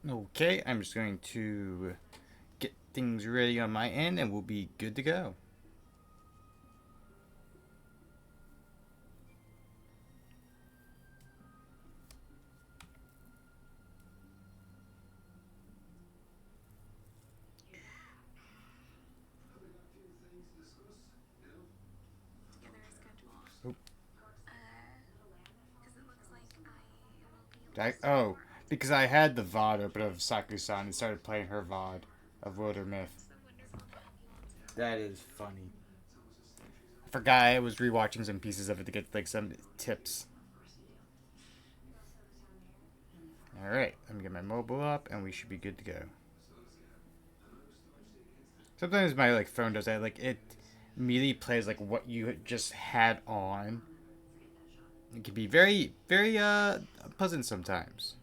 Okay, I'm just going to get things ready on my end and we'll be good to go. Oh. Oh, because I had the VOD open of Sakusan and started playing her VOD of Wildermyth. That is funny. I forgot I was rewatching some pieces of it to get like some tips. Alright, let me get my mobile up and we should be good to go. Sometimes my like phone does that, like it immediately plays like what you just had on. It can be very, very pleasant sometimes.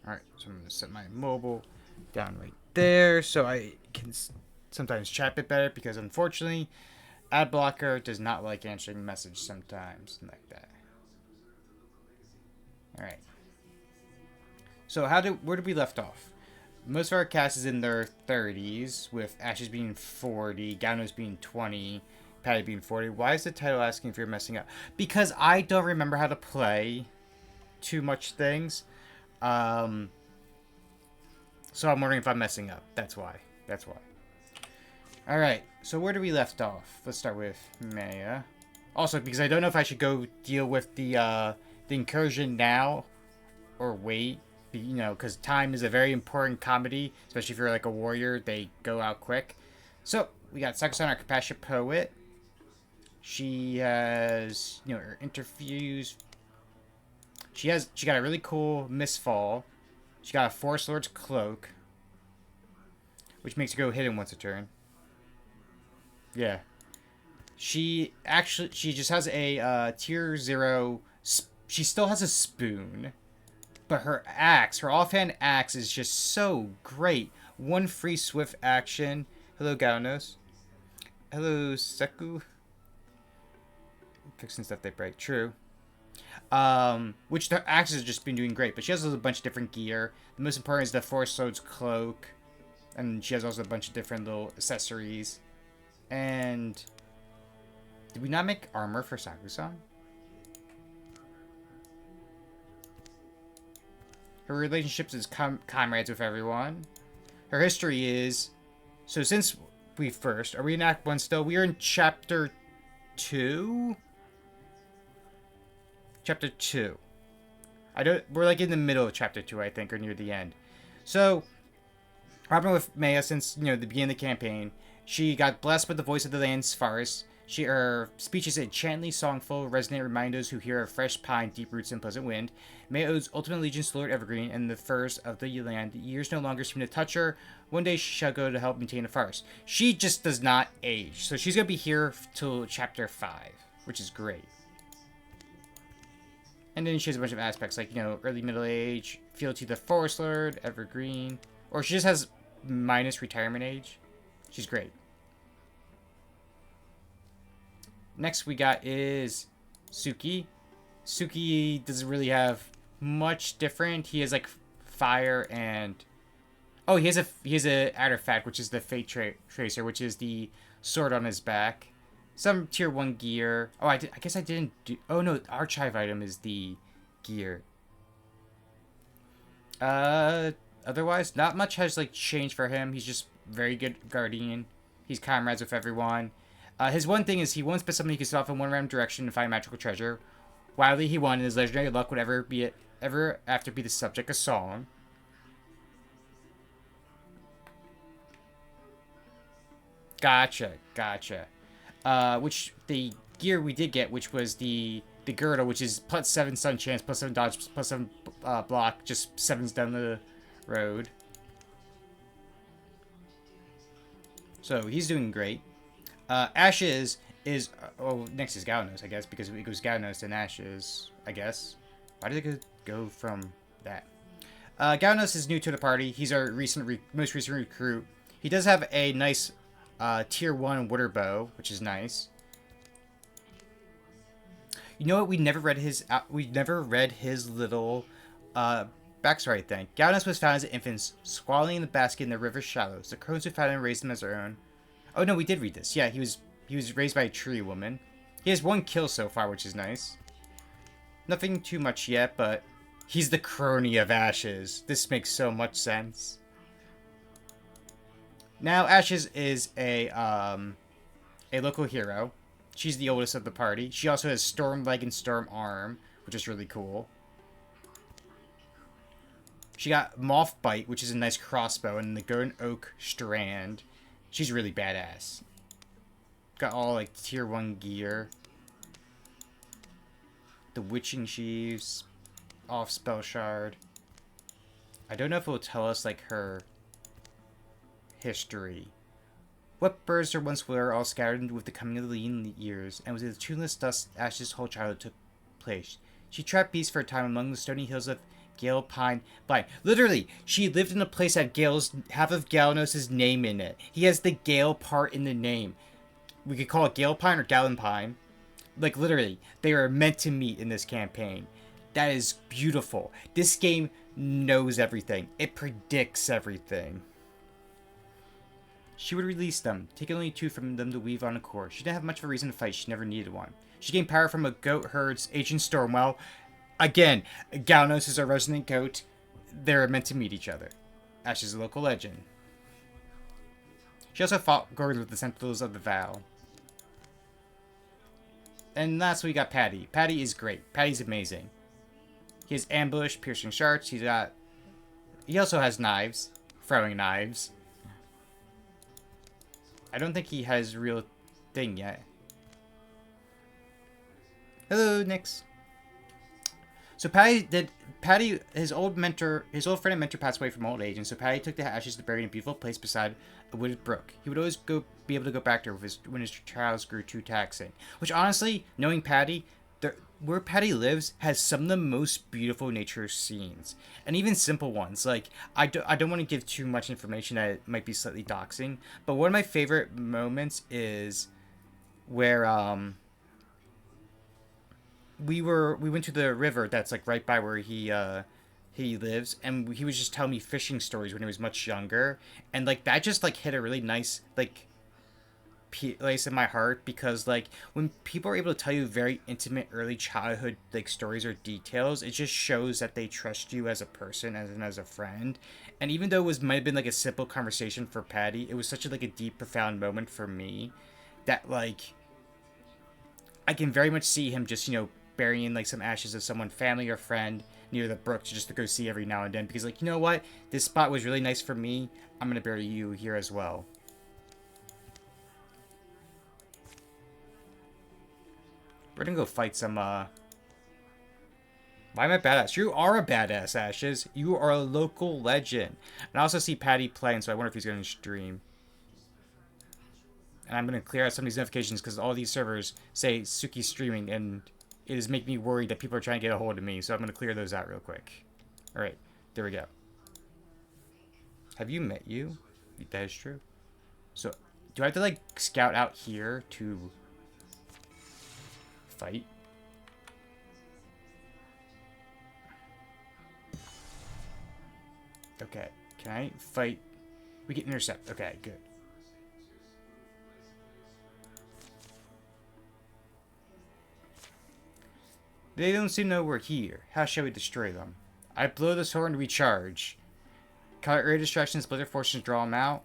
Alright, so I'm gonna set my mobile down right there so I can sometimes chat a bit better because unfortunately ad blocker does not like answering message sometimes like that. Alright. So where did we left off? Most of our cast is in their 30s, with Ashes being 40, Gaunos being 20, Patty being 40. Why is the title asking if you're messing up? Because I don't remember how to play too much things. So I'm wondering if I'm messing up. That's why. That's why. Alright, so where do we left off? Let's start with Maya. Also, because I don't know if I should go deal with the incursion now or wait. You know, because time is a very important commodity, especially if you're like a warrior. They go out quick. So we got Sakusan, our compassionate poet. She has, you know, her interviews. She got a really cool Mistfall. She got a Forest Lord's cloak, which makes her go hidden once a turn. Yeah. She just has a tier 0. She still has a spoon. But her axe, her offhand axe, is just so great. One free swift action. Hello, Gaunos. Hello, Seku. Fixing stuff they break. True. Which the axe has just been doing great. But she has a bunch of different gear. The most important is the Forest Lord's cloak. And she has also a bunch of different little accessories. And did we not make armor for Sakusan? Her relationships is comrades with everyone. Her history is... So since we first... Are we in Act 1 still? We are in Chapter 2? Chapter 2. We're like in the middle of Chapter 2, I think, or near the end. So, what happened with Maya since, you know, the beginning of the campaign? She got blessed with the voice of the land's forest. Her speech is enchantly songful, resonant reminders who hear of fresh pine, deep roots, and pleasant wind. May owes ultimate allegiance to Lord Evergreen and the firs of the land. Years no longer seem to touch her. One day she shall go to help maintain the forest. She just does not age, so she's gonna be here till Chapter 5, which is great. And then she has a bunch of aspects like, you know, early middle age, fealty to the Forest Lord, Evergreen, or she just has minus retirement age. She's great. Next we got is Suki. Suki doesn't really have much different. He has like fire and he has a artifact, which is the Fate Tracer, which is the sword on his back. Some tier 1 gear. Oh, I guess I didn't do. Oh no, archive item is the gear. Otherwise, not much has like changed for him. He's just very good guardian. He's comrades with everyone. His one thing is he won't spend something he can set off in one random direction to find magical treasure. Wildly he won, and his legendary luck would ever after be the subject of song. Gotcha. Which the gear we did get, which was the girdle, which is +7 stun chance, +7 dodge, +7 block, just 7s down the road. So he's doing great. Ashes is... next is Gaunos, I guess, because it goes Gaunos and Ashes, I guess. Why did it go from that? GRNDHS is new to the party. He's our most recent recruit. He does have a nice tier 1 water bow, which is nice. You know what? We never read his little backstory, I think. GRNDHS was found as an infant, squalling in the basket in the river's shallows. The crones who found him raised him as their own. Oh no, we did read this. Yeah, he was raised by a tree woman. He has 1 kill so far, which is nice. Nothing too much yet, but he's the crony of Ashes. This makes so much sense. Now, Ashes is a local hero. She's the oldest of the party. She also has Storm Leg and Storm Arm, which is really cool. She got Moth Bite, which is a nice crossbow, and the Golden Oak Strand. She's really badass. Got all, like, tier 1 gear. The Witching Sheaves. Off Spell Shard. I don't know if it will tell us, like, her history. What birds there once were, all scattered with the coming of the lean years, and with the tuneless dust Ash's whole childhood took place. She trapped beasts for a time among the stony hills of Gale Pine Blind. Literally, she lived in a place that half of GRNDHS' name in it. He has the Gale part in the name. We could call it Gale Pine or Gallon Pine. Like, literally, they are meant to meet in this campaign. That is beautiful. This game knows everything. It predicts everything. She would release them, taking only 2 from them to weave on a cord. She didn't have much of a reason to fight. She never needed one. She gained power from a goat herd's Agent Stormwell. Again, GRNDHS is our resident goat. They're meant to meet each other. Ash is a local legend. She also fought Gord with the Sentinels of the Vow. And last we got Patty. Patty is great. Patty's amazing. He has ambush, piercing shards. He also has knives. Throwing knives. I don't think he has a real thing yet. Hello, Nix. So Patty, his old friend and mentor passed away from old age, and so Patty took the Ashes to bury in a beautiful place beside a wooded brook. He would always be able to go back to her when his trials grew too taxing. Which honestly, knowing Patty, where Patty lives has some of the most beautiful nature scenes, and even simple ones. Like I don't want to give too much information that it might be slightly doxing, but one of my favorite moments is where we went to the river that's like right by where he lives, and he was just telling me fishing stories when he was much younger, and like that just like hit a really nice like place in my heart, because like when people are able to tell you very intimate early childhood like stories or details, it just shows that they trust you as a person and as a friend. And even though it might have been like a simple conversation for Patty, it was such a like a deep, profound moment for me that like I can very much see him just, you know, burying like some ashes of someone, family or friend, near the brook just to go see every now and then, because like, you know what, this spot was really nice for me, I'm gonna bury you here as well. We're gonna go fight some, Why am I badass? You are a badass, Ashes. You are a local legend. And I also see Patty playing, so I wonder if he's gonna stream. And I'm gonna clear out some of these notifications, because all these servers say Suki streaming, and it is making me worried that people are trying to get a hold of me, so I'm gonna clear those out real quick. Alright, there we go. Have you met you? That is true. So, do I have to, like, scout out here to fight? Okay, can I fight? We get intercept. Okay, good. They don't seem to know we're here. How shall we destroy them? I blow this horn to recharge. Cut air distractions, split their forces, draw them out.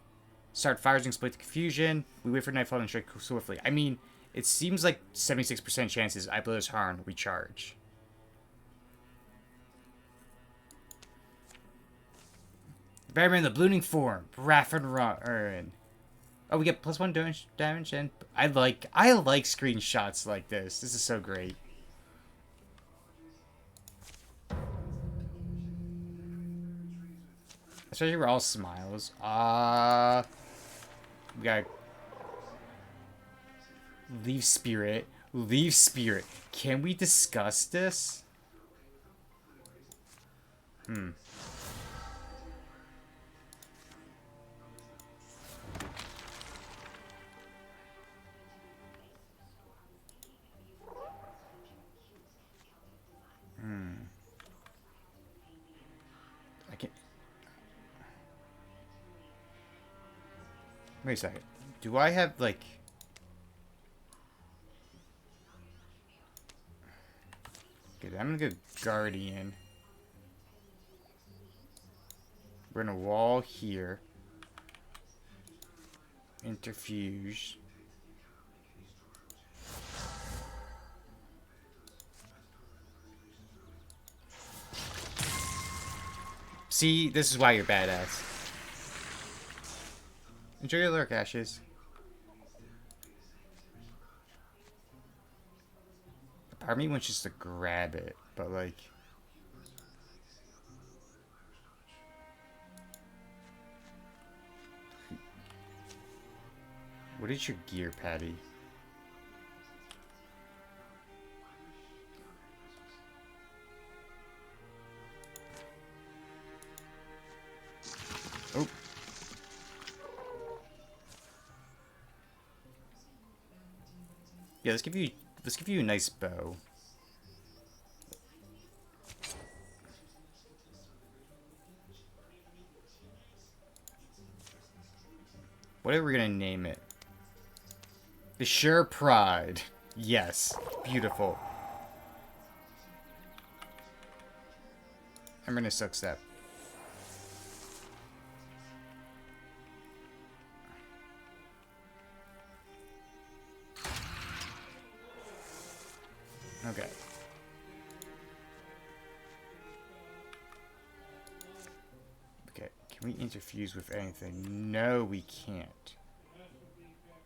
Start fires and exploit the confusion. We wait for nightfall and strike swiftly. I mean, it seems like 76% chances I blow this horn, recharge. Batman in the ballooning form. Raffin Run. Oh, we get +1 damage, and I like screenshots like this. This is so great. Especially we're all smiles. We got leave spirit. Leave spirit. Can we discuss this? Wait a second. Do I have, like... Okay, I'm gonna go Guardian. We're gonna wall here. Interfuse. See, this is why you're badass. Enjoy your lurk, Ashes. Part of me wants just to grab it, but like... What is your gear, Patty? Oh. Yeah, let's give you a nice bow. What are we gonna name it? The Sure Pride. Yes. Beautiful. I'm gonna suck step. Okay. Okay, can we interfuse with anything? No, we can't.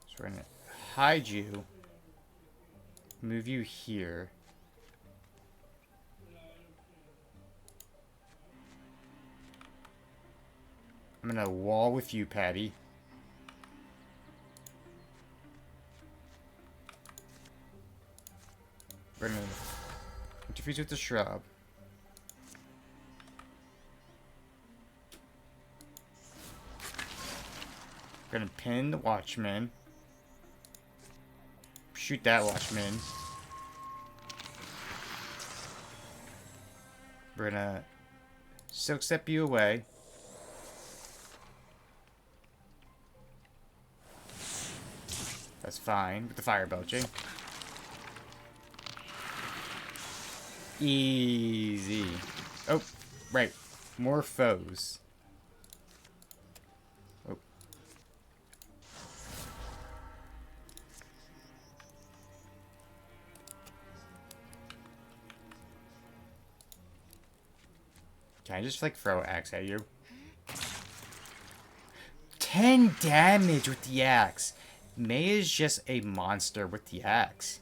So we're gonna hide you. Move you here. I'm gonna wall with you, Patty. We're gonna interfuse with the shrub. We're gonna pin the watchman. Shoot that watchman. We're gonna silk step you away. That's fine with the fire belching. Easy. Oh, right. More foes. Oh. Can I just, like, throw an axe at you? 10 damage with the axe. May is just a monster with the axe.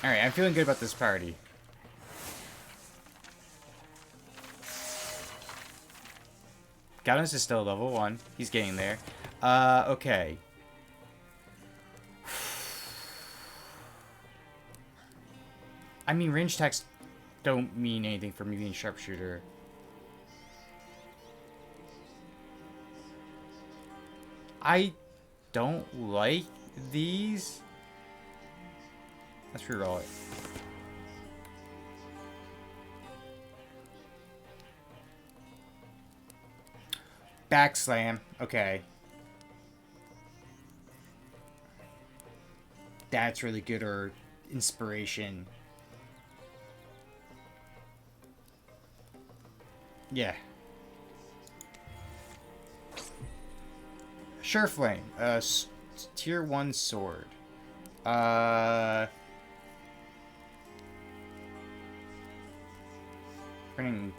Alright, I'm feeling good about this party. Gallus is still level 1. He's getting there. Okay. I mean, range attacks don't mean anything for me being sharpshooter. I don't like these. Let's reroll it. Backslam. Okay. That's really good, or inspiration. Yeah. Sure Flame. Tier 1 sword. We're gonna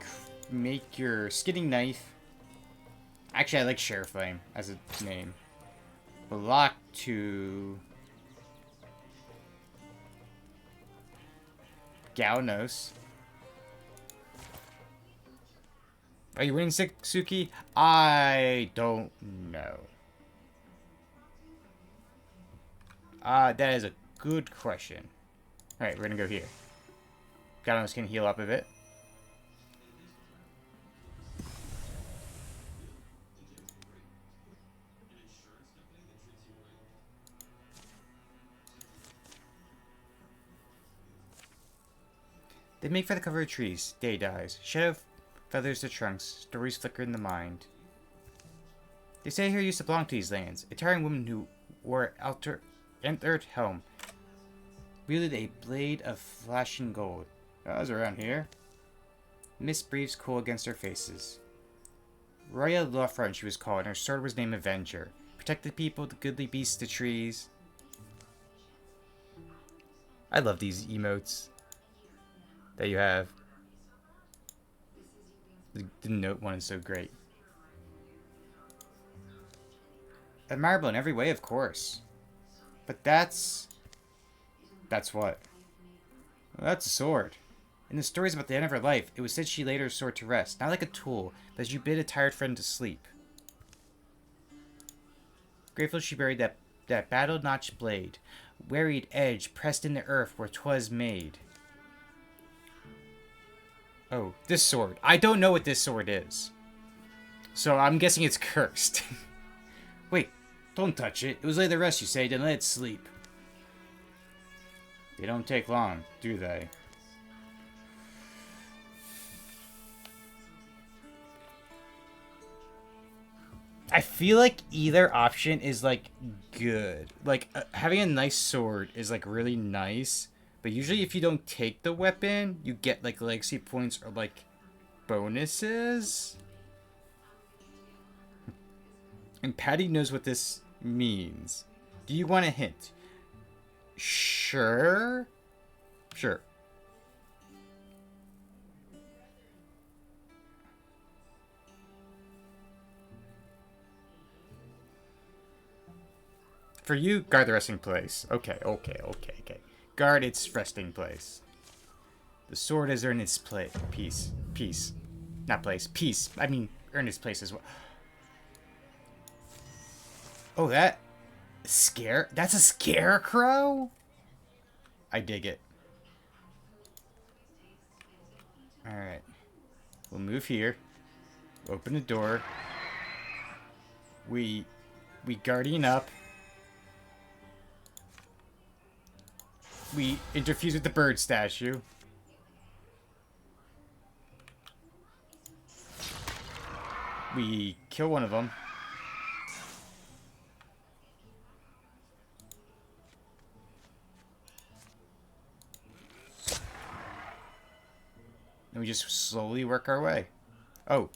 make your skidding knife. Actually, I like Share Flame as a name. Block 2. Galnos. Are you winning, Suki? I don't know. That is a good question. Alright, we're gonna go here. Galnos can heal up a bit. They make for the cover of trees. Day dies. Shadow feathers the trunks. Stories flicker in the mind. They say here used to belong to these lands. A tiring woman who wore antlered helm wielded a blade of flashing gold. That was around here. Mist breathes cool against their faces. Roya Lawfront, she was called, and her sword was named Avenger. Protect the people, the goodly beasts, the trees. I love these emotes that you have. The note one is so great. Admirable in every way, of course. But that's what? Well, that's a sword. In the stories about the end of her life, it was said she laid her sword to rest, not like a tool, but as you bid a tired friend to sleep. Grateful she buried that battle-notched blade, wearied edge pressed in the earth where 'twas made. Oh, this sword. I don't know what this sword is. So I'm guessing it's cursed. Wait, don't touch it. It was laid to rest, you say, then let it sleep. They don't take long, do they? I feel like either option is, like, good. Like, having a nice sword is, like, really nice. But usually if you don't take the weapon, you get, like, legacy points or, like, bonuses. And Patty knows what this means. Do you want a hint? Sure. Sure. For you, guard the resting place. Okay. Guard its resting place. The sword has earned its place. Peace. Not place. Peace. I mean, earned its place as well. Oh, that's a scarecrow? I dig it. Alright. We'll move here. Open the door. We guardian up. We interfuse with the bird statue. We kill one of them. And we just slowly work our way. Oh.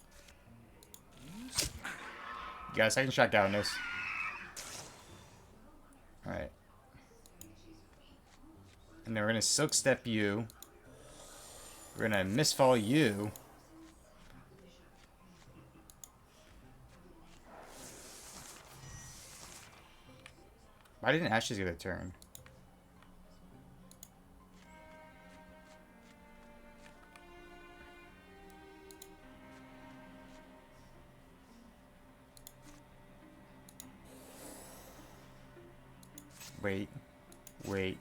You got a second shot down this. Alright. And then we're going to silk step you. We're going to misfall you. Why didn't Ashes get a turn? Wait.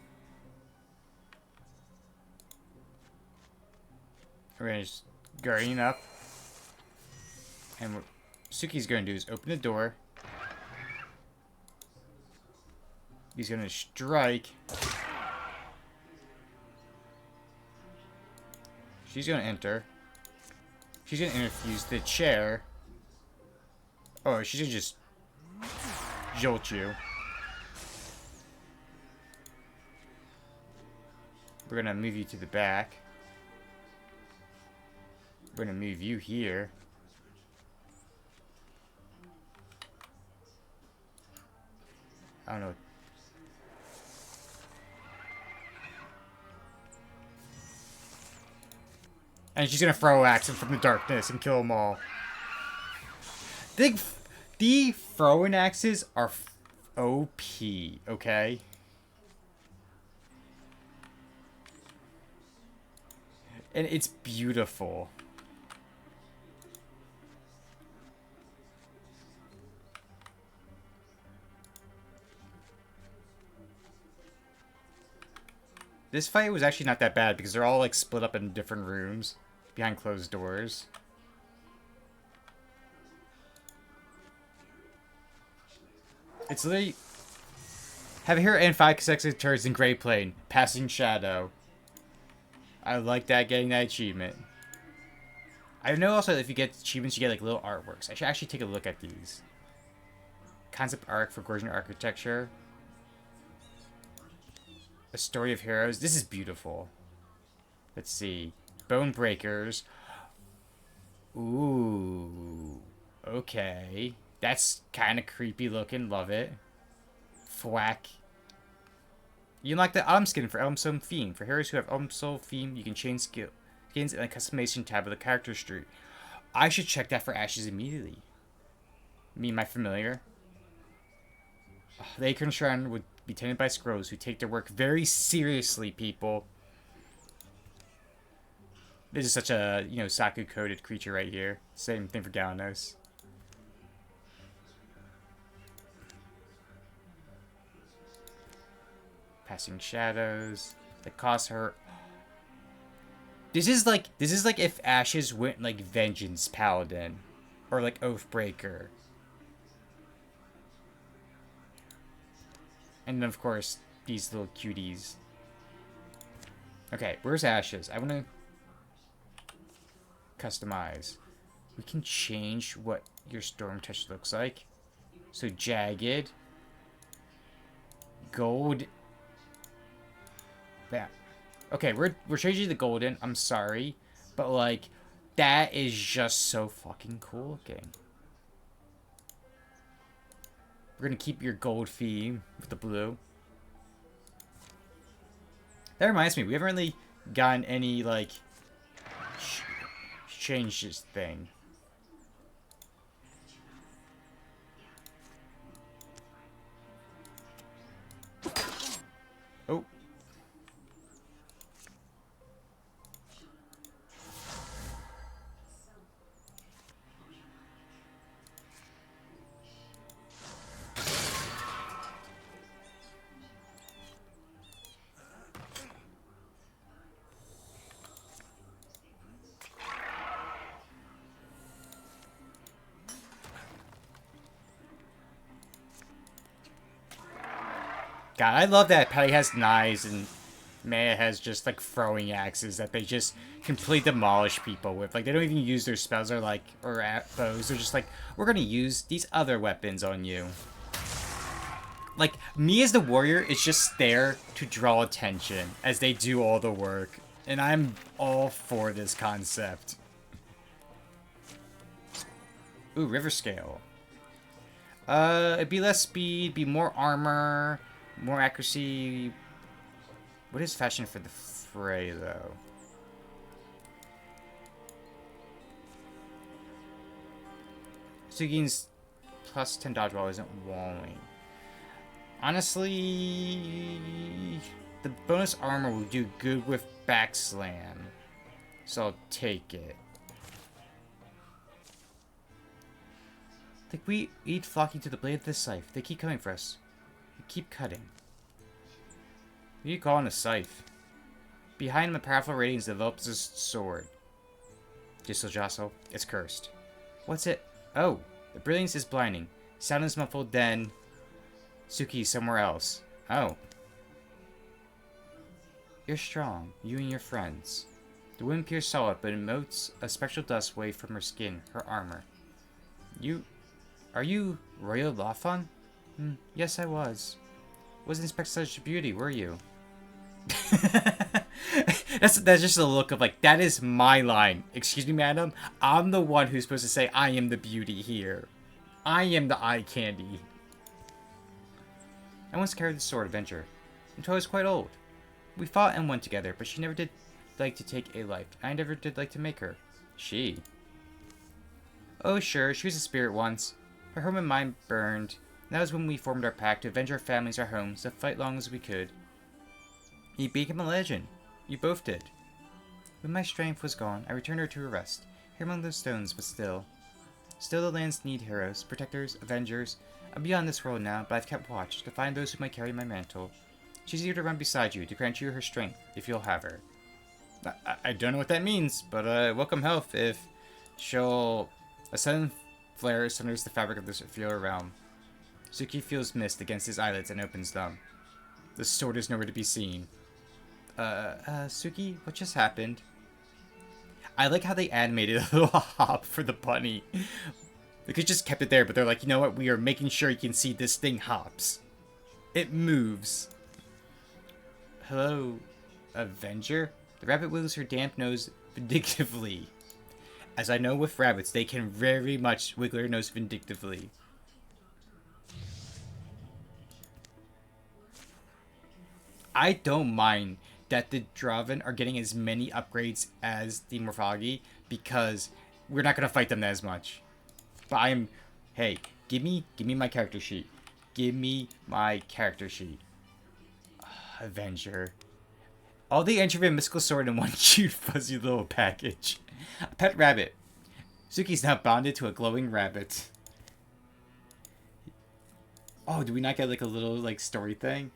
We're gonna just guardian up. And what Suki's gonna do is open the door. He's gonna strike. She's gonna enter. She's gonna interfuse the chair. Oh, she's gonna just jolt you. We're gonna move you to the back. We're gonna move you here. I don't know. And she's gonna throw axe him from the darkness and kill them all. The throwing axes are OP, okay? And it's beautiful. This fight was actually not that bad because they're all like split up in different rooms behind closed doors. It's literally have here and 5 consecutive turns in Grey Plane, passing Shadow. I like that, getting that achievement. I know also if you get achievements, you get like little artworks. I should actually take a look at these. Concept art for Georgian architecture. A story of heroes. This is beautiful. Let's see. Bone breakers. Ooh. Okay. That's kind of creepy looking. Love it. Thwack. You like the skin for Elmstone theme. For heroes who have Elmstone theme, you can change skins in the customization tab of the character street. I should check that for Ashes immediately. Me and my familiar. The Acorn Shrine would be tended by scrolls who take their work very seriously, people. This is such a, you know, Saku-coded creature right here. Same thing for Galanos. Passing shadows. That cause her... This is like if Ashes went like Vengeance Paladin. Or like Oathbreaker. And then, of course, these little cuties. Okay, where's Ashes? I want to customize. We can change what your Storm Touch looks like. So, jagged. Gold. Yeah. Okay, we're changing the golden. I'm sorry. But, like, that is just so fucking cool looking. We're going to keep your gold theme with the blue. That reminds me, we haven't really gotten any, like, changes thing. Oh. God, I love that Patty has knives and Maya has just like throwing axes that they just completely demolish people with. Like they don't even use their spells or like bows. They're just like, we're gonna use these other weapons on you. Like me as the warrior is just there to draw attention as they do all the work, and I'm all for this concept. Ooh, river scale. It'd be less speed, be more armor. More accuracy. What is fashion for the fray, though? Sugin's plus 10 dodge wall isn't walling. Honestly, the bonus armor will do good with backslam. So I'll take it. Like we eat flocking to the blade of this scythe. They keep coming for us. Keep cutting. What are you calling a scythe? Behind the powerful radiance develops a sword. Jissel Jostle, it's cursed. What's it? Oh, the brilliance is blinding. Sound is muffled, then Suki somewhere else. Oh. You're strong, you and your friends. The wind appears solid, but emotes a spectral dust wave from her skin, her armor. Are you Royal Lafon? Yes, I was. Wasn't expecting such beauty, were you? that's just a look of like, that is my line. Excuse me, madam. I'm the one who's supposed to say I am the beauty here. I am the eye candy. I once carried the sword Avenger until I was quite old. We fought and won together, but she never did like to take a life. I never did like to make her. She? Oh, sure, she was a spirit once. Her home and mine burned. That was when we formed our pact to avenge our families, our homes, to fight long as we could. You became a legend. You both did. When my strength was gone, I returned her to her rest, here among those stones, but still. Still the lands need heroes, protectors, avengers. I'm beyond this world now, but I've kept watch to find those who might carry my mantle. She's here to run beside you, to grant you her strength, if you'll have her. I don't know what that means, but welcome health if she'll... A sudden flare sunders the fabric of this ethereal realm. Suki feels mist against his eyelids and opens them. The sword is nowhere to be seen. Suki, what just happened? I like how they animated a little hop for the bunny. They could just kept it there, but they're like, you know what? We are making sure you can see this thing hops. It moves. Hello, Avenger? The rabbit wiggles her damp nose vindictively. As I know with rabbits, they can very much wiggle their nose vindictively. I don't mind that the Draven are getting as many upgrades as the Morphology because we're not going to fight them as much. But hey, give me my character sheet. Give me my character sheet. Avenger. All the entropy and mystical sword in one cute fuzzy little package. A pet rabbit. Suki's now bonded to a glowing rabbit. Oh, do we not get like a little like story thing?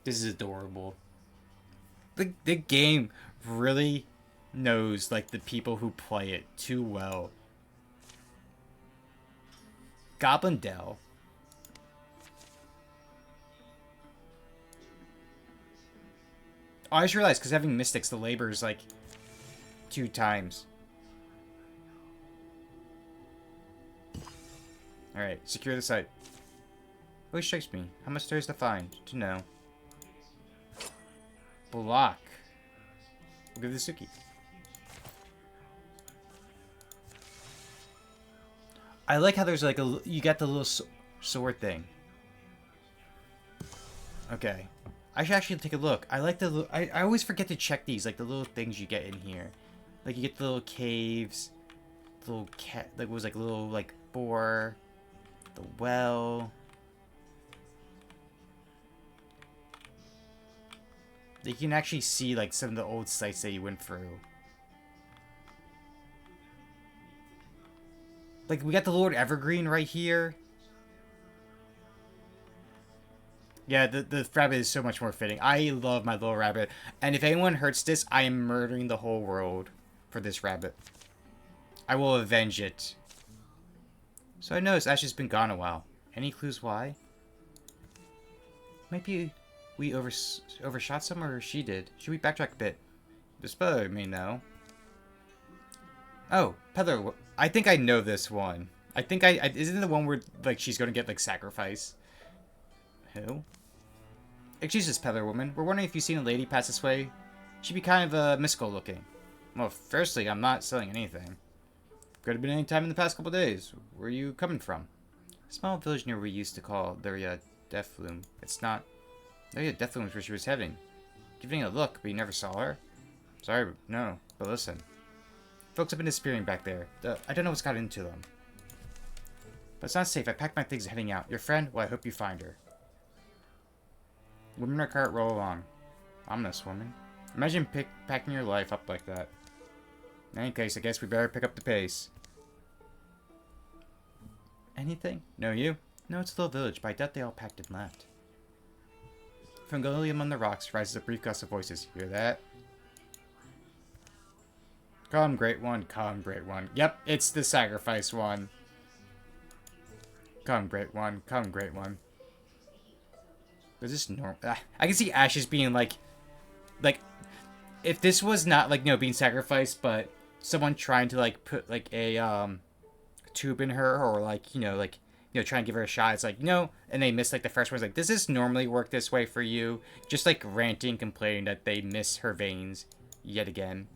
This is adorable. The game really knows like the people who play it too well. Goblin Dell. Oh, I just realized because having mystics, the labor is like 2 times. Alright, secure the site. Always strikes me. How much there is to find? To know. Block. We'll give the Suki. I like how there's like you got the little sword thing. Okay. I should actually take a look. I like the I always forget to check these, like the little things you get in here. Like you get the little caves, the little cat, like it was like a little like boar, the well. You can actually see like some of the old sites that you went through. Like we got the Lord Evergreen right here. Yeah, the rabbit is so much more fitting. I love my little rabbit. And if anyone hurts this, I am murdering the whole world for this rabbit. I will avenge it. So I noticed Ash has been gone a while. Any clues why? Maybe we overshot some, or she did. Should we backtrack a bit? The speller may know. Oh, Peddler. I think I know this one. I think isn't it the one where like she's going to get like sacrificed? Who? Excuse us, Peddler Woman. We're wondering if you've seen a lady pass this way. She'd be kind of mystical looking. Well, firstly, I'm not selling anything. Could have been any time in the past couple days. Where are you coming from? A small village near where we used to call Luria Deathloom. It's not. Luria Deathloom was where she was heading. Giving it a look, but you never saw her? Sorry, no. But listen. Folks have been disappearing back there. I don't know what's got into them. But it's not safe. I packed my things heading out. Your friend? Well, I hope you find her. Women in a cart roll along. Ominous woman. Imagine packing your life up like that. In any case, I guess we better pick up the pace. Anything? No, you? No, it's a little village, but I doubt they all packed and left. From gully among the rocks rises a brief gust of voices. Hear that? Come, great one. Come, great one. Yep, it's the sacrifice one. Come, great one. Come, great one. Is this normal? I can see Ashes being like, if this was not like, you know, being sacrificed, but someone trying to like put like a tube in her, or like, you know, trying to give her a shot. It's like, you know, and they miss like the first one. It's like, does this normally work this way for you? Just like ranting, complaining that they miss her veins yet again.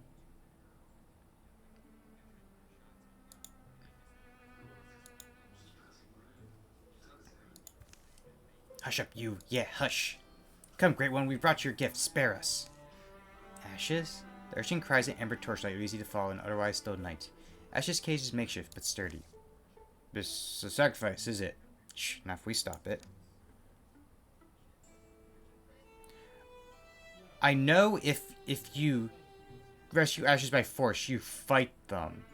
Hush up, you. Yeah, hush. Come, great one, we brought your gift. Spare us. Ashes? The urchin cries at amber torchlight are easy to follow in otherwise still night. Ashes' cage is makeshift, but sturdy. This is a sacrifice, is it? Shh, not if we stop it. I know if you rescue Ashes by force, you fight them.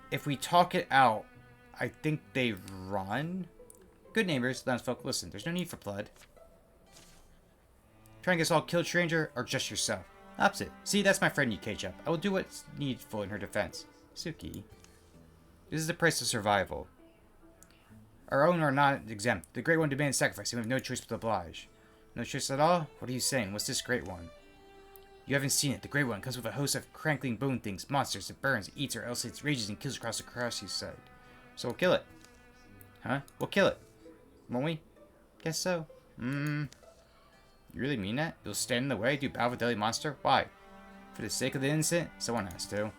If we talk it out, I think they run. Good neighbors, townsfolk, listen, there's no need for blood. Try and get us all killed, stranger, or just yourself? Opposite. See, that's my friend you cage up. I will do what's needful in her defense. Suki. This is the price of survival. Our own are not exempt. The Great One demands sacrifice, and we have no choice but to oblige. No tricks at all? What are you saying? What's this great one? You haven't seen it. The great one comes with a host of crankling bone things, monsters. It burns, it eats, or else it rages and kills across the countryside. So we'll kill it. Huh? We'll kill it. Won't we? Guess so. You really mean that? You'll stand in the way, do battle with a deadly monster? Why? For the sake of the innocent? Someone has to.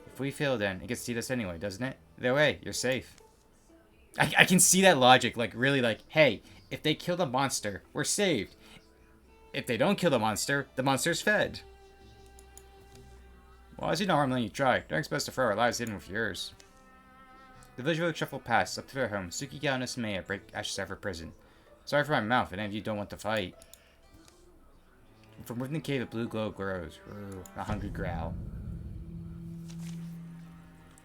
If we fail then, it gets to eat us anyway, doesn't it? Either way, you're safe. I can see that logic, like, really, like, hey, if they kill the monster, we're saved. If they don't kill the monster's fed. Well, as you know, I'm letting you try. Don't expect us to throw our lives in with yours. The village road shuffle past, up to their home. Suki, Gao, and Maya break ashes out of her prison. Sorry for my mouth, if any of you don't want to fight. From within the cave, a blue glow grows. Ooh, a hungry growl.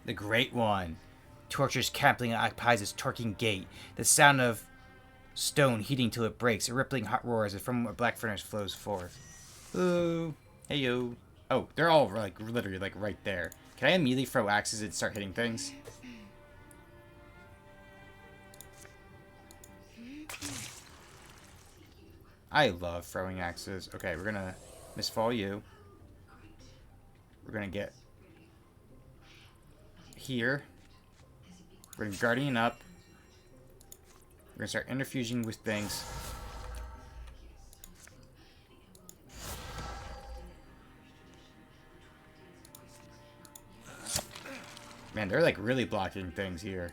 The Great One. Torches campling and occupies its torquing gate. The sound of stone heating till it breaks. A rippling hot roar as from a black furnace flows forth. Ooh. Hey yo. Oh, they're all like literally like right there. Can I immediately throw axes and start hitting things? I love throwing axes. Okay, we're gonna misfall you. We're gonna get here. We're gonna Guardian up. We're gonna start interfusing with things. Man, they're like really blocking things here.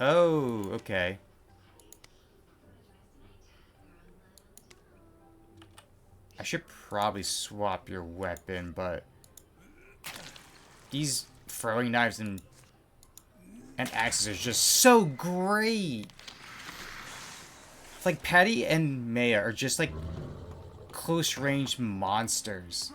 Oh, okay. I should probably swap your weapon, but these throwing knives and axes are just so great. Like Patty and Maya are just like close range monsters.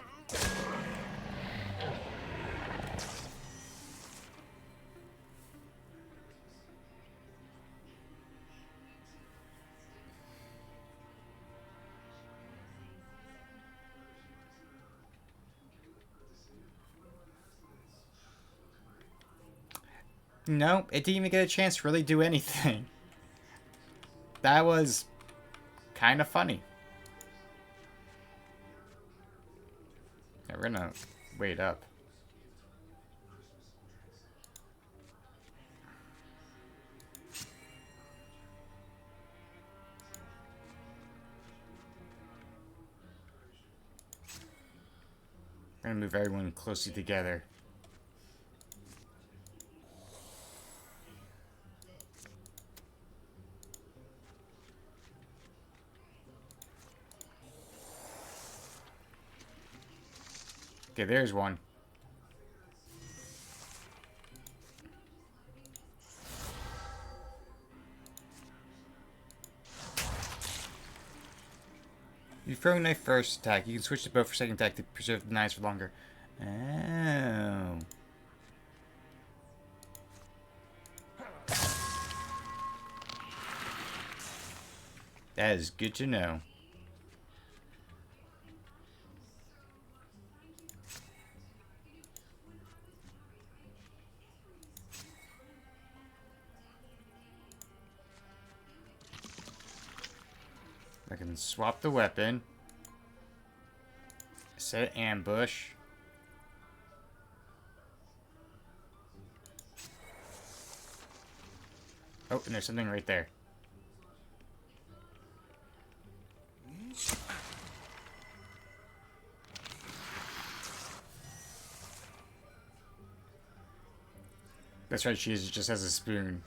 No, it didn't even get a chance to really do anything. That was kind of funny. Yeah, we're gonna wait up. We're gonna move everyone closely together. Okay, there's one. You throw a knife first attack. You can switch to bow for second attack to preserve the knives for longer. Oh. That is good to know. I can swap the weapon. Set ambush. Oh, and there's something right there. That's right, she just has a spoon.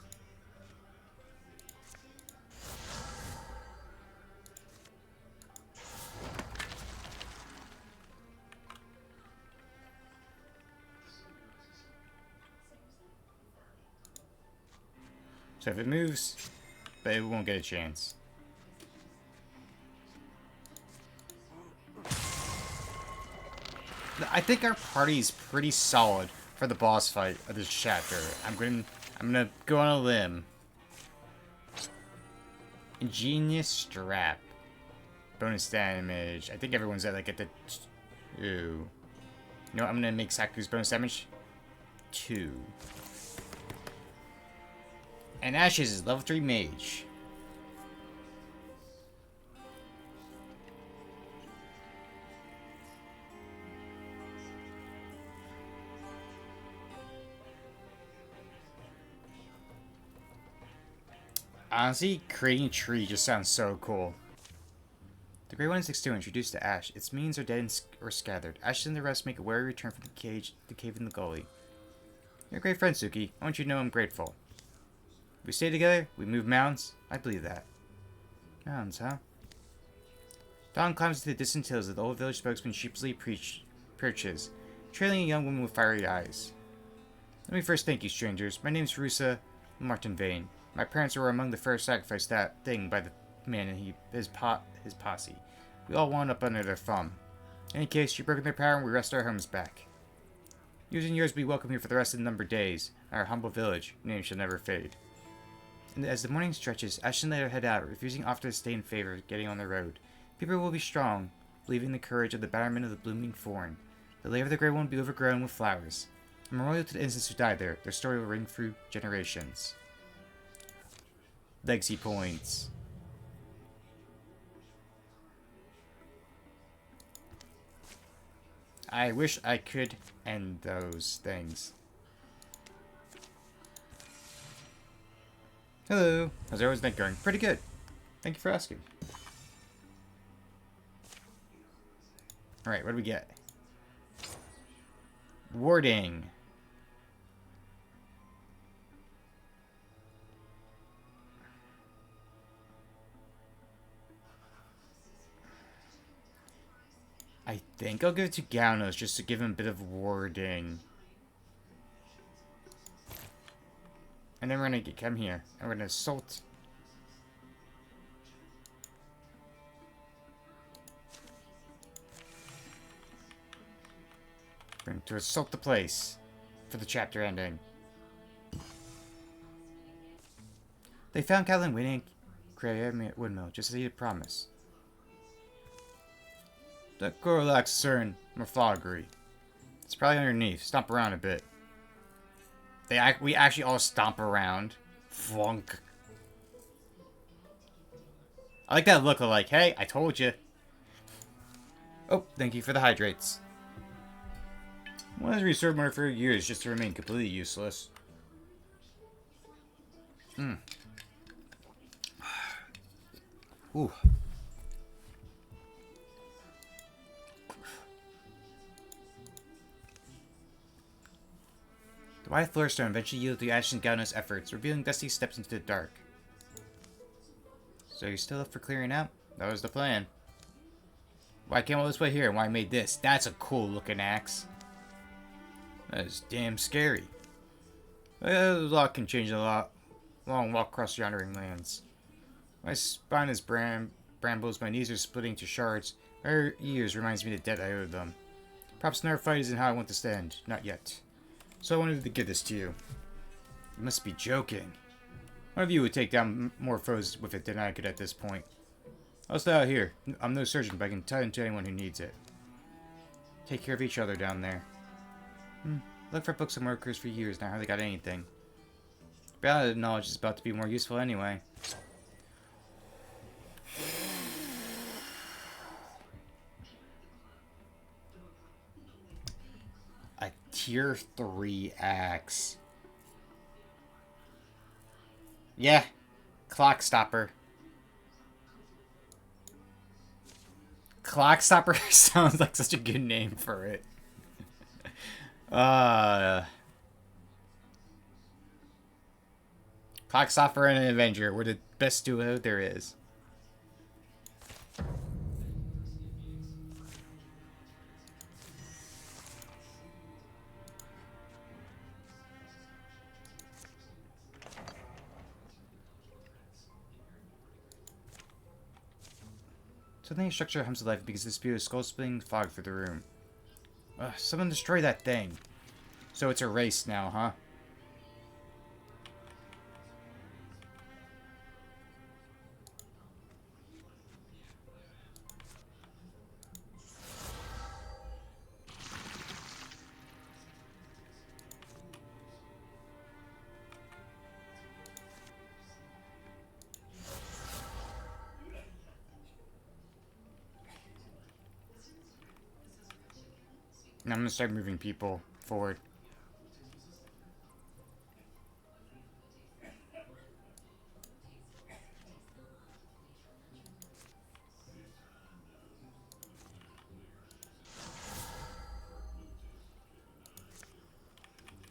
So if it moves, but it won't get a chance. I think our party is pretty solid for the boss fight of this chapter. I'm gonna go on a limb. Ingenious strap. Bonus damage. I think everyone's at like at the 2. You know what? I'm gonna make Saku's bonus damage 2. And Ashes is level 3 mage. Honestly, creating a tree just sounds so cool. The Grey One is 6-2, introduced to Ash. Its minions are dead or scattered. Ash and the rest make a wary return from the cave in the gully. You're a great friend, Suki. I want you to know I'm grateful. We stay together, we move mountains. I believe that. Mountains, huh? Dawn climbs to the distant hills that the old village spokesman sheepishly perches, trailing a young woman with fiery eyes. Let me first thank you, strangers. My name's Rusa Martin Vane. My parents were among the first sacrificed that thing by the man and his posse. We all wound up under their thumb. In any case, you've broken their power and we rest our homes back. Yours and yours be welcome here for the rest of the numbered days. Our humble village, name shall never fade. And as the morning stretches, Ashton let her head out, refusing often to stay in favor of getting on the road. People will be strong, believing in the courage of the bannermen of the blooming thorn. The lair of the Grey One will be overgrown with flowers. A memorial to the innocents who died there. Their story will ring through generations. Legacy points. I wish I could end those things. Hello. How's everyone's night going? Pretty good. Thank you for asking. Alright, what do we get? Warding. I think I'll give it to Gaunos just to give him a bit of warding. And then we're gonna come here and we're gonna assault. We're going to assault the place for the chapter ending. They found Callan waiting at Woodmill, just as he had promised. That Gorlak's CERN morphology. It's probably underneath. Stomp around a bit. We actually all stomp around. Flunk. I like that look of like, hey, I told you. Oh, thank you for the hydrates. One has reserved more for years just to remain completely useless. Ooh. The white floorstone eventually yielded to Ash and Gaunos' efforts, revealing dusty steps into the dark. So you're still up for clearing out? That was the plan. Why came all this way here and why I made this? That's a cool looking axe. That is damn scary. A lot can change a lot. Long walk across yondering lands. My spine is brambles, my knees are splitting to shards. My ears reminds me of the debt I owe them. Perhaps another fight isn't how I want this to end. Not yet. So I wanted to give this to you. You must be joking. One of you would take down more foes with it than I could at this point. I'll stay out here. I'm no surgeon, but I can tie into anyone who needs it. Take care of each other down there. Look for books and workers for years now. I hardly got anything. Ballad knowledge is about to be more useful anyway. A tier 3 axe. Yeah. Clock stopper. Clock stopper sounds like such a good name for it. Clockstopper and an Avenger were the best duo there is. Suddenly a structure hums to life because the spew of skull-splitting fog through the room. Someone destroy that thing. So it's a race now, huh? Now I'm gonna start moving people forward.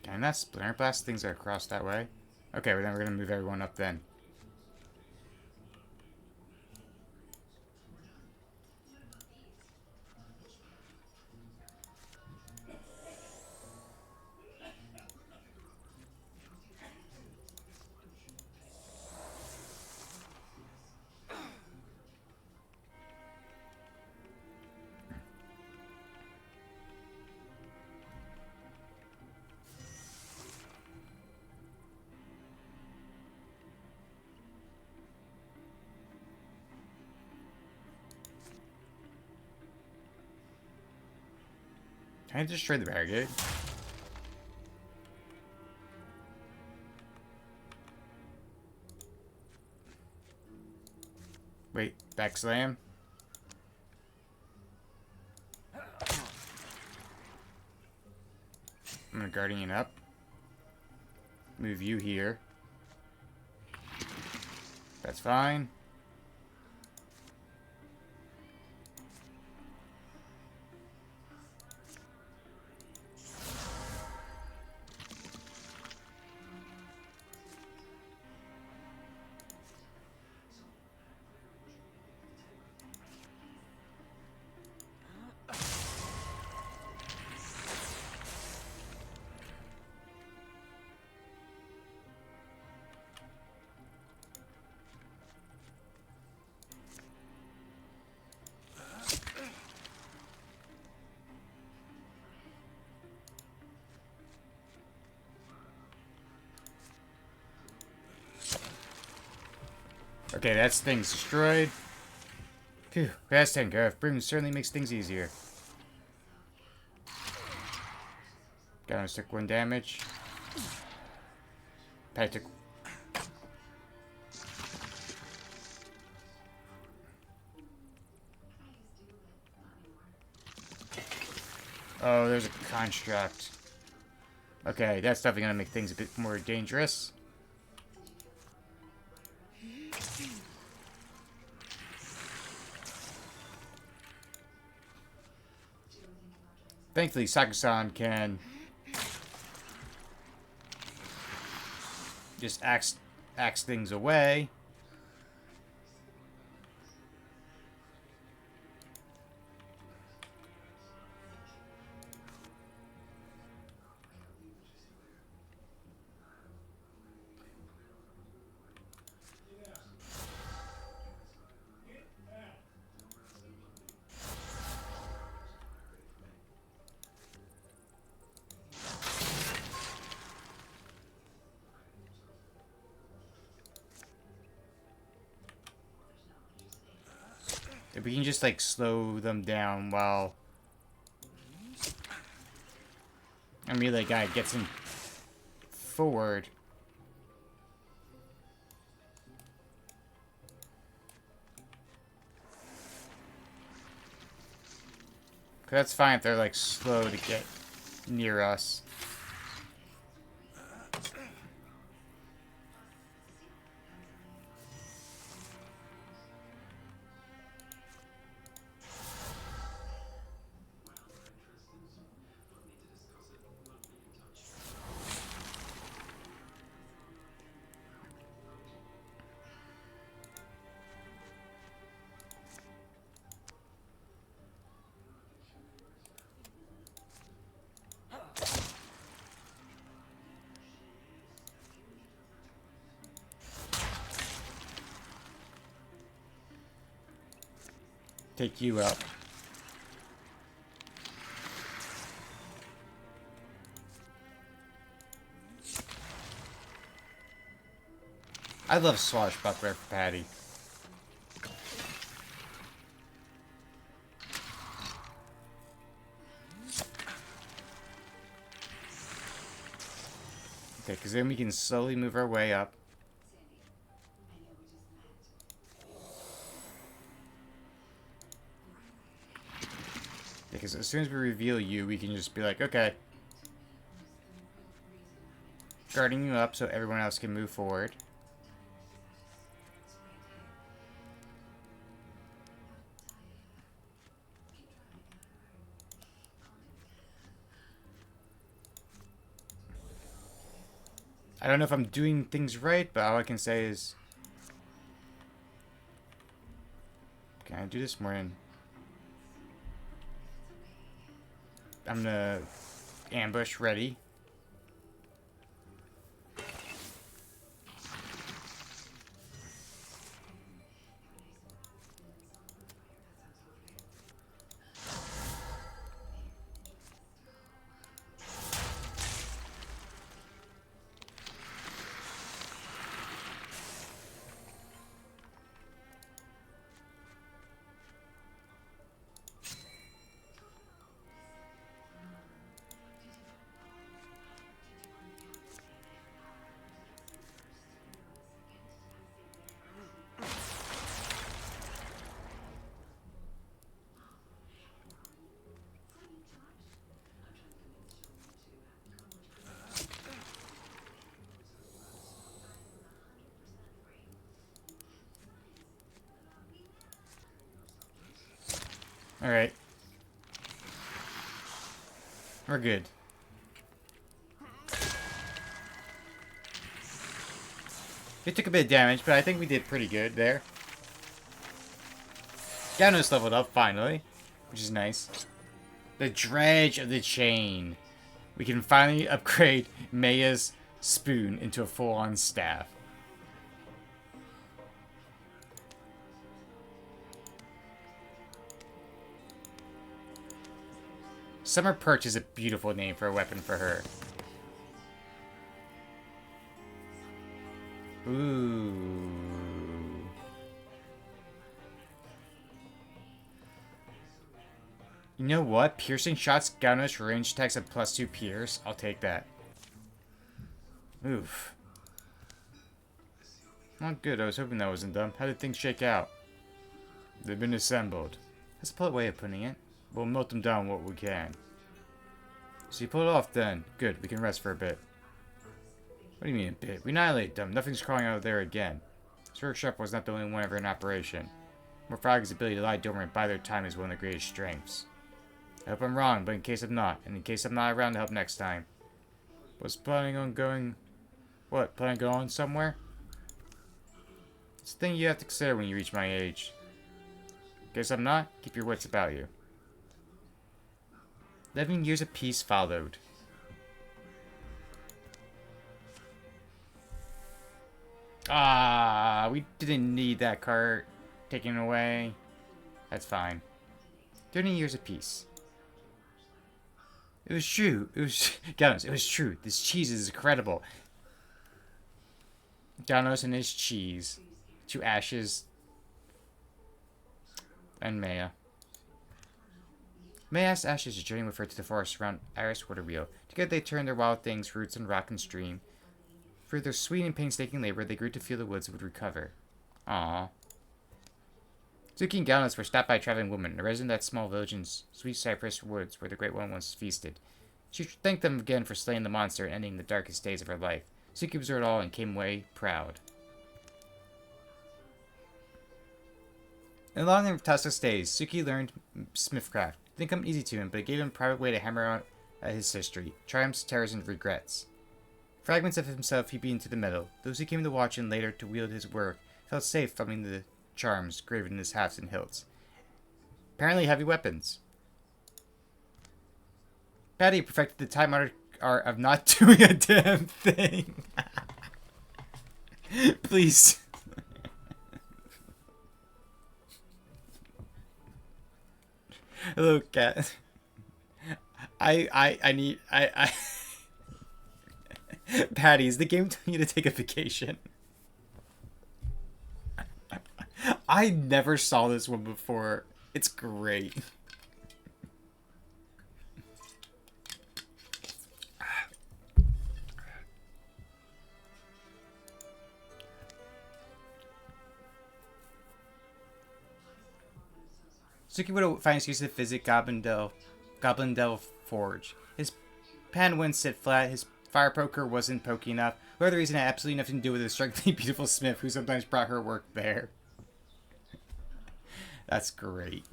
Can that splinter blast things that are across that way? Okay, well then we're gonna move everyone up then. Can I destroy the barricade? Wait, back slam? I'm gonna Guardian up. Move you here. That's fine. Okay, that's things destroyed. Phew, that's taken care of. Broom certainly makes things easier. Gonna stick 1 damage. Pat took. Oh, there's a construct. Okay, that's definitely gonna make things a bit more dangerous. Thankfully, Sakusan can just axe things away. If we can just, like, slow them down while a melee guy gets him forward. That's fine if they're, like, slow to get near us. Take you out. I love Swashbuckler for Patty. Okay, because then we can slowly move our way up. Because as soon as we reveal you, we can just be like, okay. Guarding you up so everyone else can move forward. I don't know if I'm doing things right, but all I can say is... Can I do this more than... I'm gonna... Ambush ready. Alright. We're good. It took a bit of damage, but I think we did pretty good there. Ganos leveled up, finally. Which is nice. The Dredge of the Chain. We can finally upgrade Maya's spoon into a full-on staff. Summer Perch is a beautiful name for a weapon for her. Ooh. You know what? Piercing shots, Gaunos range attacks at +2 pierce. I'll take that. Oof. Not good. I was hoping that wasn't done. How did things shake out? They've been assembled. That's a polite way of putting it. We'll melt them down what we can. So you pull it off then. Good, we can rest for a bit. What do you mean a bit? We annihilate them. Nothing's crawling out of there again. This workshop was not the only one ever in operation. Morphology's ability to lie dormant by their time is one of the greatest strengths. I hope I'm wrong, but in case I'm not, and in case I'm not around to help next time. Was planning on going... What, planning on going somewhere? It's a thing you have to consider when you reach my age. In case I'm not, keep your wits about you. 11 years of peace followed. Ah, we didn't need that cart taken away. That's fine. 30 years of peace. It was true. It was... Ganos, it was true. This cheese is incredible. Ganos and his cheese. To Ashes. And Maya. Maya asked Ashes to journey with her to the forest around Iris Waterwheel. Together they turned their wild things, roots, and rock and stream. Through their sweet and painstaking labor, they grew to feel the woods would recover. Aww. Zuki and Gaunus were stopped by a traveling woman, a resident of that small village in Sweet Cypress Woods where the Great One once feasted. She thanked them again for slaying the monster and ending the darkest days of her life. Zuki observed it all and came away proud. In the long and tussless days, Suki learned smithcraft. It didn't come easy to him, but it gave him a private way to hammer out his history, triumphs, terrors, and regrets. Fragments of himself he beat into the metal. Those who came to watch and later to wield his work felt safe thumbing the charms graven in his hafts and hilts. Apparently heavy weapons. Patty perfected the time-honored art of not doing a damn thing. Please. Hello, cat. I need Patty, is the game telling you to take a vacation? I never saw this one before. It's great. Suki would find excuse to visit Goblindale Forge. His pan wouldn't sit flat, his fire poker wasn't poking enough. Whatever the reason, it had absolutely nothing to do with the strikingly beautiful smith who sometimes brought her work there. That's great.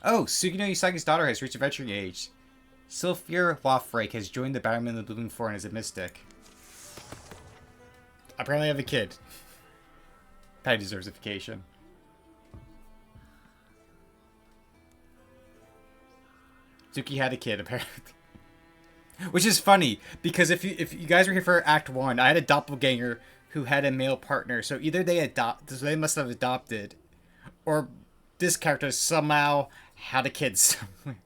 Oh, Sugino Usagi's daughter has reached adventuring age. Sylphir Lofrake has joined the Batman of the Blooming Thorn as a mystic. Apparently I have a kid. Patty deserves a vacation. Suki had a kid, apparently. Which is funny, because if you guys were here for Act 1, I had a doppelganger who had a male partner, so either they must have adopted, or this character somehow had a kid somewhere.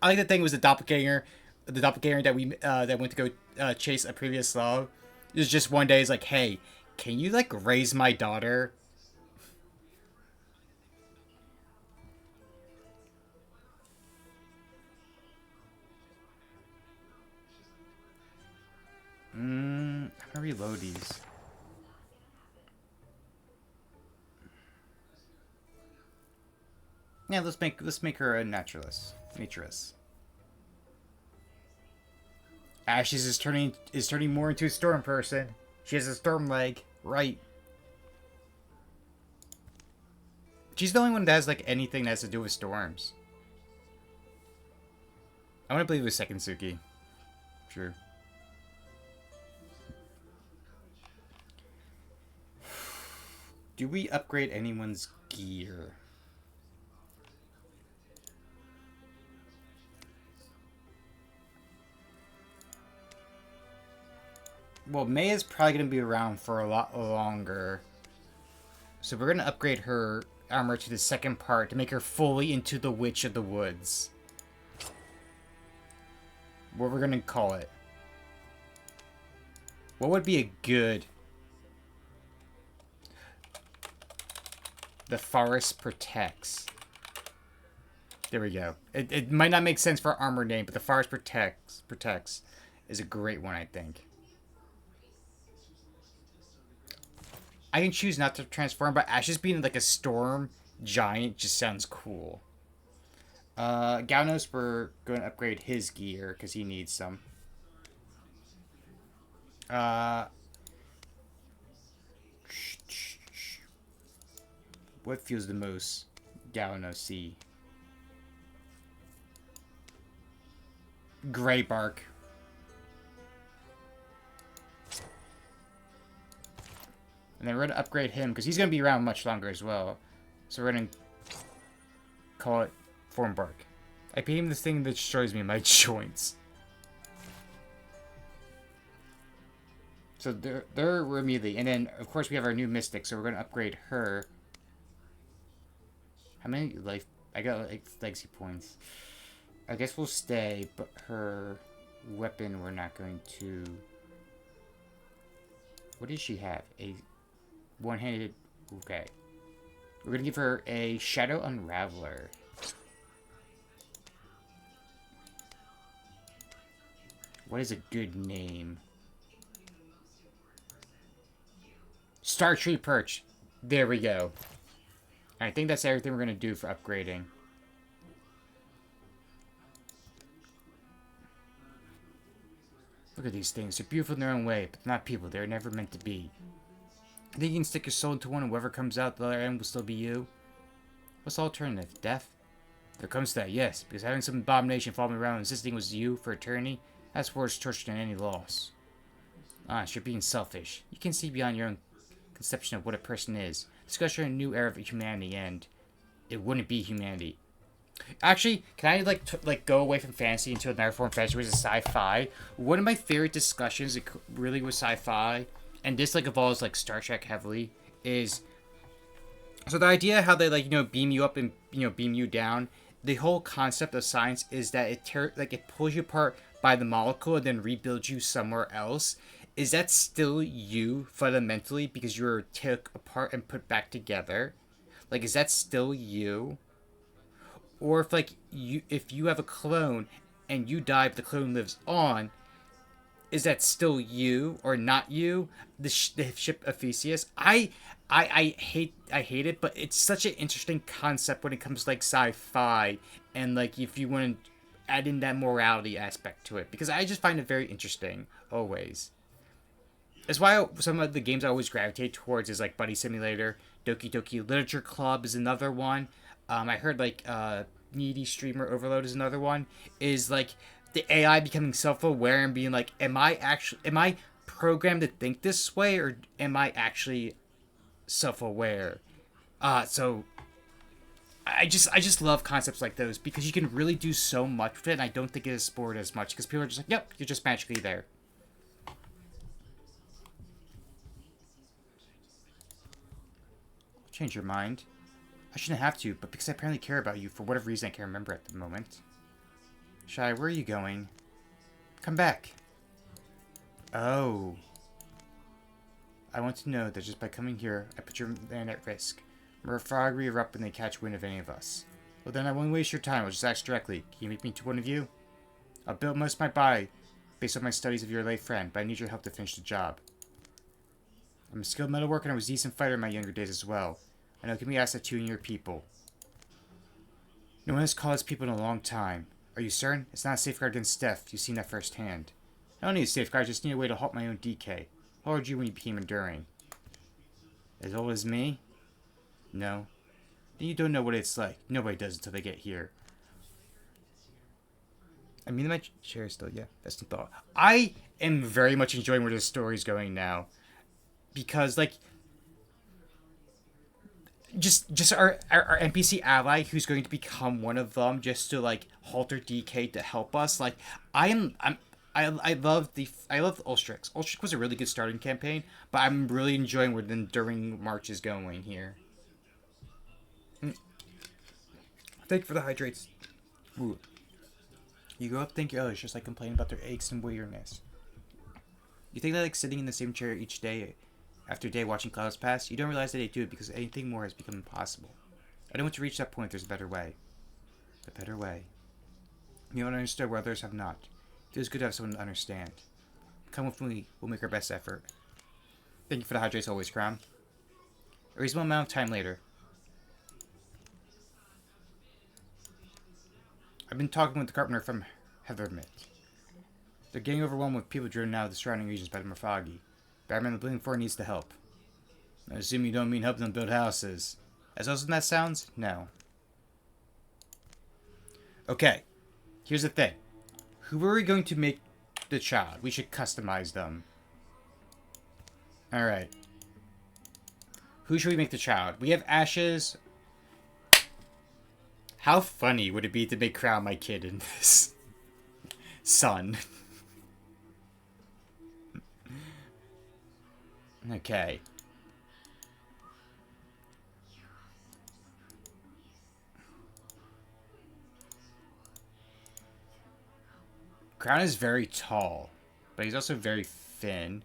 I like the thing was the doppelganger that we that went to go chase a previous love. It was just one day, he's like, hey, can you like raise my daughter? I'm gonna reload these. Yeah, let's make her a naturalist. Ashes is turning more into a storm person. She has a storm leg, right? She's the only one that has like anything that has to do with storms. I want to believe it was second Suki. Sure. Do we upgrade anyone's gear? Well, May is probably going to be around for a lot longer. So we're going to upgrade her armor to the second part to make her fully into the Witch of the Woods. What we're going to call it. What would be a good... The Forest Protects. There we go. It might not make sense for our armor name, but the Forest Protects is a great one, I think. I can choose not to transform, but Ashes being like a storm giant just sounds cool. Gaunos, we're going to upgrade his gear because he needs some. What fuels the most? Gaunos C. Gray Bark. And then we're going to upgrade him, because he's going to be around much longer as well. So we're going to call it Form Bark. I paid him this thing that destroys me in my joints. So they're immediately. And then, of course, we have our new Mystic, so we're going to upgrade her. How many life? I got like legacy points. I guess we'll stay, but her weapon we're not going to... What does she have? A... one-handed... Okay. We're going to give her a Shadow Unraveler. What is a good name? Star Tree Perch. There we go. I think that's everything we're going to do for upgrading. Look at these things. They're beautiful in their own way, but not people. They're never meant to be. I think you can stick your soul into one and whoever comes out the other end will still be you. What's the alternative? Death? There comes to that, yes. Because having some abomination following around insisting it was you for eternity, that's worse torture than any loss. Honest, you're being selfish. You can see beyond your own conception of what a person is. Discussion a new era of humanity, and it wouldn't be humanity. Actually, can I like go away from fantasy into another form of fantasy, which is sci-fi? One of my favorite discussions, it really was sci-fi, and this like evolves like Star Trek heavily, is so the idea how they like beam you up and beam you down. The whole concept of science is that it pulls you apart by the molecule and then rebuilds you somewhere else. Is that still you fundamentally because you were took apart and put back together? Like, is that still you? Or if like if you have a clone and you die but the clone lives on, is that still you or not you? The ship of Theseus. I I hate it, but it's such an interesting concept when it comes to like sci-fi and like if you want to add in that morality aspect to it, because I just find it very interesting always. That's why some of the games I always gravitate towards is like Buddy Simulator, Doki Doki Literature Club is another one. I heard like Needy Streamer Overload is another one. Is like the AI becoming self-aware and being like, am I programmed to think this way, or am I actually self-aware? So I just love concepts like those because you can really do so much with it, and I don't think it is bored as much because people are just like, yep, you're just magically there. Change your mind. I shouldn't have to, but because I apparently care about you for whatever reason I can't remember at the moment. Shy, where are you going? Come back. Oh. I want to know that just by coming here, I put your land at risk. Merfolk erupt when they catch wind of any of us. Well then I won't waste your time, I'll just ask directly. Can you make me to one of you? I'll build most of my body based on my studies of your late friend, but I need your help to finish the job. I'm a skilled metalworker and I was a decent fighter in my younger days as well. I know it can be asked of you and your people. No one has called us people in a long time. Are you certain? It's not a safeguard against death. You've seen that firsthand. I don't need a safeguard, I just need a way to halt my own decay. How old were you when you became enduring? As old as me? No. Then you don't know what it's like. Nobody does until they get here. I mean, my chair is still, yeah, that's the thought. I am very much enjoying where this story's going now. Because, like, just our NPC ally who's going to become one of them just to, like, halt their decay to help us. Like, I love Ulstrix. Ulstrix was a really good starting campaign, but I'm really enjoying where the Enduring March is going here. Thank you for the hydrates. Ooh. You grow up thinking others just like complaining about their aches and weariness. You think that like sitting in the same chair each day after day watching clouds pass, you don't realize that they do it because anything more has become impossible. I don't want to reach that point. There's a better way. A better way. You don't understand where others have not. It feels good to have someone to understand. Come with me. We'll make our best effort. Thank you for the hydrates always, Crown. A reasonable amount of time later. I've been talking with the carpenter from Wildermyth. They're getting overwhelmed with people driven out of the surrounding regions by the Merfolk. Batman the Bleeding Floor needs the help. I assume you don't mean helping them build houses. As awesome as that sounds, no. Okay, here's the thing. Who are we going to make the child? We should customize them. Alright. Who should we make the child? We have Ashes. How funny would it be to make Crown my kid in this? Son. Okay. Crown is very tall, but he's also very thin.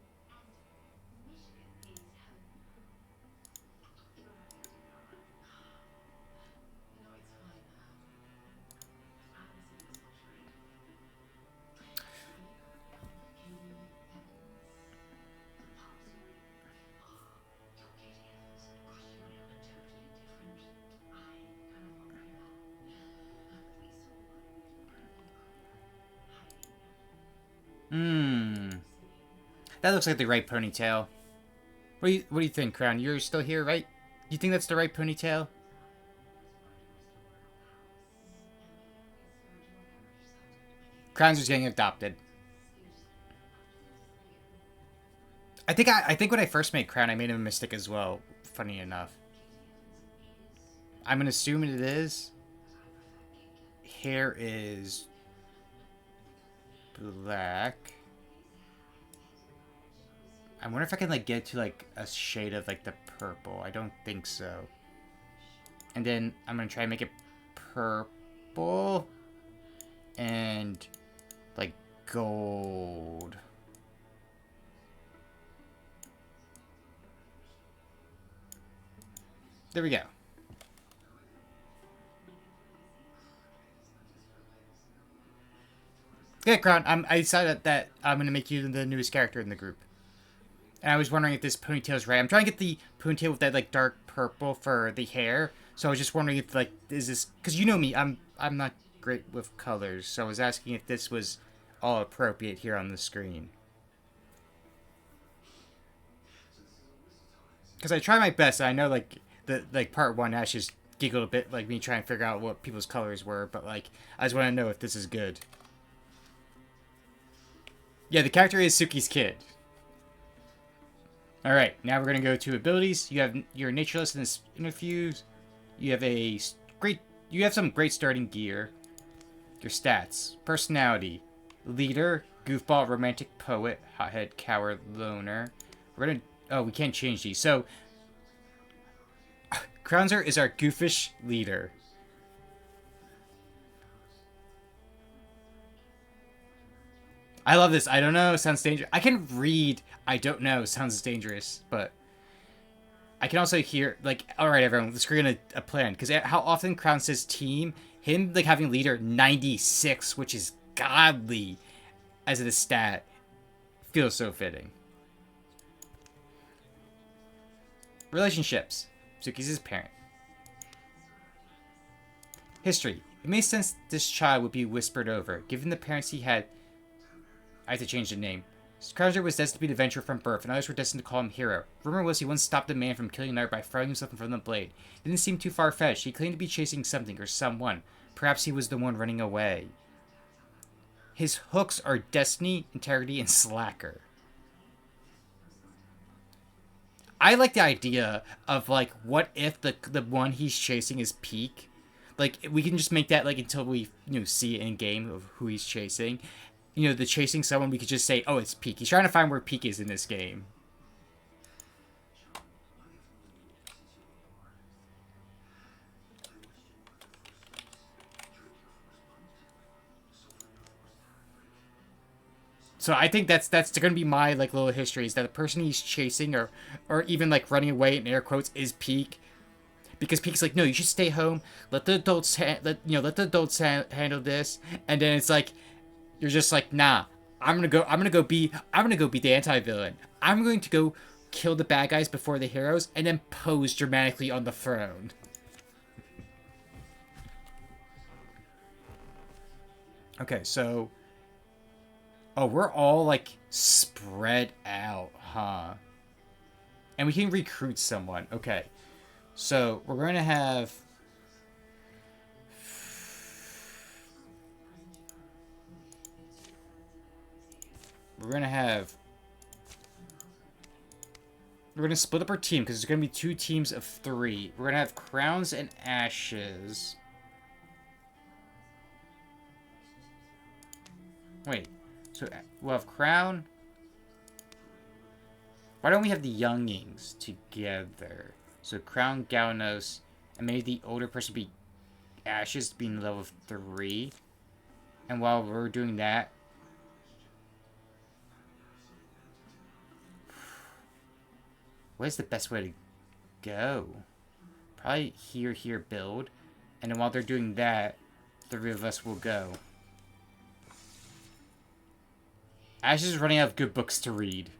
That looks like the right ponytail. What do you think, Crown? You're still here, right? You think that's the right ponytail? Crown's just getting adopted. I think when I first made Crown, I made him a mystic as well. Funny enough. I'm gonna assume it is. Hair is black. I wonder if I can like get to like a shade of like the purple. I don't think so. And then I'm gonna try and make it purple and like gold. There we go. Yeah, Crown, I decided that I'm gonna make you the newest character in the group. And I was wondering if this ponytail is right. I'm trying to get the ponytail with that, like, dark purple for the hair. So I was just wondering if, like, is this... Because you know me, I'm not great with colors. So I was asking if this was all appropriate here on the screen. Because I try my best. I know, like, part 1, Ash just giggled a bit, like, me trying to figure out what people's colors were. But, like, I just want to know if this is good. Yeah, the character is Suki's kid. Alright, now we're going to go to abilities. You have your nature list in this interviews. You have some great starting gear. Your stats. Personality. Leader. Goofball. Romantic poet. Hothead. Coward. Loner. We're going to... Oh, we can't change these. So, Crownzer is our goofish leader. I love this. I don't know. Sounds dangerous. I can read. I don't know. Sounds dangerous. But I can also hear, like, alright, everyone. Let's create a plan. Because how often Crown says team, him, like, having leader 96, which is godly as a stat, feels so fitting. Relationships. Suki's his parent. History. It makes sense this child would be whispered over. Given the parents he had... I have to change the name. Crownzer was destined to be an adventurer from birth, and others were destined to call him hero. Rumor was he once stopped a man from killing another by throwing himself in front of the blade. It didn't seem too far-fetched. He claimed to be chasing something or someone. Perhaps he was the one running away. His hooks are destiny, integrity, and slacker. I like the idea of, like, what if the one he's chasing is Peak? Like, we can just make that, like, until we, see it in-game of who he's chasing. The chasing someone, we could just say, oh, it's Peak. He's trying to find where Peak is in this game. So I think that's going to be my, like, little history, is that the person he's chasing or even, like, running away in air quotes is Peak. Because Peak's like, no, you should stay home. Let the adults handle this. And then it's like, you're just like, nah. I'm gonna go be the anti-villain. I'm going to go kill the bad guys before the heroes and then pose dramatically on the throne. Okay, so... Oh, we're all, like, spread out, huh? And we can recruit someone. Okay. So, we're going to have... We're going to split up our team, because there's going to be 2 teams of 3. We're going to have Crowns and Ashes. Wait. So, we'll have Crown. Why don't we have the youngings together? So, Crown, Gaunos, and maybe the older person be Ashes being level 3. And while we're doing that... What is the best way to go? Probably here, build. And then while they're doing that, the 3 of us will go. Ashes is running out of good books to read.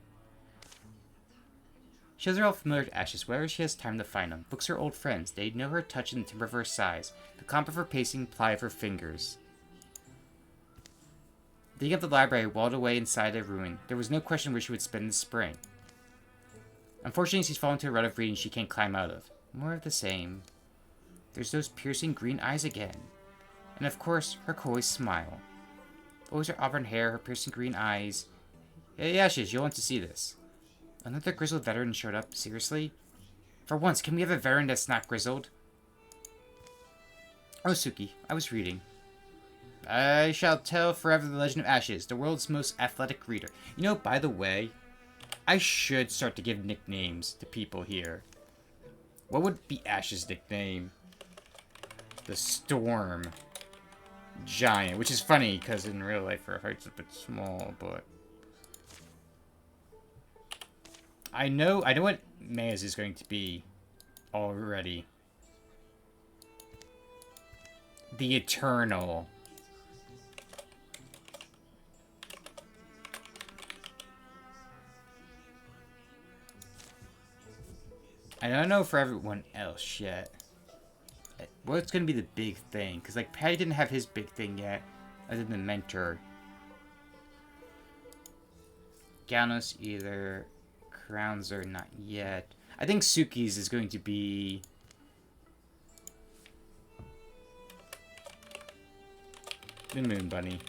She are all familiar to Ashes, wherever she has time to find them. Books are old friends. They know her touch and the timbre of her sighs, the comp of her pacing, ply of her fingers. Digging up the library walled away inside a ruin, there was no question where she would spend the spring. Unfortunately, she's fallen into a rut of reading she can't climb out of. More of the same. There's those piercing green eyes again. And of course, her coy smile. Always her auburn hair, her piercing green eyes. Hey, Ashes, you'll want to see this. Another grizzled veteran showed up. Seriously? For once, can we have a veteran that's not grizzled? Oh, Suki, I was reading. I shall tell forever the legend of Ashes, the world's most athletic reader. By the way, I should start to give nicknames to people here. What would be Ash's nickname? The Storm Giant, which is funny, because in real life her height's a bit small, but... I know what Maya's is going to be already. The Eternal. I don't know for everyone else yet. What's gonna be the big thing? Because, like, Patty didn't have his big thing yet, other than mentor. Ganos either. Crowns are not yet. I think Suki's is going to be... the Moon Bunny.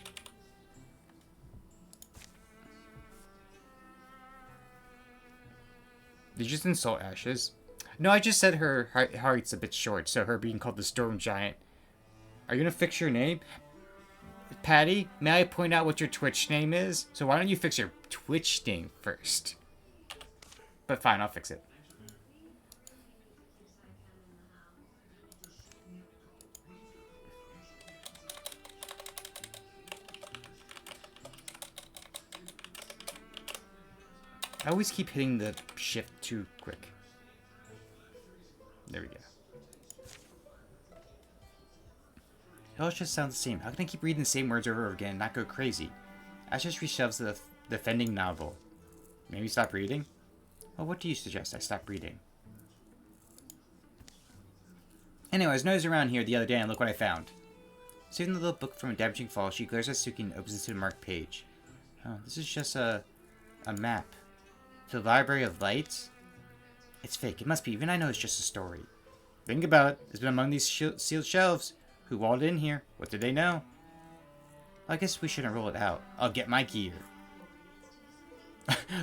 Did you just insult Ashes? No, I just said her heart's a bit short, so her being called the Storm Giant. Are you gonna fix your name? Patty, may I point out what your Twitch name is? So why don't you fix your Twitch name first? But fine, I'll fix it. I always keep hitting the shift too quick. There we go. It all just sounds the same. How can I keep reading the same words over and over again and not go crazy? Ash just reshoves the defending novel. Maybe stop reading? Well, what do you suggest I stop reading? Anyway, I was nosing around here the other day and look what I found. Saving the little book from a damaging fall, she glares at Suki and opens it to the marked page. Oh, this is just a map. To the Library of Lights? It's fake. It must be. Even I know it's just a story. Think about it. It's been among these sealed shelves. Who walled in here? What did they know? I guess we shouldn't roll it out. I'll get my gear.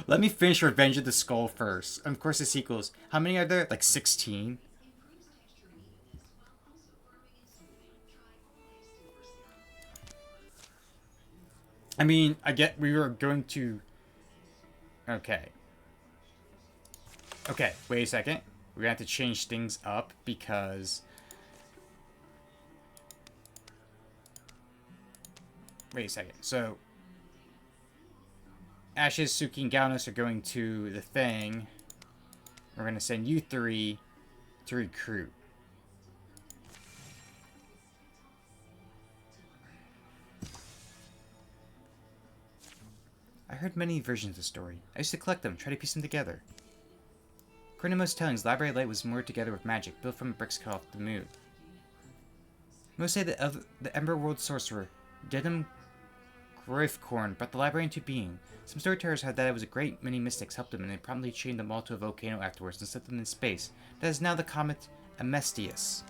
Let me finish Revenge of the Skull first. Of course, the sequels. How many are there? Like 16? I mean, I get we were going to... Okay. Okay, wait a second. We're gonna have to change things up because... Wait a second. So, Ashes, Suki, and Galnos are going to the thing. We're going to send you three to recruit. I heard many versions of the story. I used to collect them, try to piece them together. According to most tellings, Library Light was moored together with magic, built from bricks cut off the moon. Most say that the Ember World sorcerer, Dedham Griffcorn, brought the library into being. Some storytellers had that it was a great many mystics helped him, and they promptly chained them all to a volcano afterwards and set them in space. That is now the comet Amestius.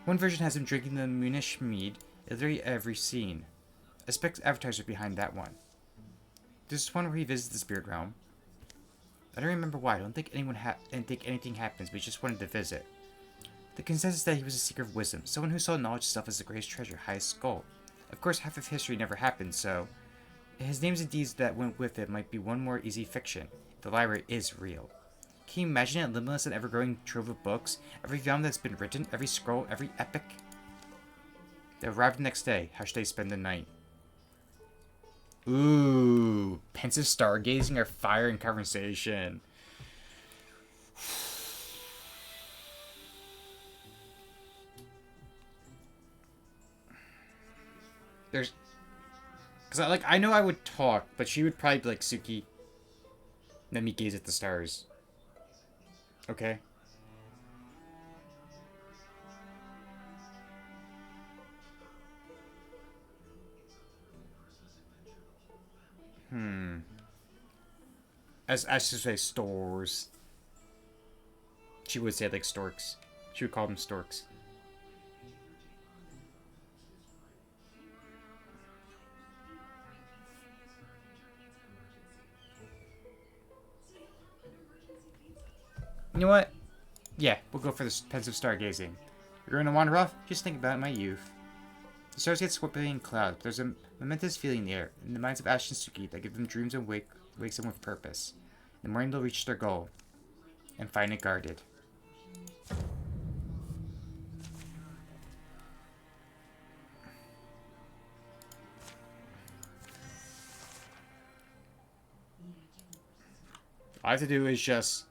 One version has him drinking the Munish mead every scene. I suspect advertiser behind that one. There's one where he visits the spirit realm. I don't remember why. I don't think anything happens, but he just wanted to visit. The consensus is that he was a seeker of wisdom, someone who saw knowledge itself as the greatest treasure, highest skull. Of course, half of history never happened, so his names and deeds that went with it might be one more easy fiction. The library is real. Can you imagine it limitless and ever-growing trove of books? Every volume that's been written, every scroll, every epic? They arrive the next day. How should they spend the night? Ooh, pensive stargazing or fire and conversation. There's... Because, I know I would talk, but she would probably be like, Suki, let me gaze at the stars. Okay? I should say stores. She would say, like, storks. She would call them storks. You know what? Yeah, we'll go for this pensive stargazing. You're going to wander off? Just think about my youth. The stars get swept away in clouds, but there's a momentous feeling in the air, in the minds of Ash and Suki, that give them dreams and wakes them with purpose. In the morning they'll reach their goal, and find it guarded. All I have to do is just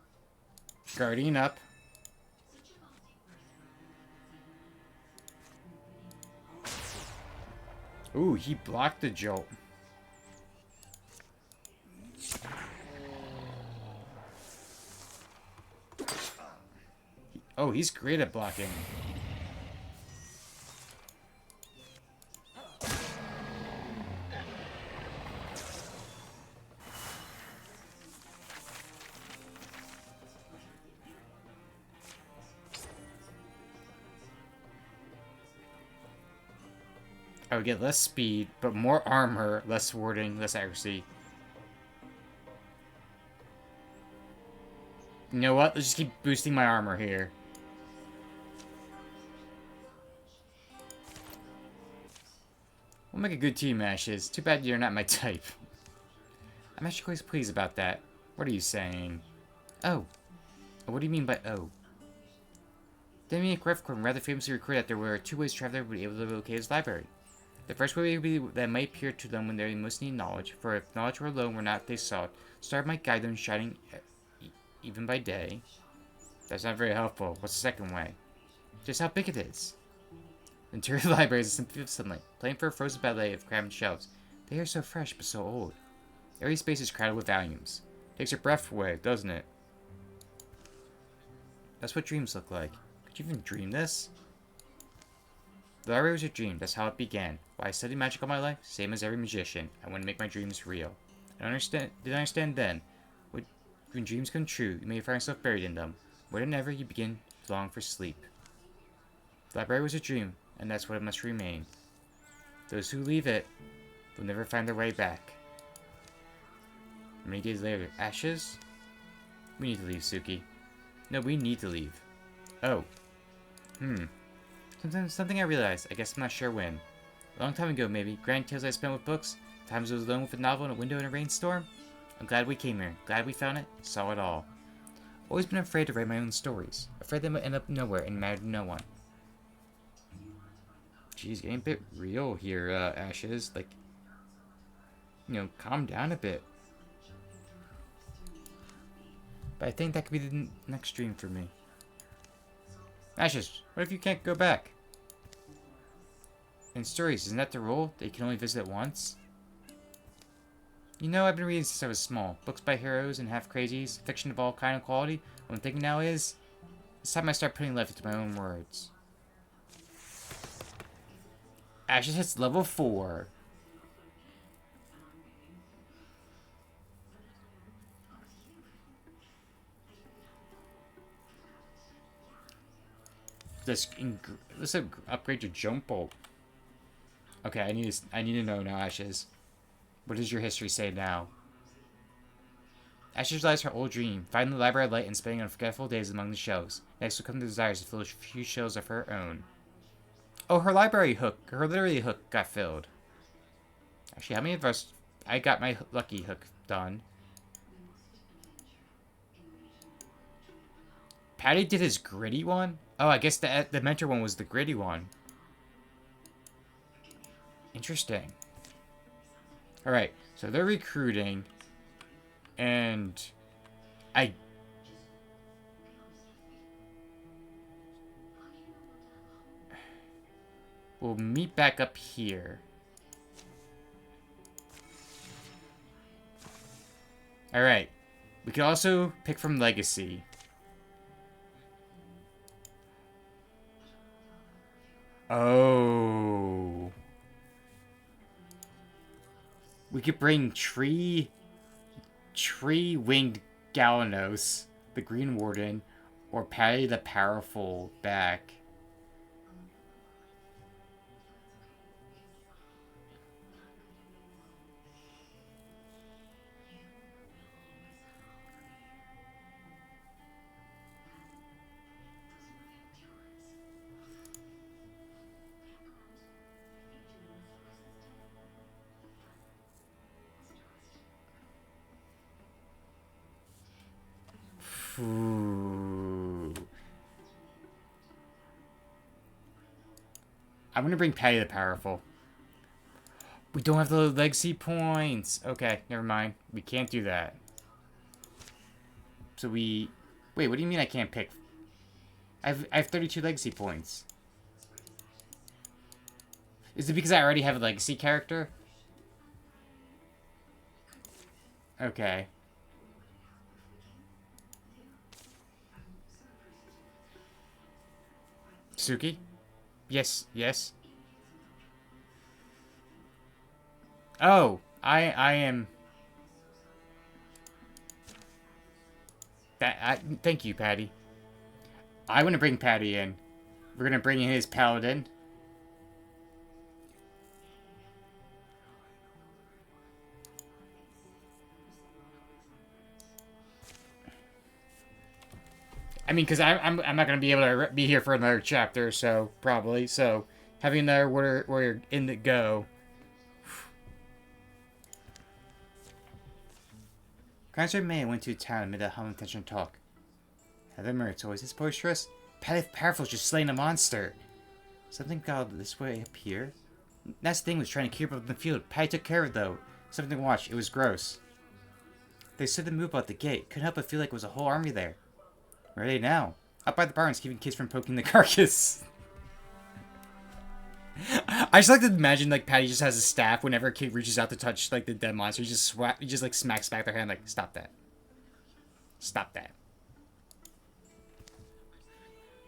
guardian up. Ooh, he blocked the jolt. Oh, he's great at blocking. I would get less speed, but more armor, less warding, less accuracy. You know what? Let's just keep boosting my armor here. We'll make a good team, Ashes. Too bad you're not my type. I'm actually quite pleased about that. What are you saying? Oh. What do you mean by oh? Demian Griffcorn rather famously recorded that there were 2 ways travelers would be able to locate his library. The first way would be that it might appear to them when they most need knowledge, for if knowledge were alone were not what they sought, stars might guide them shining even by day. That's not very helpful. What's the second way? Just how big it is. The interior of the library is a symphony of sunlight, playing for a frozen ballet of cramped shelves. They are so fresh but so old. Every space is crowded with volumes. Takes your breath away, doesn't it? That's what dreams look like. Could you even dream this? The library was a dream. That's how it began. Why I studied magic all my life, same as every magician. I want to make my dreams real. I didn't understand then. When dreams come true, you may find yourself buried in them. More than ever, you begin to long for sleep. The library was a dream, and that's what it must remain. Those who leave it will never find their way back. Many days later, Ashes? We need to leave, Suki. No, we need to leave. Oh. Something I realized. I guess I'm not sure when. A long time ago, maybe. Grand tales I spent with books. Times I was alone with a novel in a window in a rainstorm. I'm glad we came here. Glad we found it. Saw it all. Always been afraid to write my own stories. Afraid they might end up nowhere and matter to no one. Jeez, getting a bit real here, Ashes. Like, you know, calm down a bit. But I think that could be the next dream for me. Ashes, what if you can't go back? In stories, isn't that the rule? That you can only visit once? You know, I've been reading since I was small. Books by heroes and half-crazies, fiction of all kind of quality. What I'm thinking now is, it's time I start putting life into my own words. Ashes hits level 4. Let's upgrade your jump bolt. Okay, I need to know now, Ashes. What does your history say now? Ashes realized her old dream, finding the library light and spending unforgettable days among the shelves. Next will come the desires to fill a few shelves of her own. Oh, her literary hook got filled. Actually, how many of us... I got my lucky hook done. Patty did his gritty one? Oh, I guess the mentor one was the gritty one. Interesting. Alright, so they're recruiting. And... We'll meet back up here. Alright. We can also pick from Legacy. Oh. We could bring Tree-Winged Galanos, the Green Warden, or Patty the Powerful back. Ooh. I'm gonna bring Patty the Powerful. We don't have the legacy points. Okay, never mind. We can't do that. So we... Wait, what do you mean I can't pick? I have 32 legacy points. Is it because I already have a legacy character? Okay. Suki? Yes, yes. Oh, I am... Thank you, Patty. I want to bring Patty in. We're gonna bring in his paladin. I mean, because I'm not gonna be able to be here for another chapter, so probably. So having another warrior in the go. Grandson May went to town amid a hum of tension talk. Heather Mertz always this boisterous. Patty Powerful's just slaying a monster. Something got this way up here. Next thing was trying to keep up in the field. Patty took care of it though. Something to watch. It was gross. They said the move about the gate. Couldn't help but feel like it was a whole army there. Where are they now? Up by the barns, keeping kids from poking the carcass. I just like to imagine like Patty just has a staff whenever a kid reaches out to touch like the dead monster. He just like smacks back their hand like, stop that. Stop that.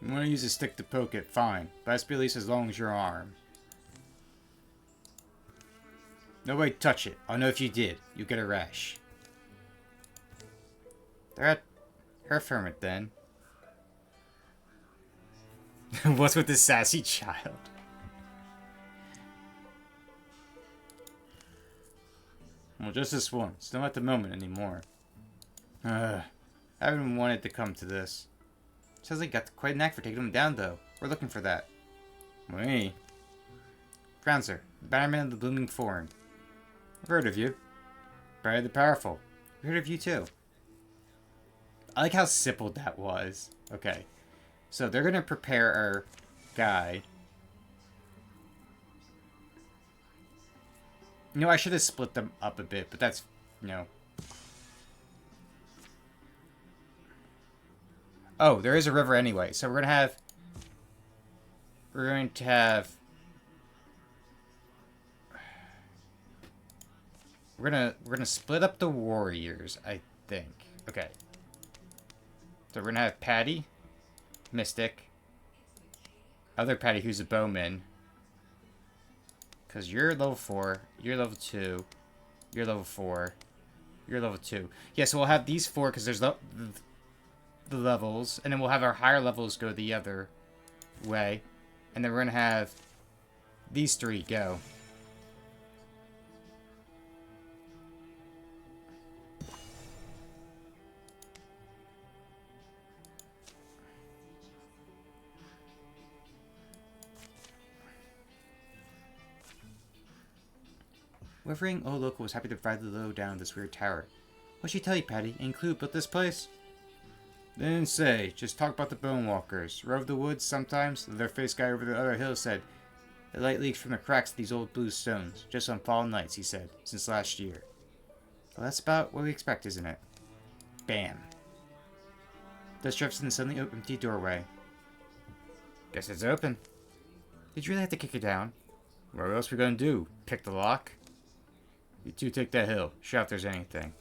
You want to use a stick to poke it, fine. But that's at least as long as your arm. Nobody touch it. I'll know if you did. You'll get a rash. They're at her ferment then. What's with this sassy child? Well, just this once. Not at the moment anymore. I haven't wanted to come to this. Sounds like you got quite a knack for taking them down, though. We're looking for that. Me? Grouncer, Bannerman of the Blooming Thorn. I've heard of you. Barry the Powerful. I've heard of you, too. I like how simple that was. Okay. So they're going to prepare our guy. You know, I should have split them up a bit, but that's, you know. Oh, there is a river anyway. So we're going to have... We're gonna split up the warriors, I think. Okay. So we're gonna have Patty, Mystic, other Patty who's a bowman. Cause you're level 4, you're level 2, you're level 4, you're level 2. Yeah, so we'll have these 4 because there's the levels, and then we'll have our higher levels go the other way, and then we're gonna have these 3 go. Wavering old local was happy to provide the lowdown of this weird tower. What'd she tell you, Patty? Any clue about this place? They didn't say. Just talk about the bone walkers. Rove the woods sometimes. The leather-faced guy over the other hill said. The light leaks from the cracks of these old blue stones. Just on fall nights, he said. Since last year. Well, that's about what we expect, isn't it? Bam. Dust drifts in the suddenly empty doorway. Guess it's open. Did you really have to kick it down? What else are we gonna do? Pick the lock? You two take that hill. Shout if there's anything.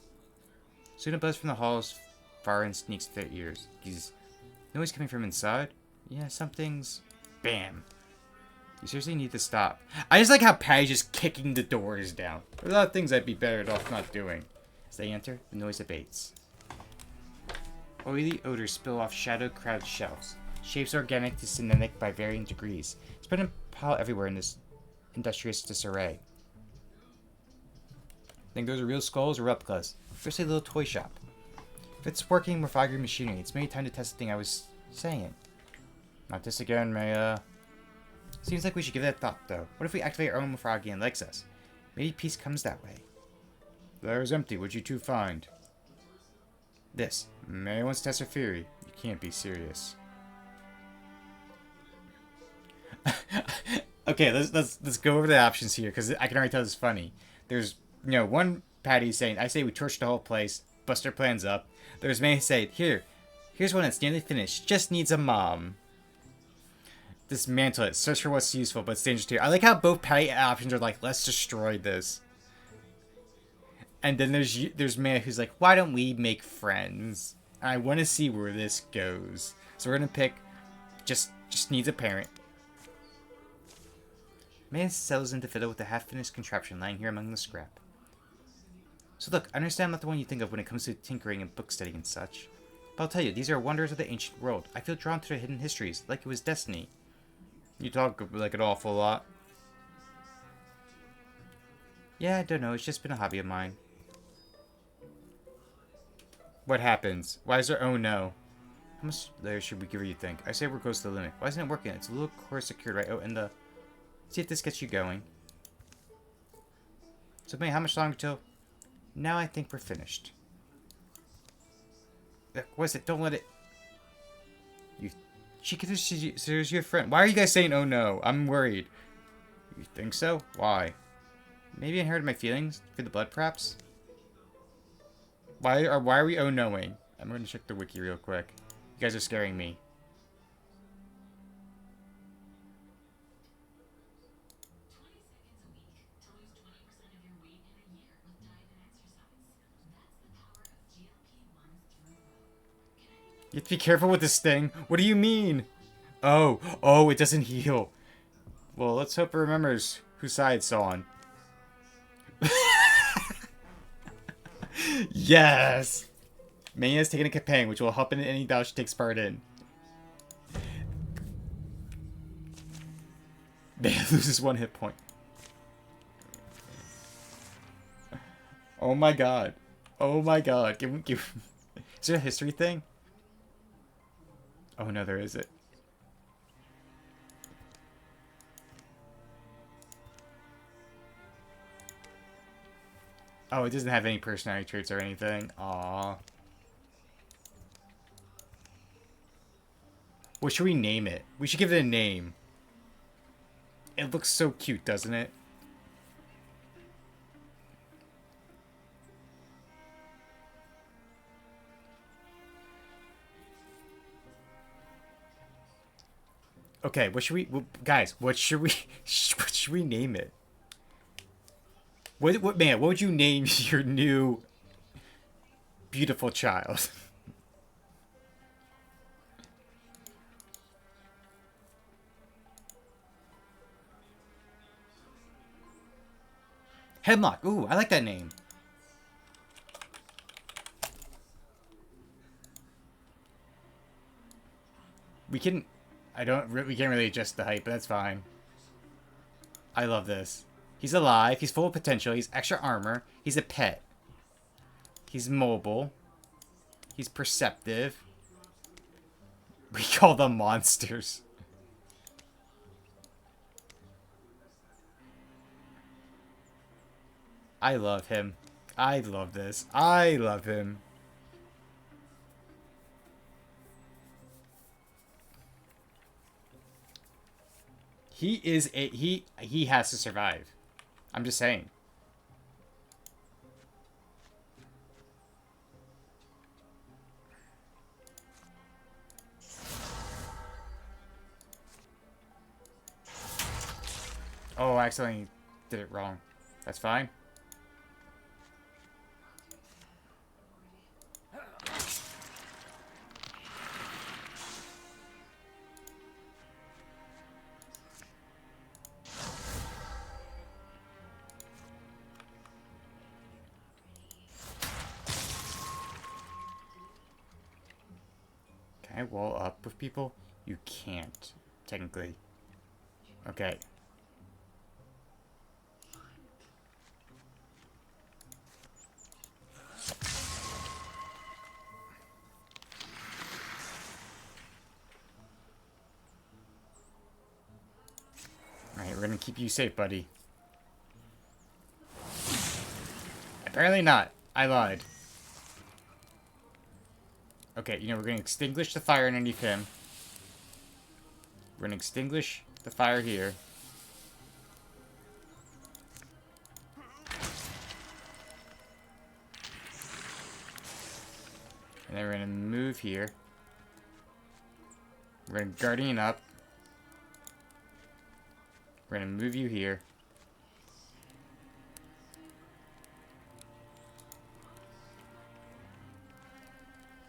Soon a buzz from the halls far in sneaks to their ears. Noise coming from inside? Yeah, something's... Bam. You seriously need to stop. I just like how Patty's just kicking the doors down. There's a lot of things I'd be better off not doing. As they enter, the noise abates. Oily odors spill off shadow-crowded shelves. Shapes organic to synthetic by varying degrees. Spread and pile everywhere in this industrious disarray. Think those are real skulls or replicas? Just a little toy shop. If it's working with Foggy machinery, it's maybe time to test the thing I was saying. Not this again, Maya. Seems like we should give that a thought, though. What if we activate our own Froggy and likes us? Maybe peace comes that way. There's empty. What'd you two find? This. Maya wants to test her theory. You can't be serious. Okay, let's go over the options here, because I can already tell this is funny. There's, you know, one Patty saying, I say we torch the whole place, bust our plans up. There's May saying, here's one that's nearly finished, just needs a mom. Dismantle it, search for what's useful, but it's dangerous too. I like how both Patty options are like, let's destroy this. And then there's May who's like, why don't we make friends? I want to see where this goes. So we're going to pick just Just needs a parent. Man settles into fiddle with a half-finished contraption lying here among the scrap. So look, I understand I'm not the one you think of when it comes to tinkering and book studying and such. But I'll tell you, these are wonders of the ancient world. I feel drawn to their hidden histories, like it was destiny. You talk like an awful lot. Yeah, I don't know, it's just been a hobby of mine. What happens? Why is there... Oh no. How much layer should we give her, you think? I say we're close to the limit. Why isn't it working? It's a little core secured, right? Oh, and the... See if this gets you going. So, man, how much longer till... Now I think we're finished. What is it? Don't let it... She considers you a friend. Why are you guys saying, oh no? I'm worried. You think so? Why? Maybe I inherited my feelings? For the blood, perhaps? Why are we oh noing? I'm going to check the wiki real quick. You guys are scaring me. You have to be careful with this thing. What do you mean? Oh, it doesn't heal. Well, let's hope it remembers whose side it's on. Yes! Mania is taking a campaign, which will help in any battle she takes part in. Mania loses 1 hit point. Oh my god. Oh my god. Give... Is there a history thing? Oh no, there isn't. Oh, it doesn't have any personality traits or anything. Aww. What should we name it? We should give it a name. It looks so cute, doesn't it? Okay, what should we... Guys, what should we name it? What would you name your new beautiful child? Hemlock. Ooh, I like that name. We can... we can't really adjust the height, but that's fine. I love this. He's alive. He's full of potential. He's extra armor. He's a pet. He's mobile. He's perceptive. We call them monsters. I love him. I love this. I love him. He is a... He has to survive. I'm just saying. Oh, I accidentally did it wrong. That's fine. Can I wall up with people? You can't, technically. Okay. Alright, we're gonna keep you safe, buddy. Apparently not. I lied. Okay, you know, we're going to extinguish the fire underneath him. We're going to extinguish the fire here. And then we're going to move here. We're going to guardian up. We're going to move you here.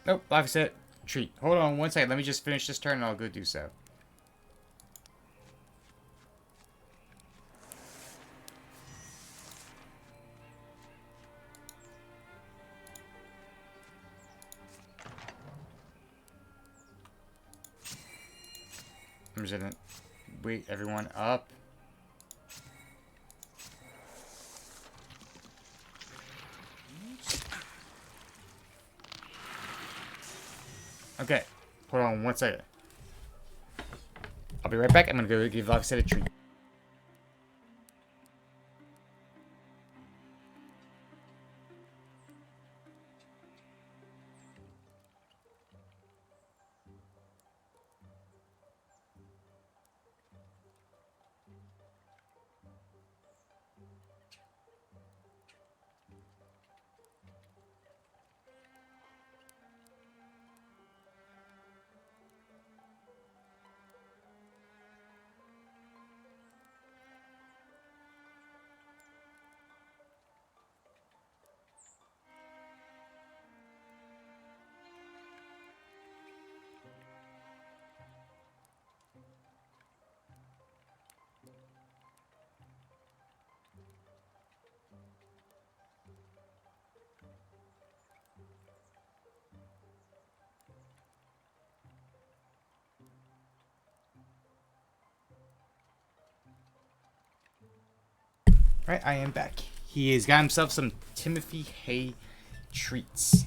Nope, life set. Treat. Hold on one second. Let me just finish this turn and I'll go do so. I'm just gonna wait everyone up. Okay, hold on 1 second. I'll be right back. I'm gonna go give Voxette a treat. Alright, I am back. He has got himself some Timothy Hay treats.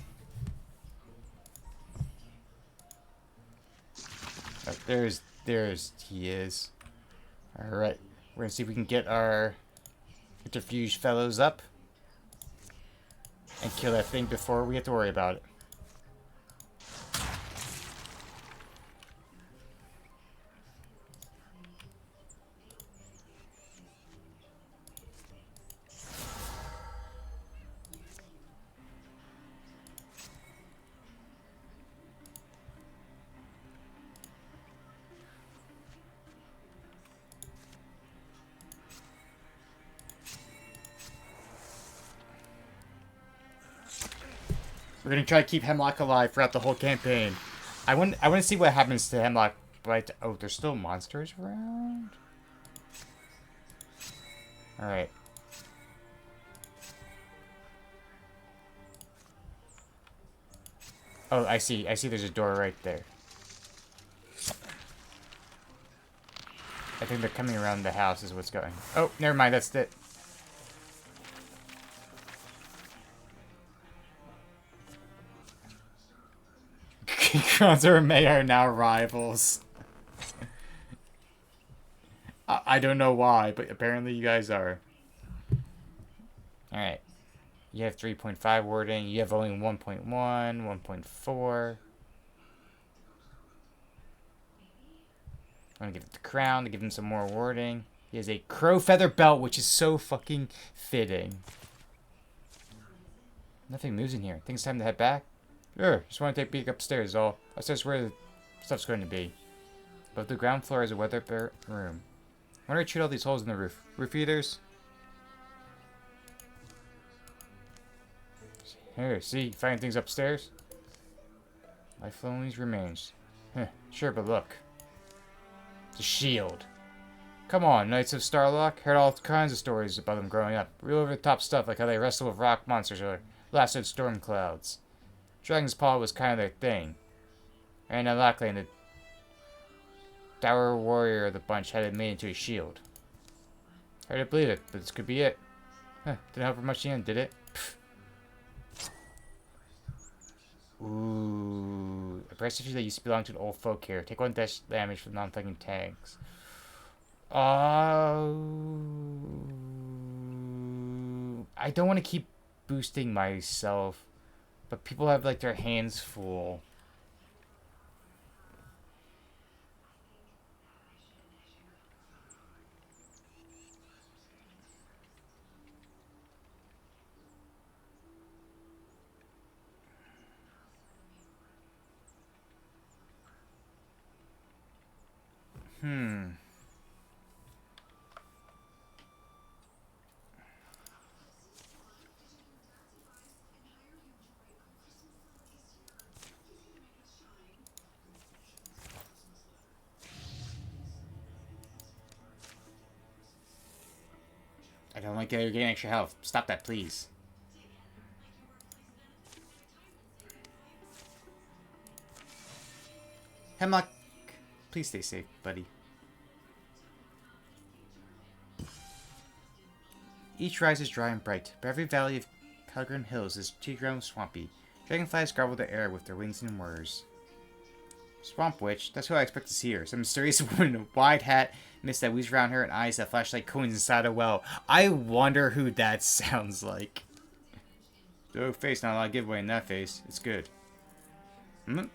Oh, he is. Alright, we're gonna see if we can get our interfuge fellows up and kill that thing before we have to worry about it. We're gonna try to keep Hemlock alive throughout the whole campaign. I want to see what happens to Hemlock. But oh, there's still monsters around. All right. Oh, I see. I see. There's a door right there. I think they're coming around the house. Is what's going. Oh, never mind. That's it. Kronzer and May are now rivals. I don't know why, but apparently you guys are. Alright. You have 3.5 wording. You have only 1.1, 1.4. I'm gonna give it the crown to give him some more wording. He has a crow feather belt, which is so fucking fitting. Nothing moves in here. Think it's time to head back? Sure, just want to take a peek upstairs, all. Upstairs where the stuff's going to be. Above the ground floor is a weather room. I wonder who chewed all these holes in the roof. Roof eaters? Here, see? Finding things upstairs? Life only remains. Sure, but look. It's a shield. Come on, Knights of Starlock. Heard all kinds of stories about them growing up. Real over-the-top stuff, like how they wrestle with rock monsters or blasted storm clouds. Dragon's Paw was kind of their thing. And unluckily, the dour warrior of the bunch had it made into a shield. Hard to believe it, but this could be it. Didn't help her much in the end, did it? Pfft. Ooh. A price issue that used to belong to an old folk here. Take 1 dash damage from non-thugging tanks. I don't want to keep boosting myself. But people have, like, their hands full. I don't like that you're getting extra health. Stop that, please. Hemlock, please stay safe, buddy. Each rise is dry and bright, but every valley of Calgren Hills is tea-grown and swampy. Dragonflies garble the air with their wings and whirs. Swamp Witch? That's who I expect to see her. Some mysterious woman in a wide hat, mist that weaves around her, and eyes that flash like coins inside a well. I wonder who that sounds like. Oh, face, not a lot of giveaway in that face. It's good. Thought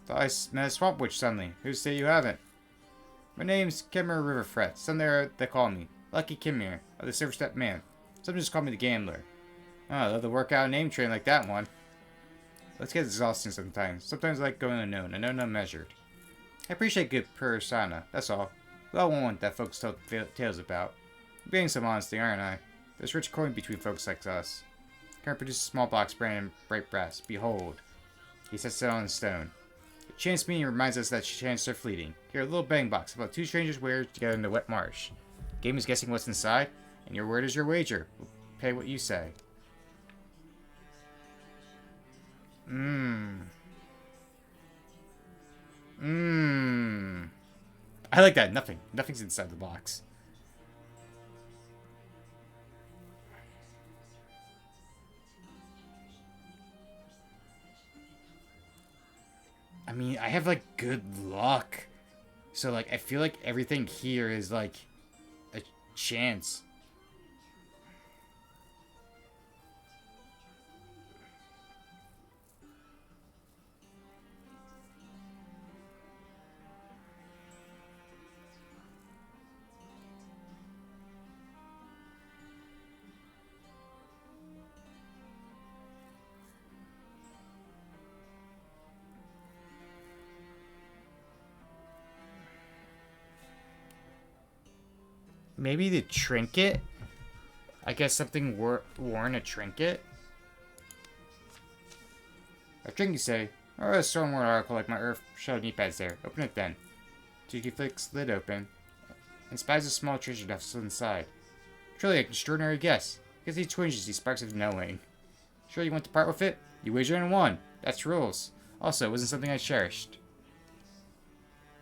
I met a Swamp Witch suddenly. Who's to say you haven't? My name's Kimmer Riverfret. Some there they call me. Lucky Kimmer, of the Silver Step Man. Some just call me the Gambler. Oh, I love to work out a name train like that one. Let's get exhausting sometimes. Sometimes I like going unknown unmeasured. I appreciate good persona, that's all. We all want that folks tell tales about. I'm being some honesty, aren't I? There's rich coin between folks like us. Current produces a small box branded in bright brass. Behold. He sets it on stone. A chance meeting reminds us that chances are fleeting. Here, a little bang box about two strangers weird together in the wet marsh. Game is guessing what's inside, and your word is your wager. We'll pay what you say. I like that. Nothing. Nothing's inside the box. I mean, I have, like, good luck. So, like, I feel like everything here is, like, a chance. Maybe the trinket? I guess something worn a trinket? A trinket, you say? Or a stormward article like my Earth showed knee pads there. Open it then. Cheeky flicks lid open and spies a small treasure deficit inside. Truly an extraordinary guess. Because he twinges these sparks of knowing. Sure you want to part with it? You wager and won. That's rules. Also, it wasn't something I cherished.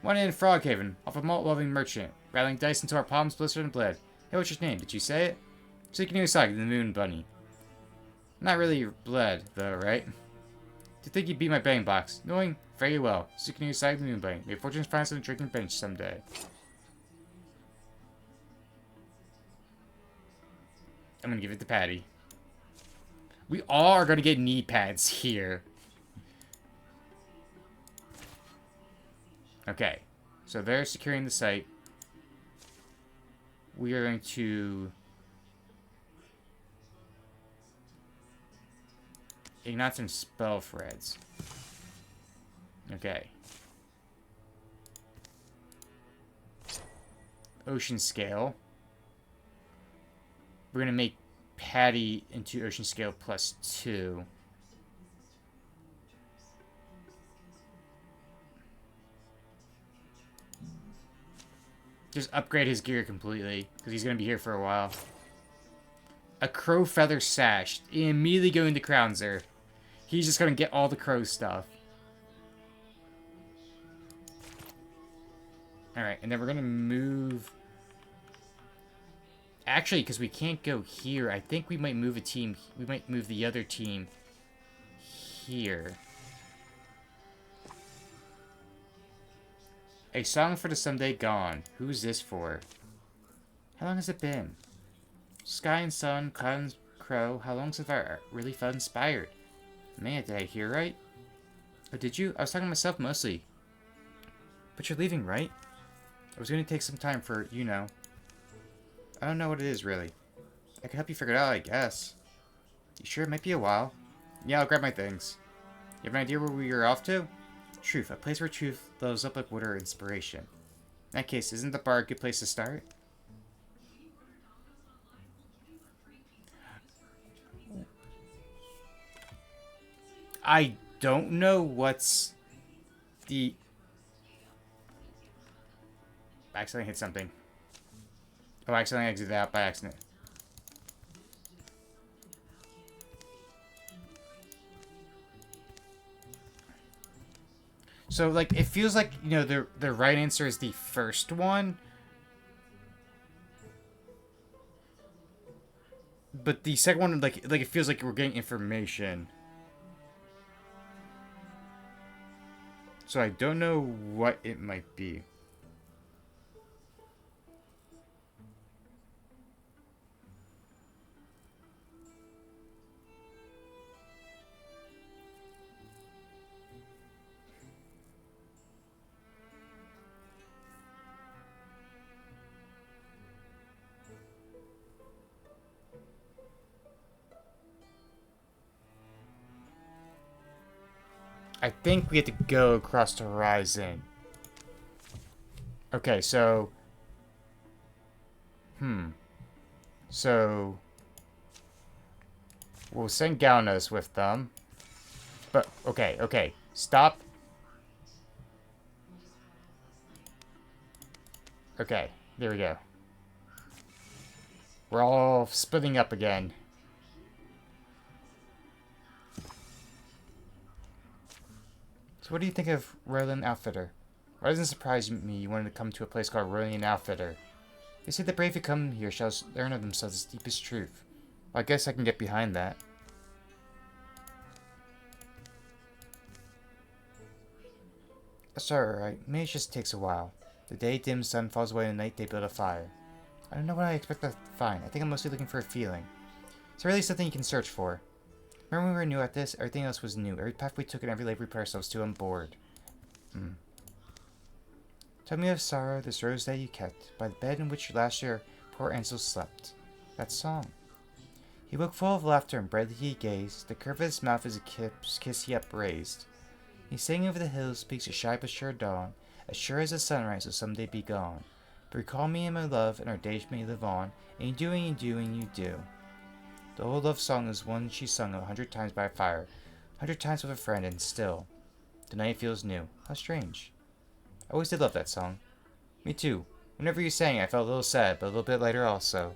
One in Froghaven, off a malt-loving merchant, rattling dice until our palms blistered and bled. Hey, what's your name? Did you say it? Tsukinui Sagi, the Moon Bunny. Not really bled, though, right? To think you beat my bang box. Knowing very well. Tsukinui Sagi, the Moon Bunny. May fortunes find us on the drinking bench someday. I'm gonna give it to Patty. We all are gonna get knee pads here. Okay, so they're securing the site. We are going to ignite some spell threads. Okay. Ocean Scale. We're going to make Patty into Ocean Scale +2. Just upgrade his gear completely, because he's going to be here for a while. A crow feather sash. Immediately going to Crownzer. He's just going to get all the crow stuff. Alright, and then we're going to move... Actually, because we can't go here, I think we might move a team... We might move the other team here. A song for the someday gone. Who's this for? How long has it been? Sky and sun, cloud and crow. How long since I really felt inspired? Man, did I hear right? Oh, did you? I was talking to myself mostly. But you're leaving, right? I was going to take some time for, you know. I don't know what it is, really. I can help you figure it out, I guess. You sure it might be a while? Yeah, I'll grab my things. You have an idea where we are off to? Truth, a place where truth flows up like water or inspiration. In that case, isn't the bar a good place to start? I don't know what's the... I accidentally hit something. Oh, I accidentally exited out by accident. So, like, it feels like, you know, the right answer is the first one. But the second one, like it feels like we're getting information. So I don't know what it might be. I think we have to go across the horizon. Okay, so... So... We'll send Gaunas with them. But, okay. Stop. Okay, there we go. We're all splitting up again. So what do you think of Roland Outfitter? Why doesn't it surprise me you wanted to come to a place called Roland Outfitter? They say the brave who come here shall learn of themselves the deepest truth. Well, I guess I can get behind that. That's alright. Maybe it just takes a while. The day dims, sun falls away, and the night they build a fire. I don't know what I expect to find. I think I'm mostly looking for a feeling. It's really something you can search for. Remember when we were new at this? Everything else was new. Every path we took and every life we put ourselves to on board. Tell me of sorrow, this rose that you kept, by the bed in which last year poor Ansel slept. That song. He woke full of laughter and brightly he gazed. The curve of his mouth is a kiss he upraised. He sang over the hills, speaks a shy but sure dawn, as sure as the sunrise will someday be gone. But recall me and my love, and our days may live on, and you do. The old love song is one she sung 100 times by fire, 100 times with a friend, and still, the night feels new. How strange. I always did love that song. Me too. Whenever you sang, I felt a little sad, but a little bit lighter also.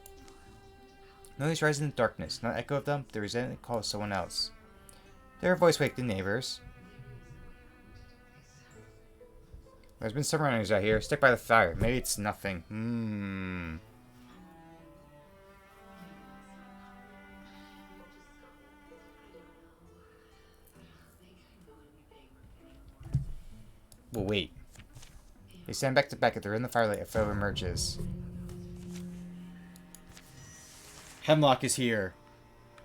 Noise rising in the darkness, not an echo of them, but the resentment call of someone else. Their voice waked the neighbors. There's been some runners out here. Stick by the fire. Maybe it's nothing. We'll wait. They stand back to back if they're in the firelight. A foe emerges. Hemlock is here.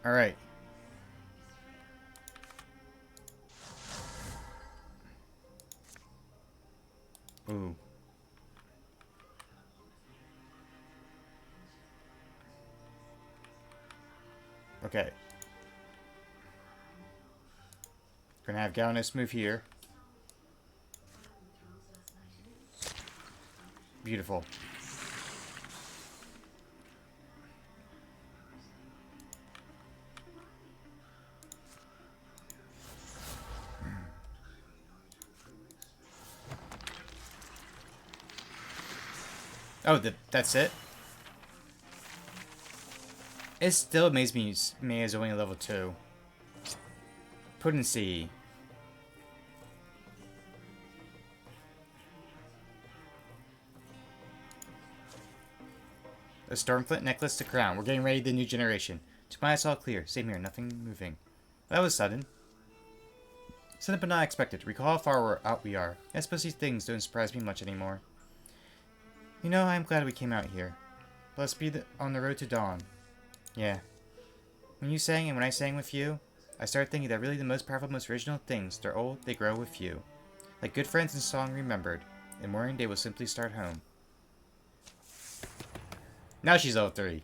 Alright. Ooh. Okay. We're gonna have Gallinus move here. Beautiful. Oh, that's it? It still amazes me May is only level 2. Potency. A Stormflint necklace to crown. We're getting ready the new generation. To my eyes all clear. Same here, nothing moving. That was sudden. Sudden but not expected. Recall how far out we are. I suppose these things don't surprise me much anymore. You know, I'm glad we came out here. Let's be on the road to dawn. Yeah. When you sang and when I sang with you, I started thinking that really the most powerful, most original things, they're old, they grow with you. Like good friends in song remembered. In morning they will simply start home. Now she's level 3.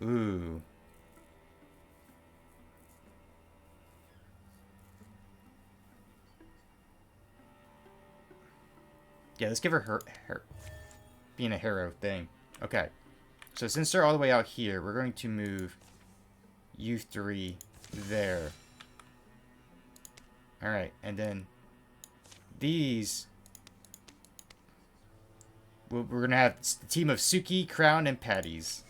Ooh. Yeah, let's give her her being a hero thing. Okay. So since they're all the way out here, we're going to move you 3 there. Alright, and then these... we're going to have a team of Suki, Crown, and Patties.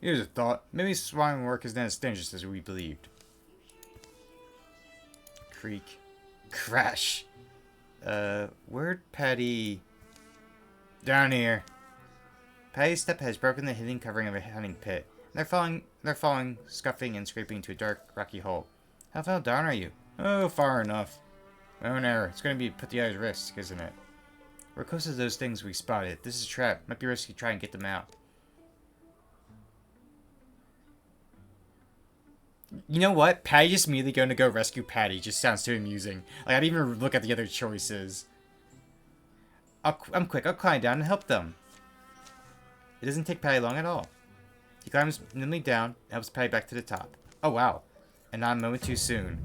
Here's a thought. Maybe swan work is not as dangerous as we believed. Creak. Crash. Where'd Patty... Down here. Patty's step has broken the hidden covering of a hunting pit. They're falling, scuffing and scraping into a dark, rocky hole. How far down are you? Oh, far enough. Oh no, it's going to be put the other's risk, isn't it? We're close to those things we spotted. This is a trap. Might be risky to try and get them out. You know what? Patty just immediately going to go rescue Patty just sounds too amusing. Like, I didn't even look at the other choices. I'm quick. I'll climb down and help them. It doesn't take Patty long at all. He climbs nimbly down and helps Patty back to the top. Oh, wow. And not a moment too soon.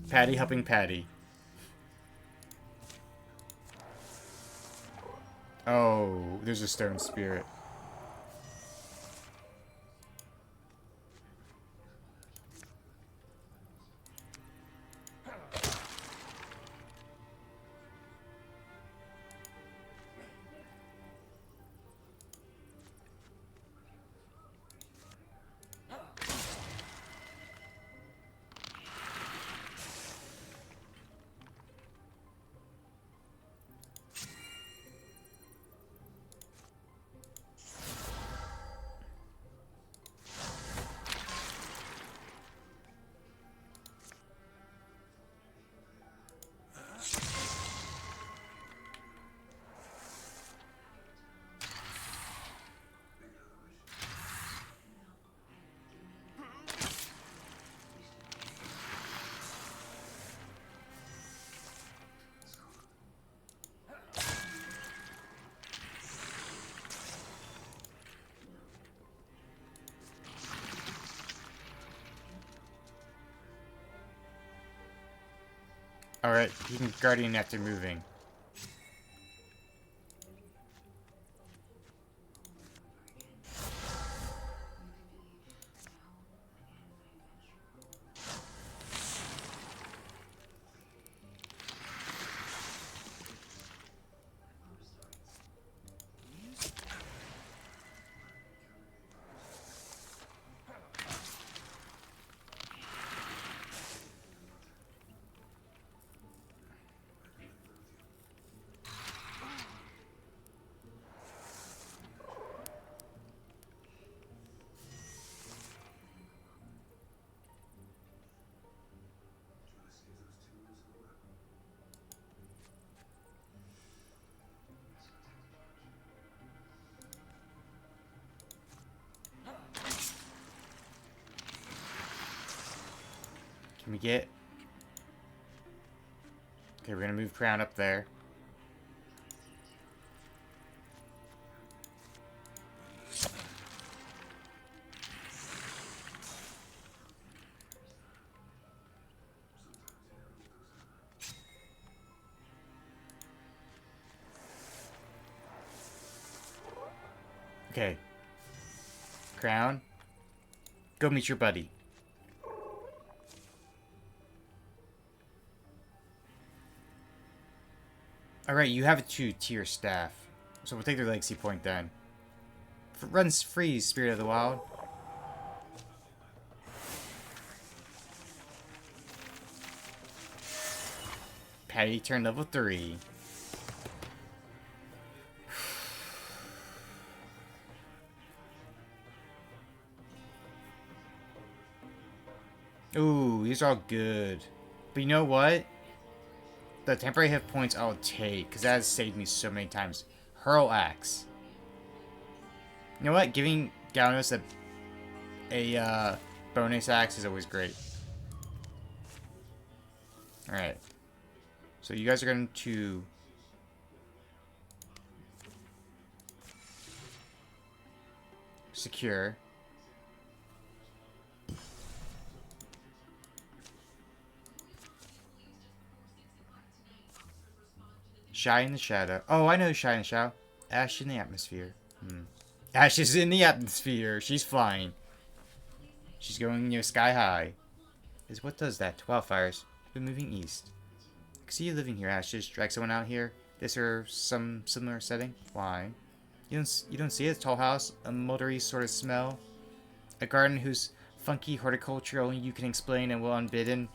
Patty helping Patty. Oh, there's a stone spirit. Alright, he can guardian after moving. Can we get... Okay, we're gonna move Crown up there. Okay. Crown. Go meet your buddy. Alright, you have a 2-tier staff. So we'll take their legacy point then. Runs free, Spirit of the Wild. Patty turned level 3. Ooh, these are all good. But you know what? The temporary hit points I'll take, because that has saved me so many times. Hurl Axe. You know what? Giving Galnos a bonus axe is always great. Alright. So you guys are going to... secure. Shy in the Shadow. Oh, I know Shy in the Shadow. Ash in the Atmosphere. Ash is in the atmosphere. She's flying. She's going near sky high. What does that? Wildfires. Been moving east. I see you living here, Ash. Just drag someone out here. This or some similar setting. Why? You don't see it? Tall house, a moldery sort of smell. A garden whose funky horticulture only you can explain and will unbidden.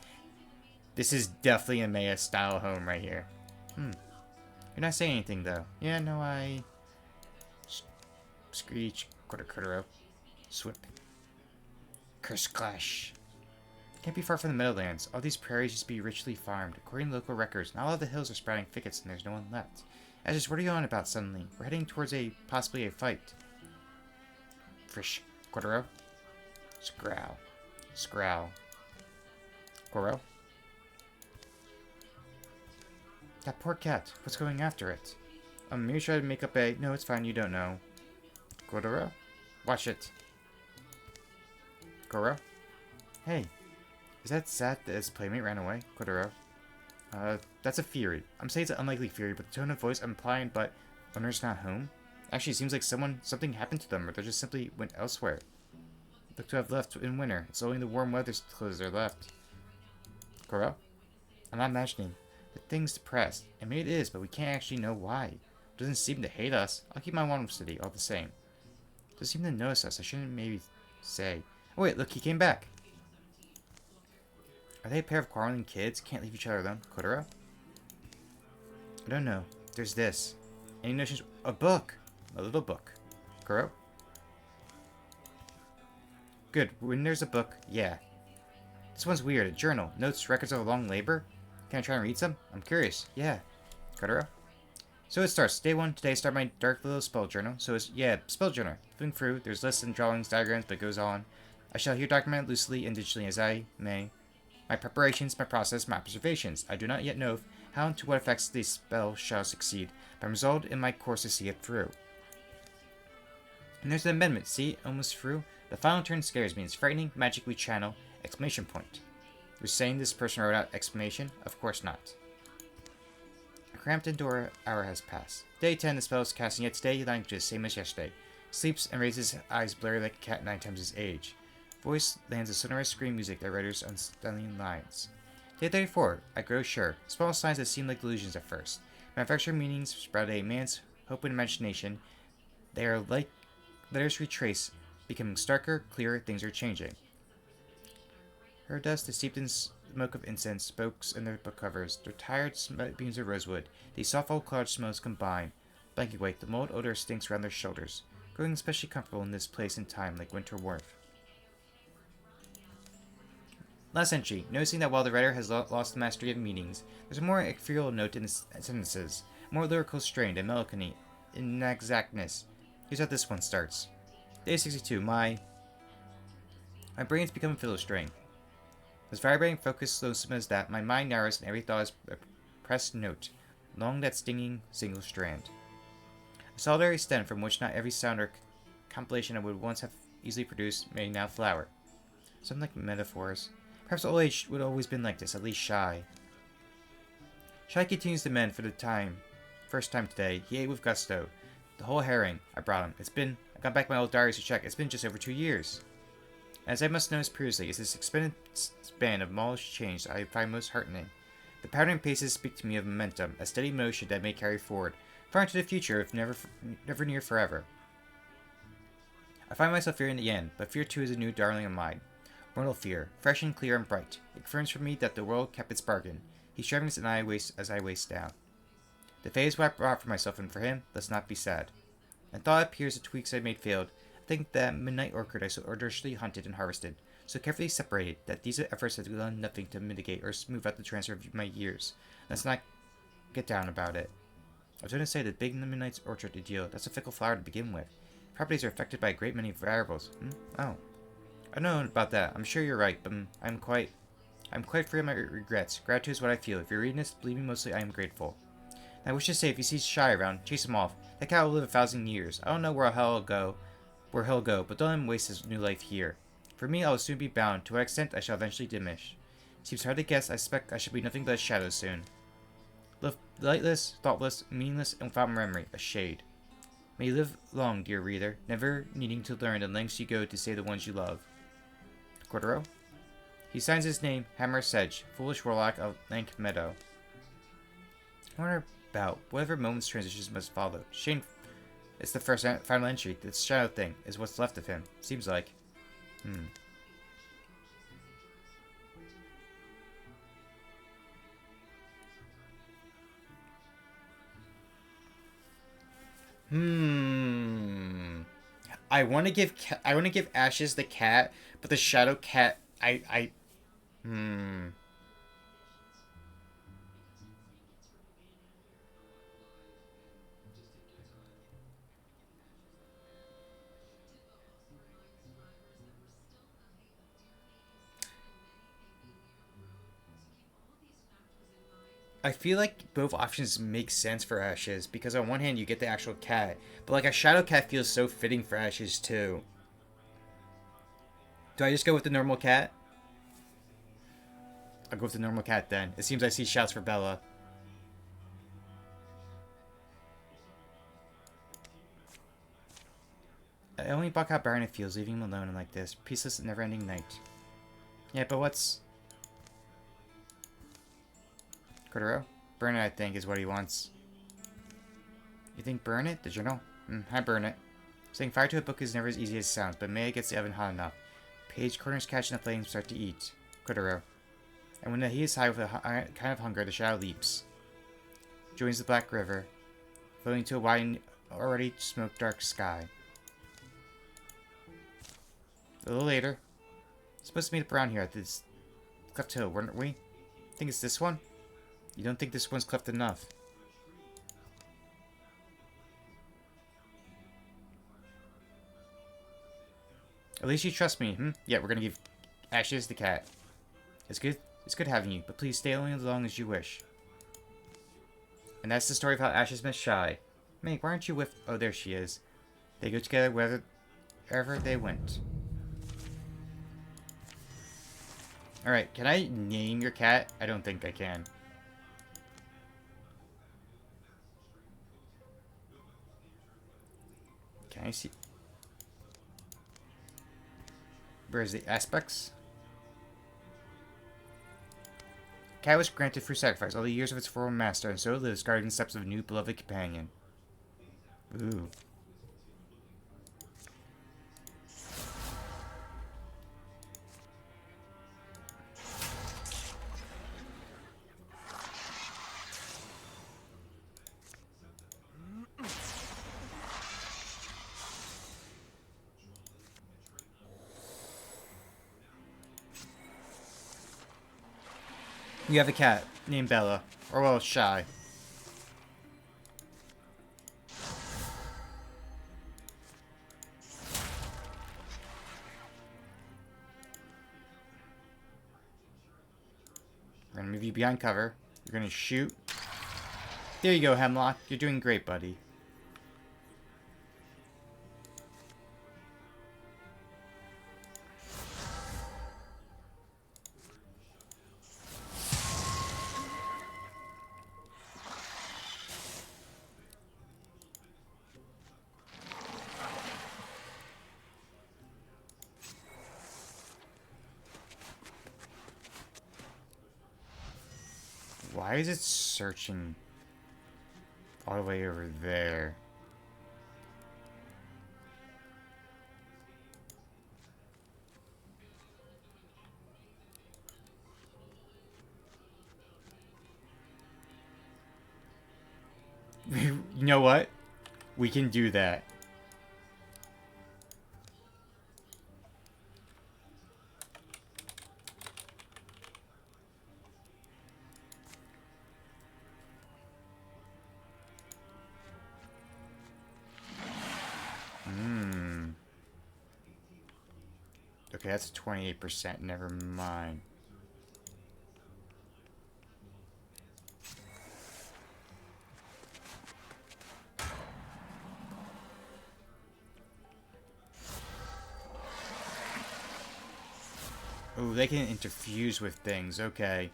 This is definitely a Maya-style home right here. You're not saying anything, though. Yeah, no, I... Screech. Quarter-quarter. Swip. Curse clash. Can't be far from the Meadowlands. All these prairies used to be richly farmed. According to local records, now all of the hills are sprouting thickets and there's no one left. Just what are you on about suddenly? We're heading towards possibly a fight. Frish. Quartero. Scrowl. Scrowl. Quoro. That poor cat. What's going after it? Maybe try to make up a... No, it's fine, you don't know. Quartero. Watch it. Quoro. Hey. Is that sad that his playmate ran away? Quartero. That's a theory. I'm saying it's an unlikely theory, but the tone of voice I'm implying, but owner's not home? Actually, it seems like something happened to them, or they just simply went elsewhere. Look to have left in winter. It's only the warm weather clothes are left. Quoro? I'm not imagining. The thing's depressed. I mean, it is, but we can't actually know why. It doesn't seem to hate us. I'll keep my warm city all the same. It doesn't seem to notice us. I shouldn't maybe say. Oh wait, look, he came back. Are they a pair of quarreling kids? Can't leave each other alone. Quartero? I don't know. There's this. Any notions? A book! A little book. Quoro? Good. When there's a book, yeah. This one's weird. A journal. Notes, records of a long labor. Can I try and read some? I'm curious. Yeah. Quartero? So it starts. Day 1. Today I start my dark little spell journal. So it's, yeah, spell journal. Flipping through. There's lists and drawings, diagrams, but it goes on. I shall here document loosely and digitally as I may. My preparations, my process, my observations. I do not yet know how and to what effects the spell shall succeed, but I'm resolved in my course to see it through. And there's the amendment. See? Almost through. The final turn scares me. It's frightening. Magically channel. Exclamation point. You're saying this person wrote out exclamation? Of course not. A cramped indoor hour has passed. Day 10, the spell is casting yet today, language same as yesterday. Sleeps and raises eyes blurry like a cat 9 times his age. Voice lands a sonorous scream music that writers on stunning lines. Day 34, I grow sure. Small signs that seem like delusions at first. Manufactured meanings sprout a man's hope and imagination. They are like letters retrace, becoming starker, clearer, things are changing. Her dust is steeped in smoke of incense, spokes in their book covers, their tired beams of rosewood. These soft old cloud smells combine. Blanket white, the mold odor stinks around their shoulders, growing especially comfortable in this place and time like winter warmth. Last entry. Noticing that while the writer has lost the mastery of meanings, there's a more ethereal note in his sentences, more lyrical strain and melancholy in exactness. Here's how this one starts. Day 62. My brain's become a fiddle string. As vibrating, focused, lonesome as that, my mind narrows and every thought is a pressed note, along that stinging single strand. A solitary stem from which not every sound or compilation I would once have easily produced may now flower. Something like metaphors. Perhaps old age would always been like this, at least shy. Shy continues to mend for the first time today. He ate with gusto. The whole herring I brought him. I got back my old diaries to check. It's been just over 2 years. As I must notice previously, it's this extended span of mallish change that I find most heartening. The pattern paces speak to me of momentum, a steady motion that may carry forward, far into the future, if never near forever. I find myself fearing the end, but fear too is a new darling of mine. Mortal fear, fresh and clear and bright. It confirms for me that the world kept its bargain. He strivings and I waste as I waste down. The fate is what I brought for myself and for him, let's not be sad. And thought it appears the tweaks I made failed. I think that midnight orchard I so arduously hunted and harvested, so carefully separated, that these efforts have done nothing to mitigate or smooth out the transfer of my years. Let's not get down about it. I was going to say the big midnight orchard ideal, that's a fickle flower to begin with. Properties are affected by a great many variables. Oh. I don't know about that. I'm sure you're right, but I'm quite free of my regrets. Gratitude is what I feel. If you're reading this, believe me, mostly I am grateful. And I wish to say, if he sees Shy around, chase him off. That cat will live 1,000 years. I don't know where he'll go, but don't let him waste his new life here. For me, I will soon be bound. To what extent, I shall eventually diminish. Seems hard to guess. I suspect I shall be nothing but a shadow soon. Lightless, thoughtless, meaningless, and without memory. A shade. May you live long, dear reader, never needing to learn the lengths you go to save the ones you love. Quartero? He signs his name, Hammer Sedge, foolish warlock of Lank Meadow. I wonder about whatever moment's transitions must follow. Shane, it's the final entry. This shadow thing is what's left of him. Seems like. Hmm. Hmm. I want to give Ashes the cat, but the shadow cat hmm. I feel like both options make sense for Ashes because on one hand you get the actual cat, but like a shadow cat feels so fitting for Ashes too. Do I just go with the normal cat? I'll go with the normal cat then. It seems I see shouts for Bella. I only buck out Baron it feels, leaving him alone like this. Peaceless, never-ending night. Yeah, but what's... Cordero? Burn it, I think, is what he wants. You think burn it? The journal? I burn it. Setting fire to a book is never as easy as it sounds, but Maya gets the oven hot enough. Page corners catch and the flames start to eat. Cordero. And when the heat is high with a kind of hunger, the shadow leaps. Joins the Black River, floating to a wide, already smoke-dark sky. A little later, supposed to meet up around here at this cleft hill, weren't we? Think it's this one? You don't think this one's cleft enough? At least you trust me, Yeah, we're gonna give Ashes the cat. It's good having you, but please stay only as long as you wish. And that's the story of how Ashes met Shy. Meg, why aren't you with... Oh, there she is. They go together wherever they went. Alright, can I name your cat? I don't think I can. Can I see... Where's the aspects? Cat was granted free sacrifice all the years of its former master, and so it lives guarding the steps of a new beloved companion. Ooh. You have a cat named Bella. Or, well, Shy. We're gonna move you behind cover. You're gonna shoot. There you go, Hemlock. You're doing great, buddy. Why is it searching all the way over there? You know what? We can do that. Okay, that's 28%. Never mind. Oh, they can interfuse with things. Okay.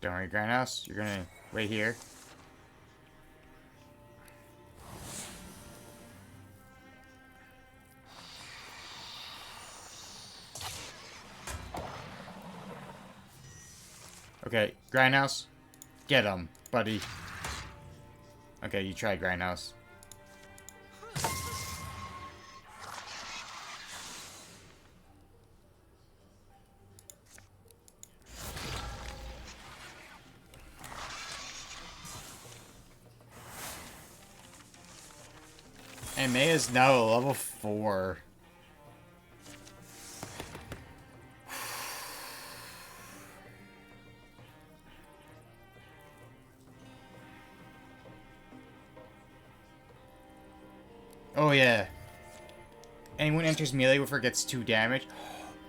Don't worry, Grindhouse. You're gonna wait here. Okay, Grindhouse. Get him, buddy. Okay, you try, Grindhouse. And Maya's now a level 4. Oh yeah. Anyone enters melee with her gets 2 damage.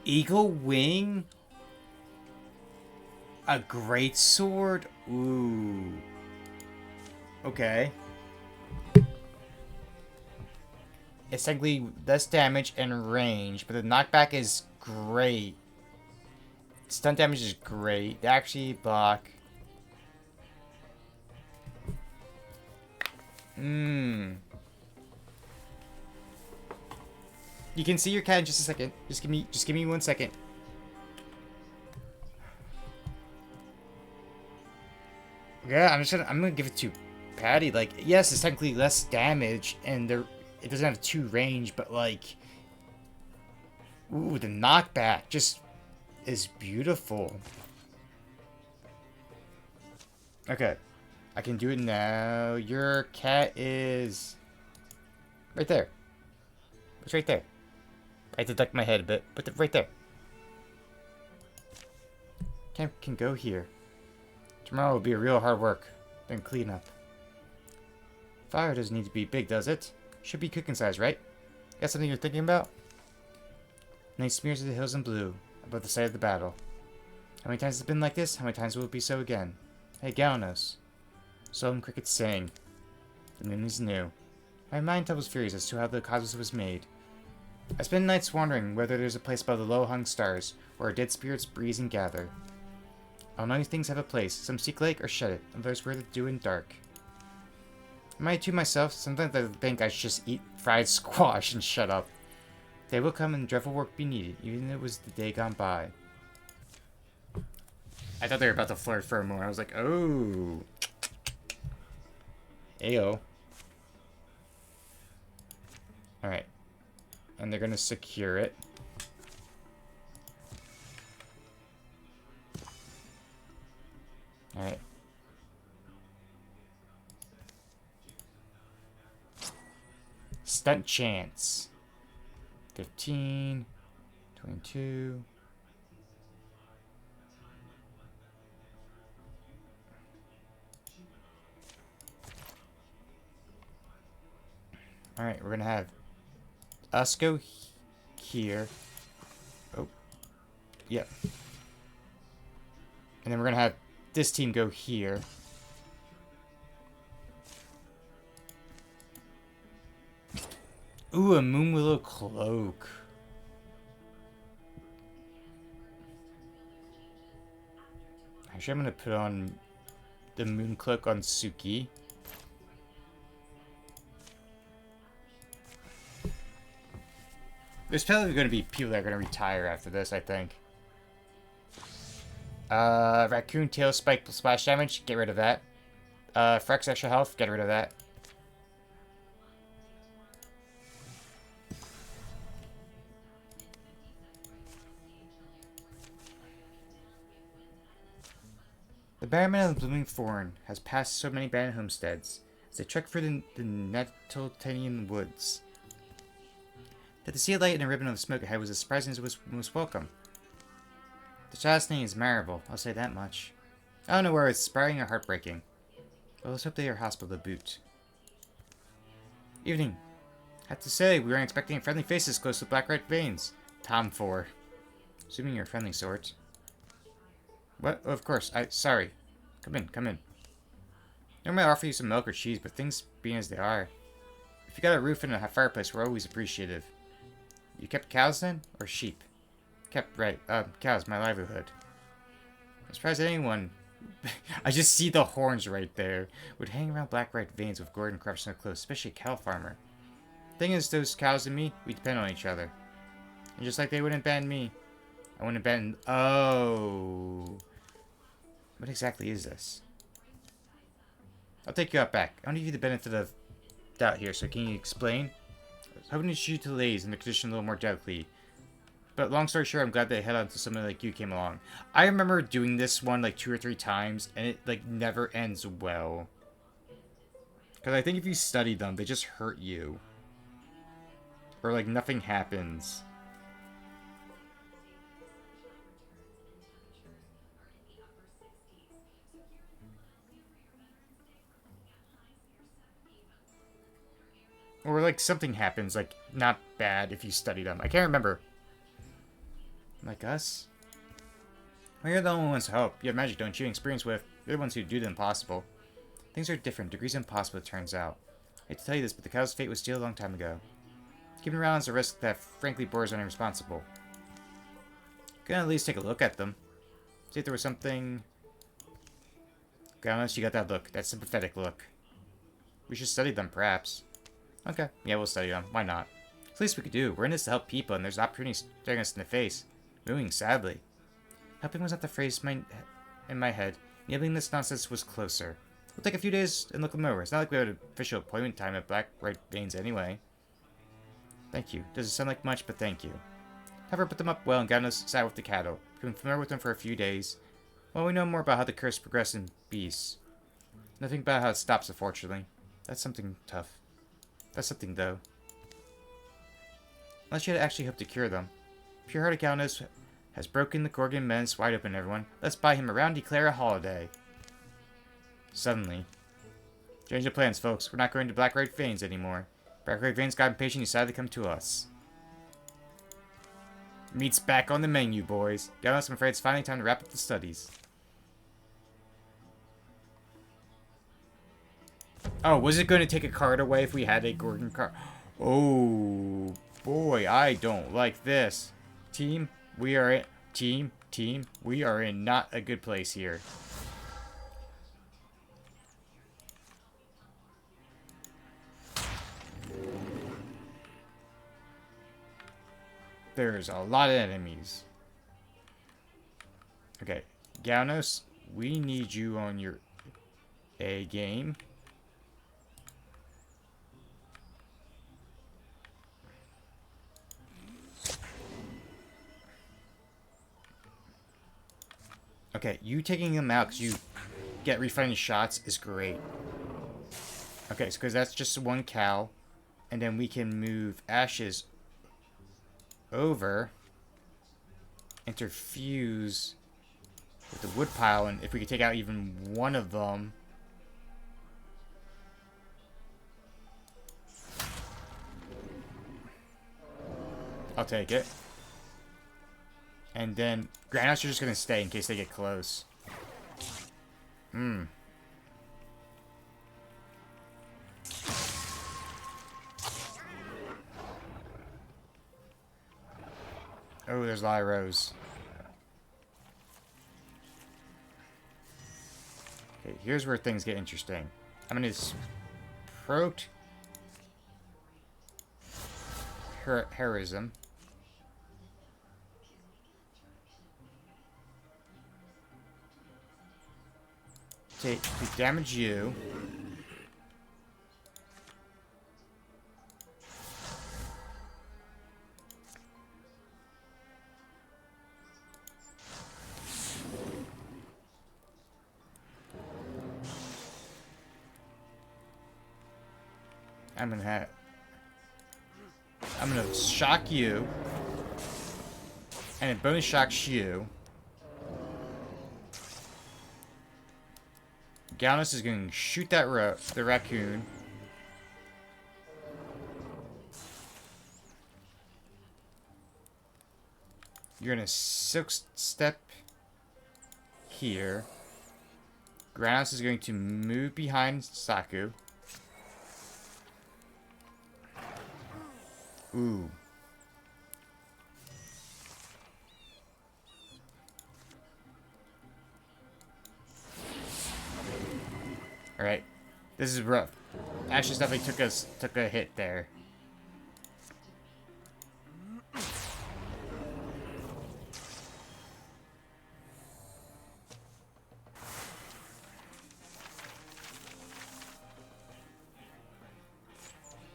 Eagle Wing? A great sword? Ooh. Okay. It's technically less damage and range, but the knockback is great. Stun damage is great. They actually block. You can see your cat in just a second. Just give me 1 second. Yeah, I'm gonna give it to Patty. Like, yes, it's technically less damage, and it doesn't have 2 range, but like, ooh, the knockback just is beautiful. Okay, I can do it now. Your cat is right there. It's right there. I had to duck my head a bit, but right there. Can go here. Tomorrow will be a real hard work. Then clean up. Fire doesn't need to be big, does it? Should be cooking size, right? Got something you're thinking about? Night smears of the hills in blue, above the site of the battle. How many times has it been like this? How many times will it be so again? Hey, Galnos. Solemn crickets sang. The moon is new. My mind tumbles furious as to how the cosmos was made. I spend nights wondering whether there's a place above the low-hung stars, where dead spirits breeze and gather. All knowing things have a place, some seek light or shut it, others wear the dew in dark. Am I to myself? Sometimes I think I should just eat fried squash and shut up. Day will come and dreadful work be needed, even if it was the day gone by. I thought they were about to flirt for a moment. I was like, oh. Ayo. Alright. And they're gonna secure it. Alright. Stunt chance. 15. 22. Alright, we're gonna have us go here. Oh. Yep. And then we're gonna have this team go here. Ooh, a Moon Willow cloak. Actually, I'm gonna put on the Moon cloak on Suki. There's probably going to be people that are going to retire after this, I think. Raccoon tail spike splash damage, get rid of that. Frex extra health, get rid of that. The Barrowman of the Blooming Thorn has passed so many abandoned homesteads as they trek through the Nettletanian woods. That to see a light and a ribbon of smoke ahead was as surprising as it was most welcome. The child's name is Marable, I'll say that much. I don't know whether it's inspiring or heartbreaking. But let's hope they are hospital to boot. Evening. Have to say, we weren't expecting friendly faces close to black-red veins. Tom 4. Assuming you're a friendly sort. What? Oh, of course. Sorry. Come in, come in. Normally I offer you some milk or cheese, but things being as they are. If you got a roof and a fireplace, we're always appreciative. You kept cows then? Or sheep? Kept, right. Cows, my livelihood. I'm surprised anyone I just see the horns right there. Would hang around black red veins with Gordon crops so close, especially a cow farmer. Thing is, those cows and me, we depend on each other. And just like they wouldn't ban me, I wouldn't ban... Oh. What exactly is this? I'll take you out back. I want to give you the benefit of doubt here, so can you explain? I was hoping to shoot to Lays and the condition a little more delicately. But long story short, I'm glad they head on to somebody like you came along. I remember doing this one like 2 or 3 times, and it like never ends well. Because I think if you study them, they just hurt you. Or like nothing happens. Or like something happens, like not bad if you study them. I can't remember. Like us? Well, you're the only ones to help. You have magic, don't you? Experience with. You're the ones who do the impossible. Things are different. Degrees impossible, it turns out. I hate to tell you this, but the cow's fate was sealed a long time ago. Keeping around is a risk that frankly borders on irresponsible. Gonna at least take a look at them. See if there was something... Unless you got that look. That sympathetic look. We should study them, perhaps. Okay. Yeah, we'll study them. Why not? It's the least we could do. We're in this to help people, and there's opportunities staring us in the face. Moving, sadly. Helping was not the phrase in my head. Enabling this nonsense was closer. We'll take a few days and look them over. It's not like we have an official appointment time at Black Red Veins anyway. Thank you. Doesn't sound like much, but thank you. However, put them up well and got us sat with the cattle. We've been familiar with them for a few days. Well, we know more about how the curse progresses in beasts. Nothing about how it stops, unfortunately. That's something tough. That's something, though. Unless you had actually hoped to cure them. Pure-hearted Galnos has broken the Gorgon menace wide open, everyone. Let's buy him around, declare a holiday. Suddenly. Change of plans, folks. We're not going to Black Red Veins anymore. Black Red Veins got impatient and decided to come to us. Meat's back on the menu, boys. Galnos, I'm afraid it's finally time to wrap up the studies. Oh, was it going to take a card away if we had a Gorgon card? Oh, boy, I don't like this. Team, we are in... Team, we are in not a good place here. There's a lot of enemies. Okay, Galnos, we need you on your A game. Okay, you taking them out because you get refining shots is great. Okay, so because that's just one cow. And then we can move Ashes over, interfuse with the wood pile, and if we could take out even one of them, I'll take it. And then GRNDHS are just gonna stay in case they get close. Oh, there's a lot of rows. Okay, here's where things get interesting. I'm gonna prote heroism. To damage you. I'm gonna shock you, and it bonus shocks you. Galnos is going to shoot that the raccoon. You're gonna silk step here. GRNDHS is going to move behind Saku. Ooh. This is rough. Ashes definitely took a hit there.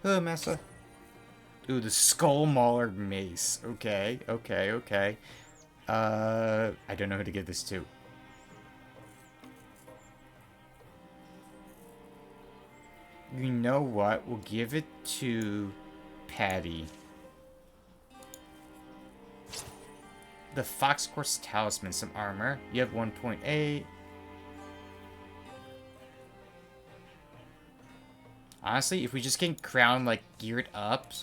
Oh, Massa. Ooh, the Skull Mauler Mace. Okay, okay, okay. I don't know who to give this to. You know what? We'll give it to Patty. The Fox Quartz Talisman, some armor. You have 1.8. Honestly, if we just get Crown, like, geared up,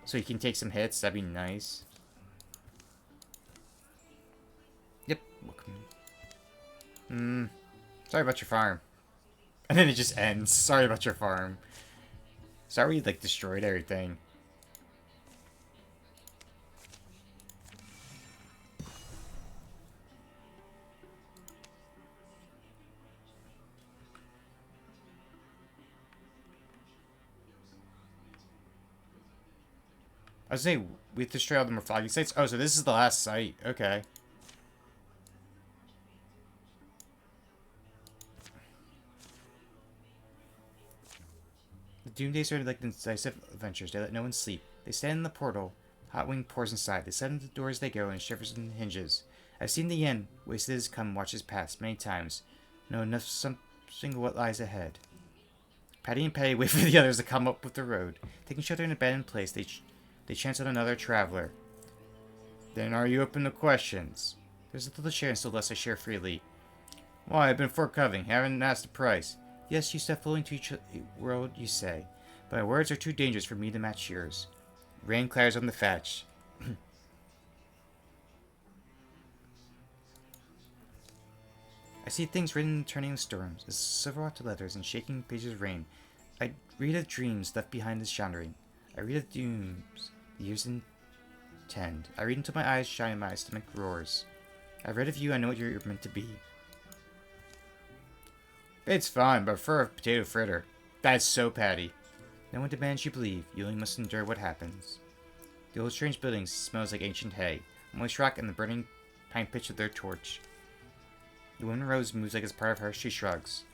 so he can take some hits, that'd be nice. Yep. Sorry about your farm. And then it just ends. Sorry about your farm. Sorry we, like, destroyed everything. I was saying, we have to destroy all the more flagging sites? Oh, so this is the last site. Okay. The Doom Days are like decisive adventures. They let no one sleep. They stand in the portal. Hot wind pours inside. They slam the doors they go and shivers in the hinges. I've seen the end. Wasted has come, watches pass many times. Know enough something what lies ahead. Patty and Patty wait for the others to come up with the road. Taking shelter in an abandoned place, they chance on another traveler. Then are you open to questions? There's little to share and still less I share freely. Why, I've been forthcoming. Haven't asked the price. Yes, you step fully into each world, you say. But my words are too dangerous for me to match yours. Rain clatters on the thatch. I see things written turning in storms, as silver-hot letters and shaking pages rain. I read of dreams left behind the showering. I read of dooms the years intend. I read until my eyes shine and my stomach roars. I've read of you, I know what you're meant to be. It's fine, but for a potato fritter. That's so Patty. No one demands you believe. You only must endure what happens. The old strange buildings smells like ancient hay. Moist rock and the burning pine pitch of their torch. The woman Rose moves like it's part of her. She shrugs.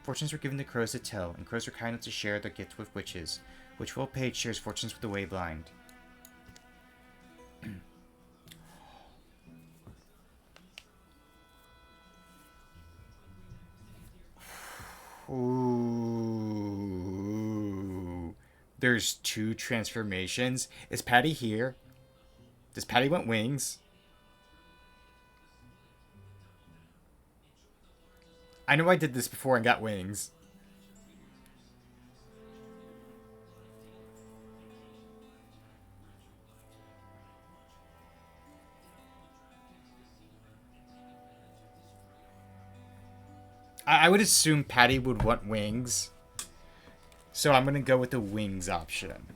Fortunes were given to crows to tell, and crows were kind enough to share their gift with witches. Which well-paid shares fortunes with the way blind. Ooh. There's 2 transformations. Is Patty here? Does Patty want wings? I know I did this before and got wings. I would assume Patty would want wings. So I'm going to go with the wings option.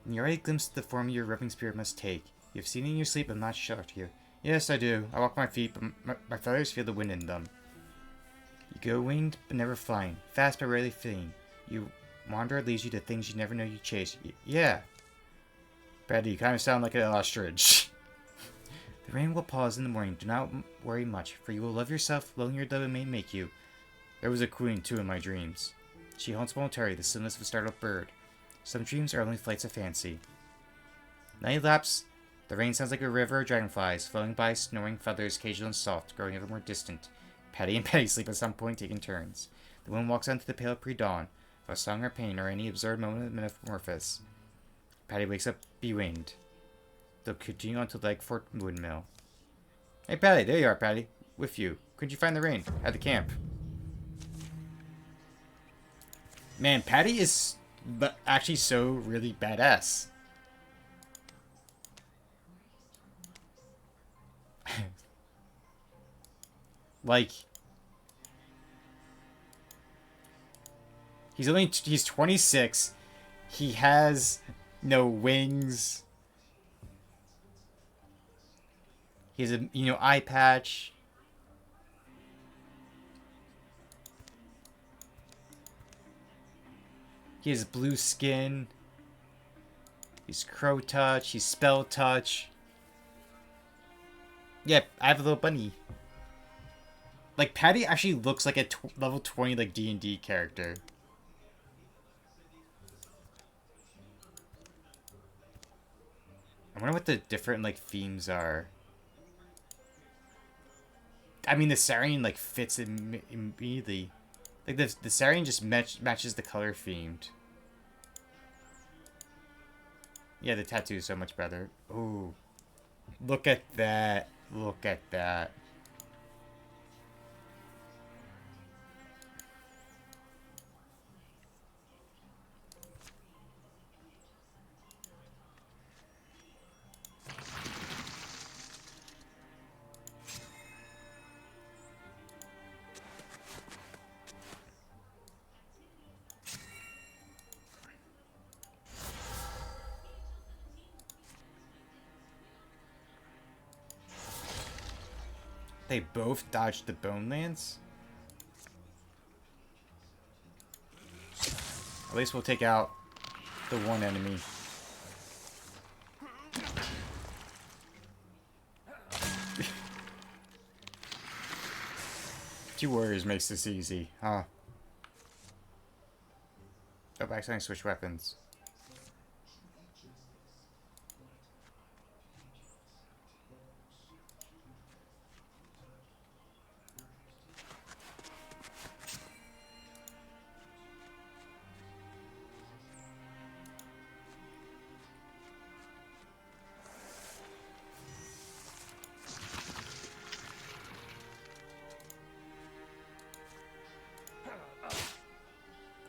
You already glimpsed the form your roving spirit must take. You've seen it in your sleep, but not shocked you. Yes, I do. I walk my feet, but my feathers feel the wind in them. You go winged, but never flying. Fast, but rarely fleeing. You wander leads you to things you never know you chase. Yeah. Patty, you kind of sound like an ostrich. The rain will pause in the morning. Do not worry much, for you will love yourself, loving your love may make you. There was a queen, too, in my dreams. She haunts momentarily, the stillness of a startled bird. Some dreams are only flights of fancy. Night elapses. The rain sounds like a river of dragonflies, flowing by, snoring feathers, casual and soft, growing ever more distant. Patty and Patty sleep at some point, taking turns. The wind walks on to the pale pre-dawn, without song or pain, or any absurd moment of metamorphosis. Patty wakes up bewinged. They'll continue on to Legfort Windmill. Hey, Patty, there you are, Patty. With you. Couldn't you find the rain? At the camp. Man, Patty is actually so really badass. Like, he's 26. He has no wings. He has a, eye patch. He has blue skin. He's crow touch. He's spell touch. Yep, I have a little bunny. Like, Patty actually looks like a level 20, like, D&D character. I wonder what the different, like, themes are. I mean, the Sarian, like, fits immediately. Like, the Sarian just matches the color themed. Yeah, the tattoo is so much better. Ooh. Look at that. Look at that. They both dodged the Bone Lance? At least we'll take out the one enemy. Two warriors makes this easy, huh? Oh, I accidentally switched weapons.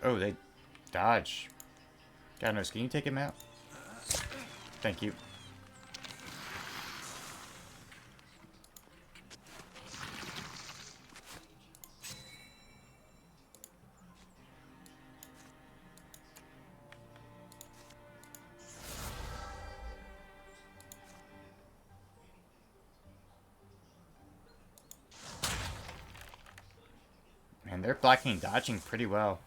Oh, they dodge. God knows, can you take him out? Thank you. Man, they're blocking and dodging pretty well.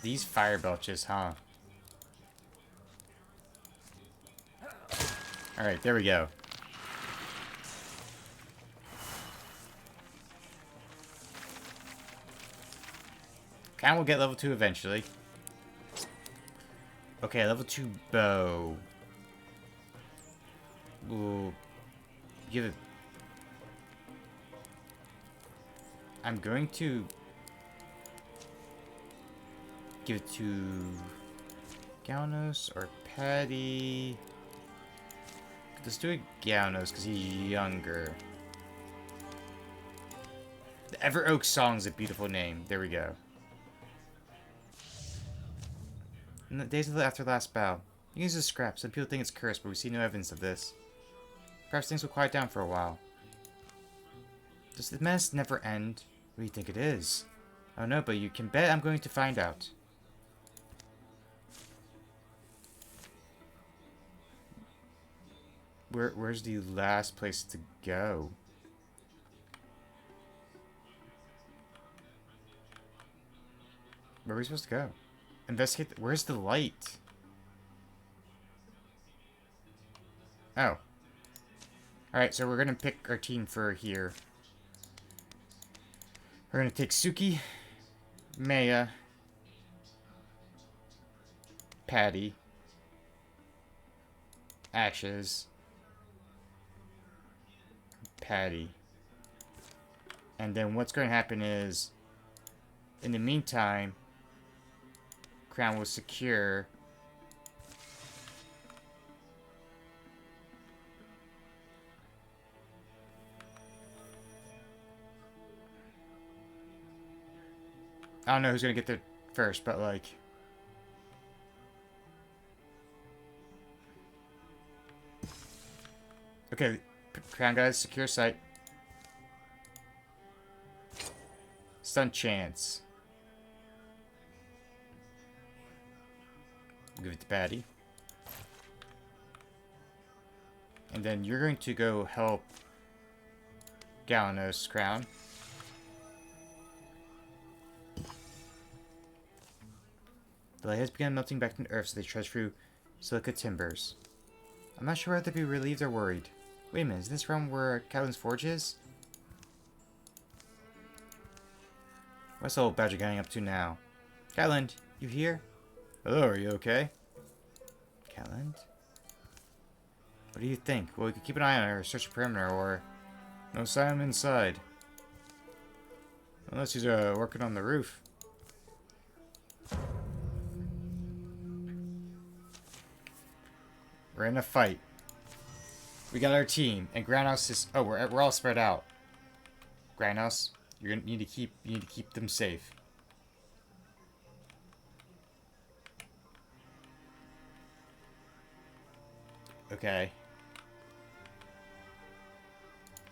These fire belches, huh? Alright, there we go. Count will get level 2 eventually. Okay, level 2 bow. Ooh. Give it... I'm going to... give it to... Gaunos or Patty. Let's do it Gaunos, because he's younger. The Ever Oak Song's a beautiful name. There we go. In the days after the last battle, you can use the scrap. Some people think it's cursed, but we see no evidence of this. Perhaps things will quiet down for a while. Does the mess never end? What do you think it is? I don't know, but you can bet I'm going to find out. Where's the last place to go? Where are we supposed to go? Investigate. Where's the light? Oh. Alright, so we're gonna pick our team for here. We're gonna take Suki, Maya, Patty, Ashes, Patty. And then what's going to happen is, in the meantime, Crown will secure I don't know who's going to get there first, but like... Okay, Crown guys, secure site. Stun chance. Give it to Patty. And then you're going to go help Galanos, Crown. The light has begun melting back into Earth, so they trudge through silica timbers. I'm not sure whether to be relieved or worried. Wait a minute, is this realm where Catelyn's forge is? What's the old badger getting up to now? Catelyn, you here? Hello, are you okay? Catelyn? What do you think? Well, we could keep an eye on her, search the perimeter, or... No sign inside. Unless he's working on the roof. We're in a fight. We got our team, and GRNDHS is... Oh, we're all spread out. GRNDHS, you're gonna need to keep them safe. Okay.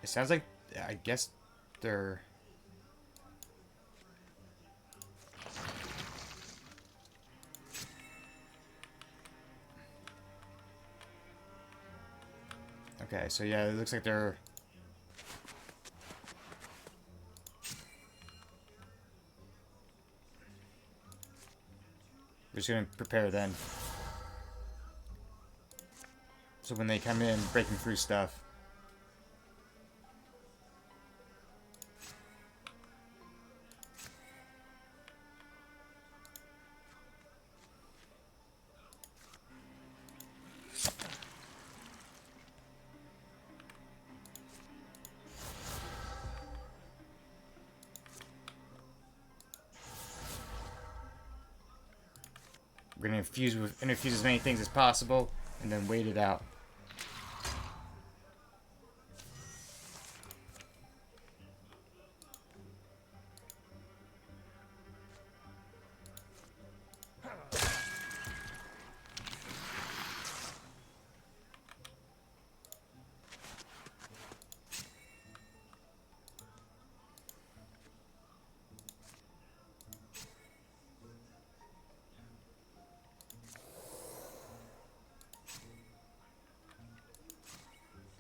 It sounds like, I guess they're... Okay, so yeah, it looks like they're... We're just gonna prepare then. So when they come in, breaking through stuff. We're gonna infuse as many things as possible, and then wait it out.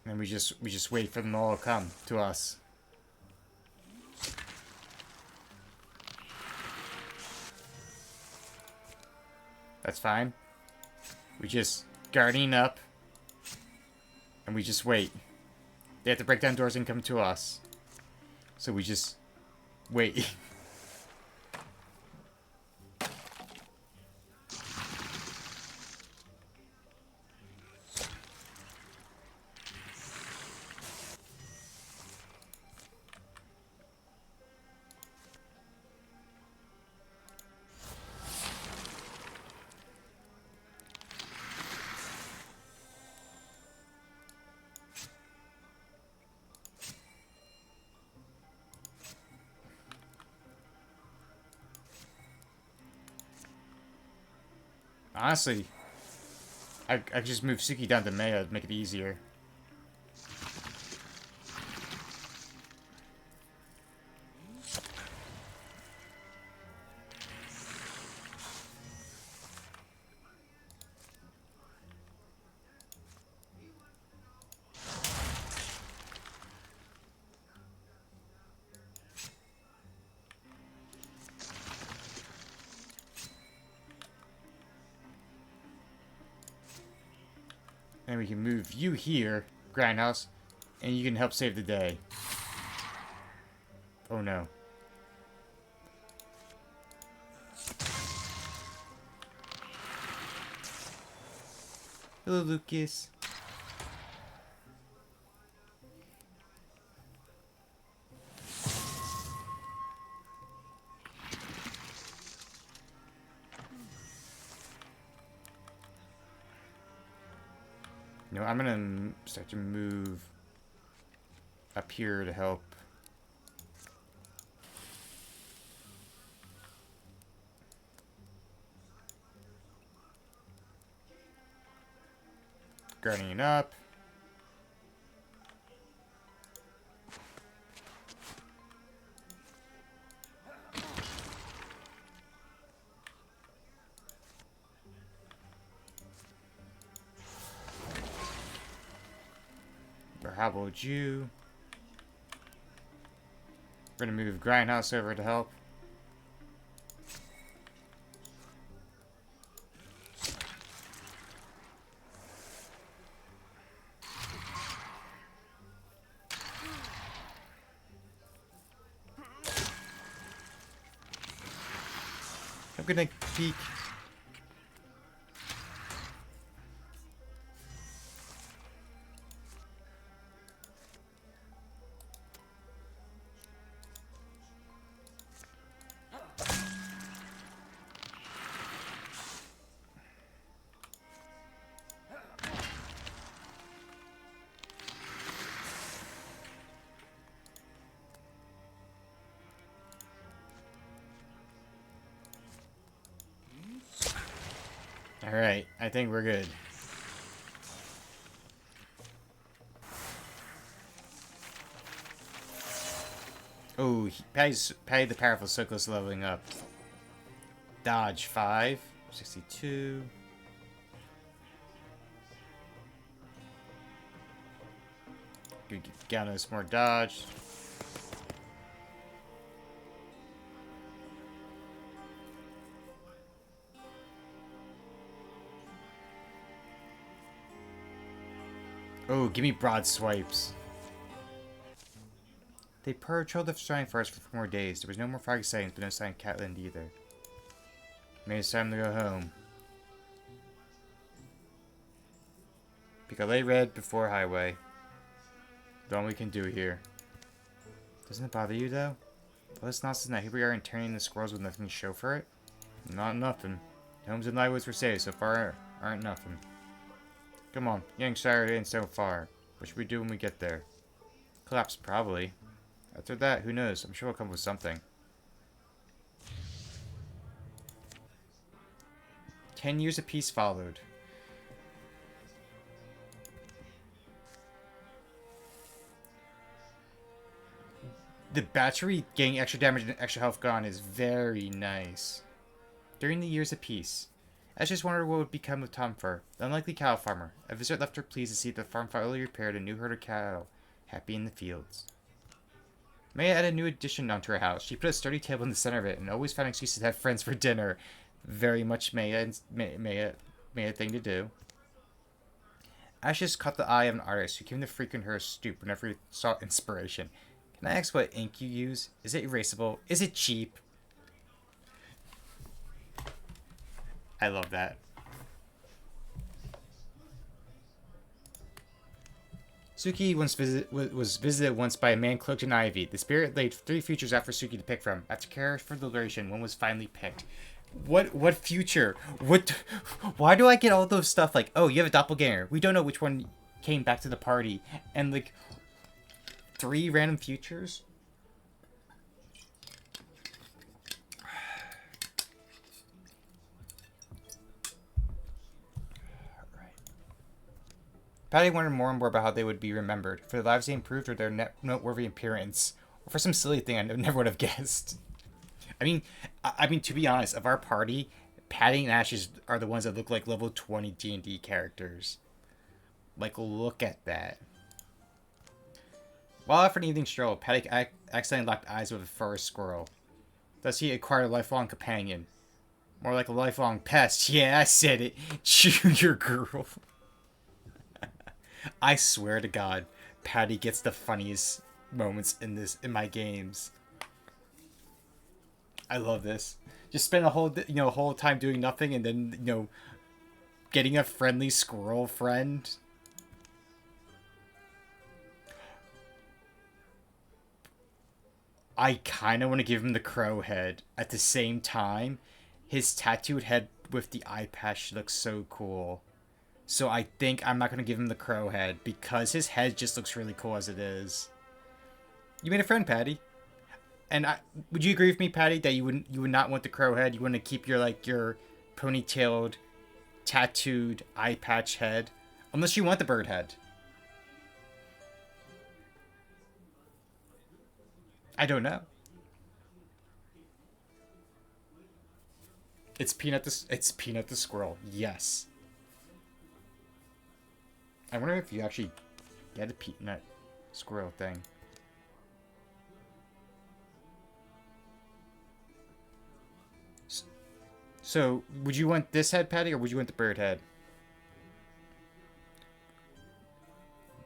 And we just wait for them all to come to us. That's fine. We just guarding up, and we just wait. They have to break down doors and come to us. So we just wait. Honestly, I could just move Suki down to Maya to make it easier. And we can move you here, Grindhouse, and you can help save the day. Oh no. Hello, Lucas. No, I'm gonna start to move up here to help. Guarding up. Or how about you? We're gonna move Grindhouse over to help. I'm gonna peek. Alright, I think we're good. Oh, Patty the Powerful so close to leveling up. Dodge 5, 62. Good, get us more dodge. Oh, give me broad swipes. They patrolled the Shrine Forest for 4 more days. There was no more frog sightings, but no sign of Catland either. Maybe it's time to go home. Picolé Red before Highway. The one we can do here. Doesn't it bother you, though? Well, it's nonsense now. Here we are interning the squirrels with nothing to show for it. Not nothing. Homes and livelihoods for sale so far aren't nothing. Come on, getting started in so far. What should we do when we get there? Collapse, probably. After that, who knows? I'm sure we'll come up with something. 10 years of peace followed. The battery getting extra damage and extra health gone is very nice. During the years of peace, Ash just wondered what would become of Tom Fur, the unlikely cattle farmer. A visitor left her pleased to see the farm finally repaired and a new herd of cattle happy in the fields. Maya added a new addition onto her house. She put a sturdy table in the center of it and always found excuses to have friends for dinner. Very much Maya thing to do. Ash just caught the eye of an artist who came to frequent her stoop whenever he sought inspiration. Can I ask what ink you use? Is it erasable? Is it cheap? I love that. Suki was visited once by a man cloaked in ivy. The spirit laid 3 futures out for Suki to pick from. After care for deliberation, one was finally picked. What future? Why do I get all those stuff like, oh, you have a doppelganger. We don't know which one came back to the party. And like 3 random futures? Patty wondered more and more about how they would be remembered, for the lives they improved or their noteworthy appearance, or for some silly thing I never would have guessed. I mean, to be honest, of our party, Patty and Ashes are the ones that look like level 20 D&D characters. Like, look at that. While out for an evening stroll, Patty accidentally locked eyes with a forest squirrel. Thus he acquired a lifelong companion. More like a lifelong pest. Yeah, I said it. Chew your girl. I swear to God, Patty gets the funniest moments in my games. I love this. Just spend a whole time doing nothing, and then getting a friendly squirrel friend. I kind of want to give him the crow head. At the same time, his tattooed head with the eye patch looks so cool. So I think I'm not going to give him the crow head because his head just looks really cool as it is. You made a friend, Patty. And would you agree with me, Patty, that you would not want the crow head? You want to keep your ponytailed, tattooed eye patch head, unless you want the bird head. I don't know. It's Peanut the squirrel. Yes. I wonder if you actually get a Peanut squirrel thing. So, would you want this head, Patty, or would you want the bird head?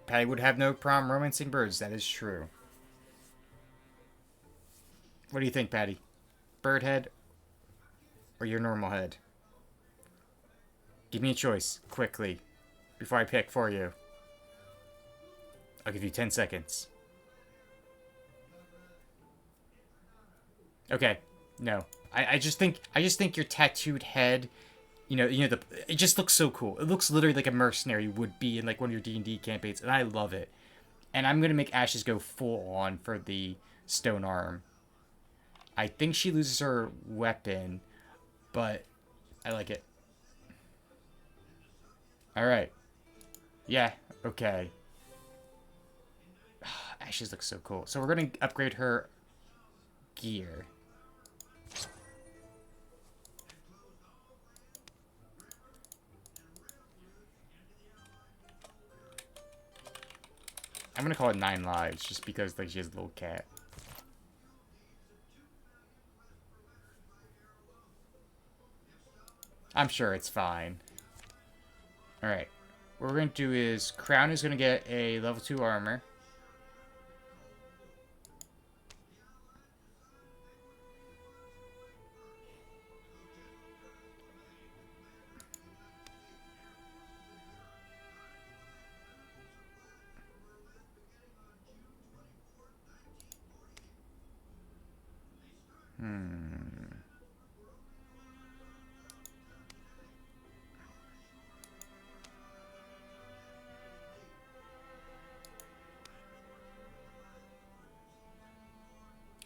Patty would have no problem romancing birds. That is true. What do you think, Patty? Bird head or your normal head? Give me a choice, quickly, before I pick for you. I'll give you 10 seconds. Okay, no. I just think your tattooed head, it just looks so cool. It looks literally like a mercenary would be in like one of your D&D campaigns, and I love it. And I'm gonna make Ashes go full on for the stone arm. I think she loses her weapon, but I like it. Alright. Yeah, okay. Ashes looks so cool. So we're going to upgrade her gear. I'm going to call it 9 lives, just because like she has a little cat. I'm sure it's fine. Alright. What we're going to do is Crown is going to get a level 2 armor.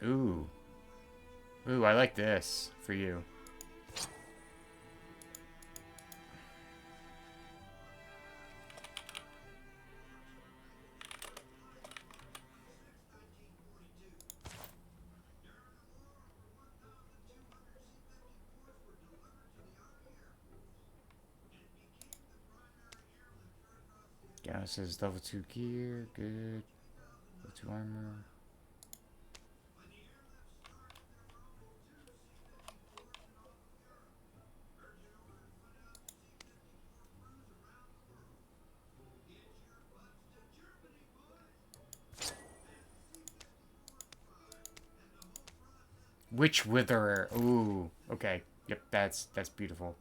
Ooh. Ooh, I like this for you. Yeah, it says level 2 gear, good. Level 2 armor. Witch Witherer. Ooh. Okay. Yep, that's beautiful.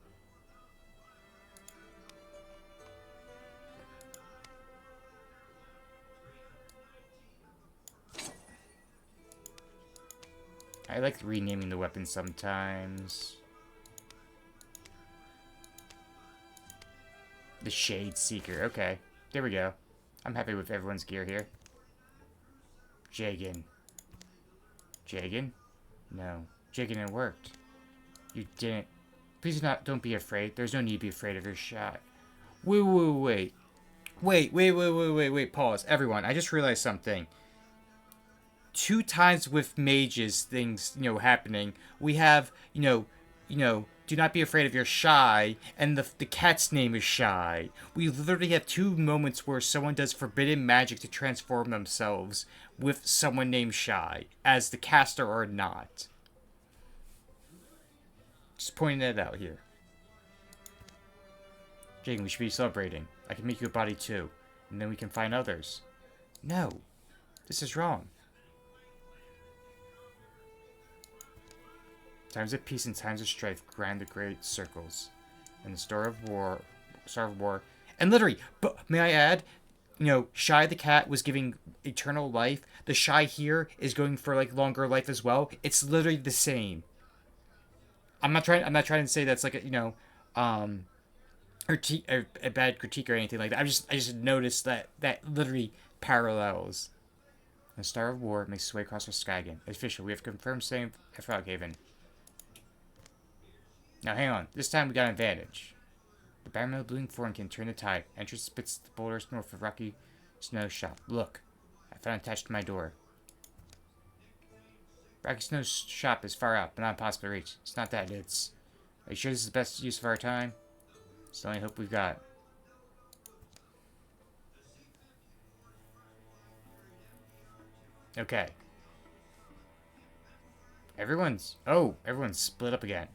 I like renaming the weapon sometimes. The Shade Seeker. Okay. There we go. I'm happy with everyone's gear here. Jagan. Jagan? No. Jagan, it worked. You didn't. Please don't be afraid. There's no need to be afraid of your shot. Wait. Wait. Pause. Everyone, I just realized something. 2 times with mages things, happening. We have, do not be afraid of your Shy, and the cat's name is Shy. We literally have 2 moments where someone does forbidden magic to transform themselves with someone named Shy, as the caster or not. Just pointing that out here. Jagan, we should be celebrating. I can make you a body too. and then we can find others. No, this is wrong. Times of peace and times of strife grind the great circles, and the star of war, and literally, but may I add, you know, Shy the cat was giving eternal life. The Shy here is going for like longer life as well. It's literally the same. I'm not trying to say that's like a, you know, a bad critique or anything like that. I just noticed that literally parallels. The Star of War makes its way across the sky again. Official, we have confirmed staying at Froghaven. Now hang on. This time we got an advantage. The barrel blooming form can turn the tide. Entrance spits the boulders north of Rocky Snow Shop. Look, I found it attached to my door. Rocky Snow's shop is far out, but not impossible to reach. It's not that, it's... Are you sure this is the best use of our time? It's the only hope we've got. Okay. Everyone's split up again.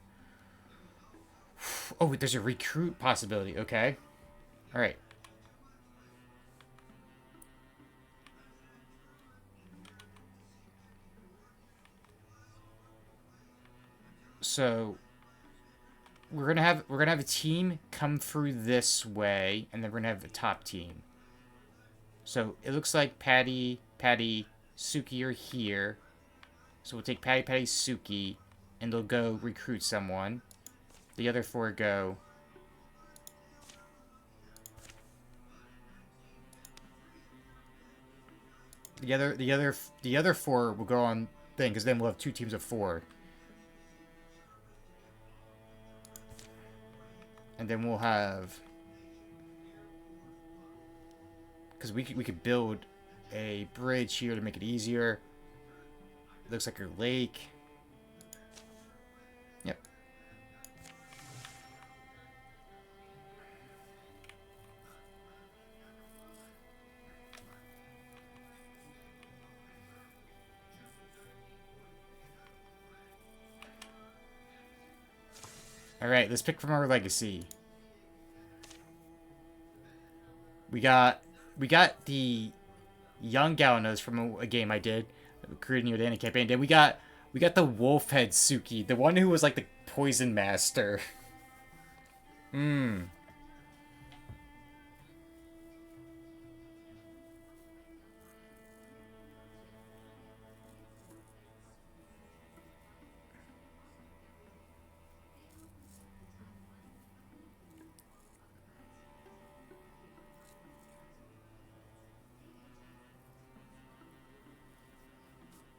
Oh, there's a recruit possibility. Okay. Alright. So we're gonna have a team come through this way, and then we're gonna have the top team. So it looks like Patty, Suki are here. So we'll take Patty, Suki, and they'll go recruit someone. The other four go. The other four will go on thing, because then we'll have 2 teams of 4. And then we'll have, because we could build a bridge here to make it easier. It looks like a lake. Yep. Alright, let's pick from our legacy. We got the young Galanos from a game I did, creating your Danny campaign. Then we got the wolf head Suki, the one who was like the poison master.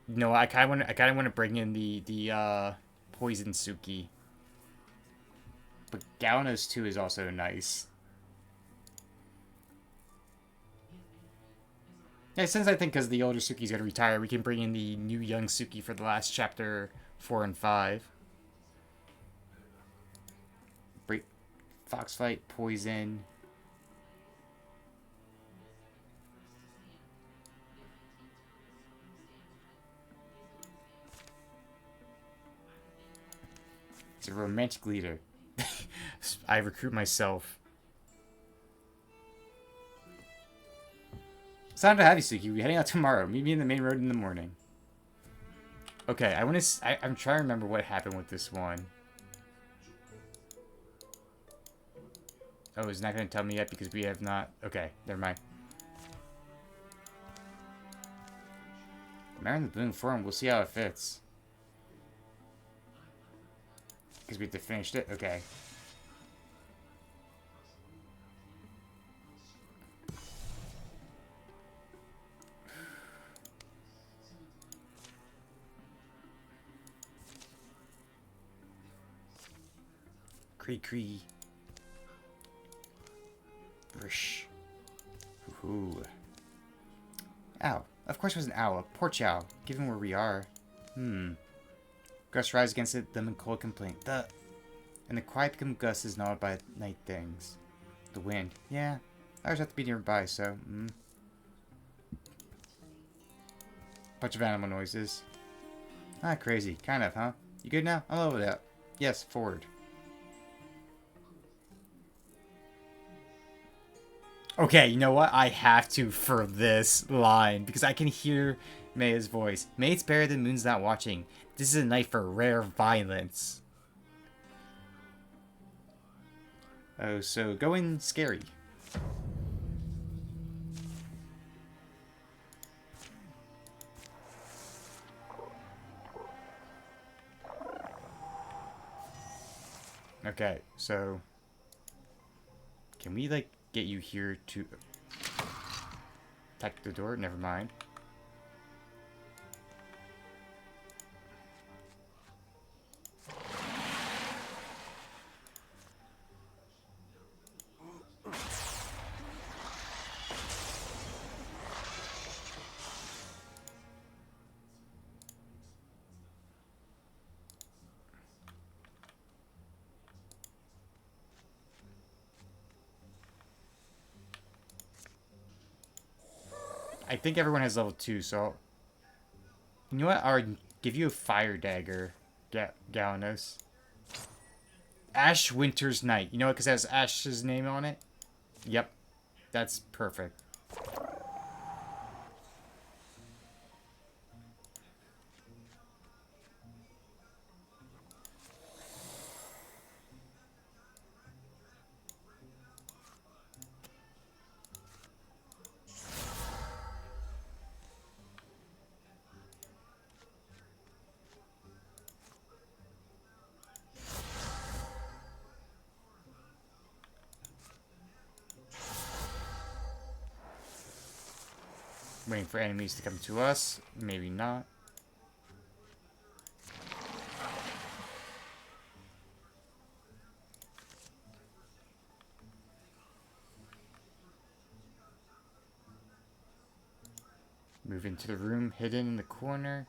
No, I kind of want to bring in the poison Suki. But Galanos 2 is also nice. Yeah, since I think because the older Suki's gonna retire, we can bring in the new young Suki for the last chapter 4 and 5. Break, Foxfight, poison. A romantic leader. I recruit myself. It's time to have you, Suki. We're heading out tomorrow. Meet me in the main road in the morning. Okay, I'm trying to remember what happened with this one. Oh, it's not going to tell me yet because we have not... Okay, never mind. Marry in the Bloom Forum. We'll see how it fits. Because we have to finish it? Okay. Cree. Brish. Ooh. Ow. Of course it was an owl. Poor Chow. Given where we are. Gust rise against it, them in cold complaint. And the quiet become gusts is gnawed by night things. The wind. Yeah. I always have to be nearby, so. Bunch of animal noises. Ah, crazy. Kind of, huh? You good now? I'm over that. Yes, forward. Okay, you know what? I have to for this line because I can hear Maya's voice. May it's better than Moon's not watching. This is a night for rare violence. Oh, so going scary. Okay, so can we like get you here to attack the door? Never mind. I think everyone has level 2, so you know what? I'll give you a fire dagger, Galanos. Ash Winter's Night. You know what? Because it has Ash's name on it. Yep, that's perfect. Waiting for enemies to come to us. Maybe not. Move into the room hidden in the corner.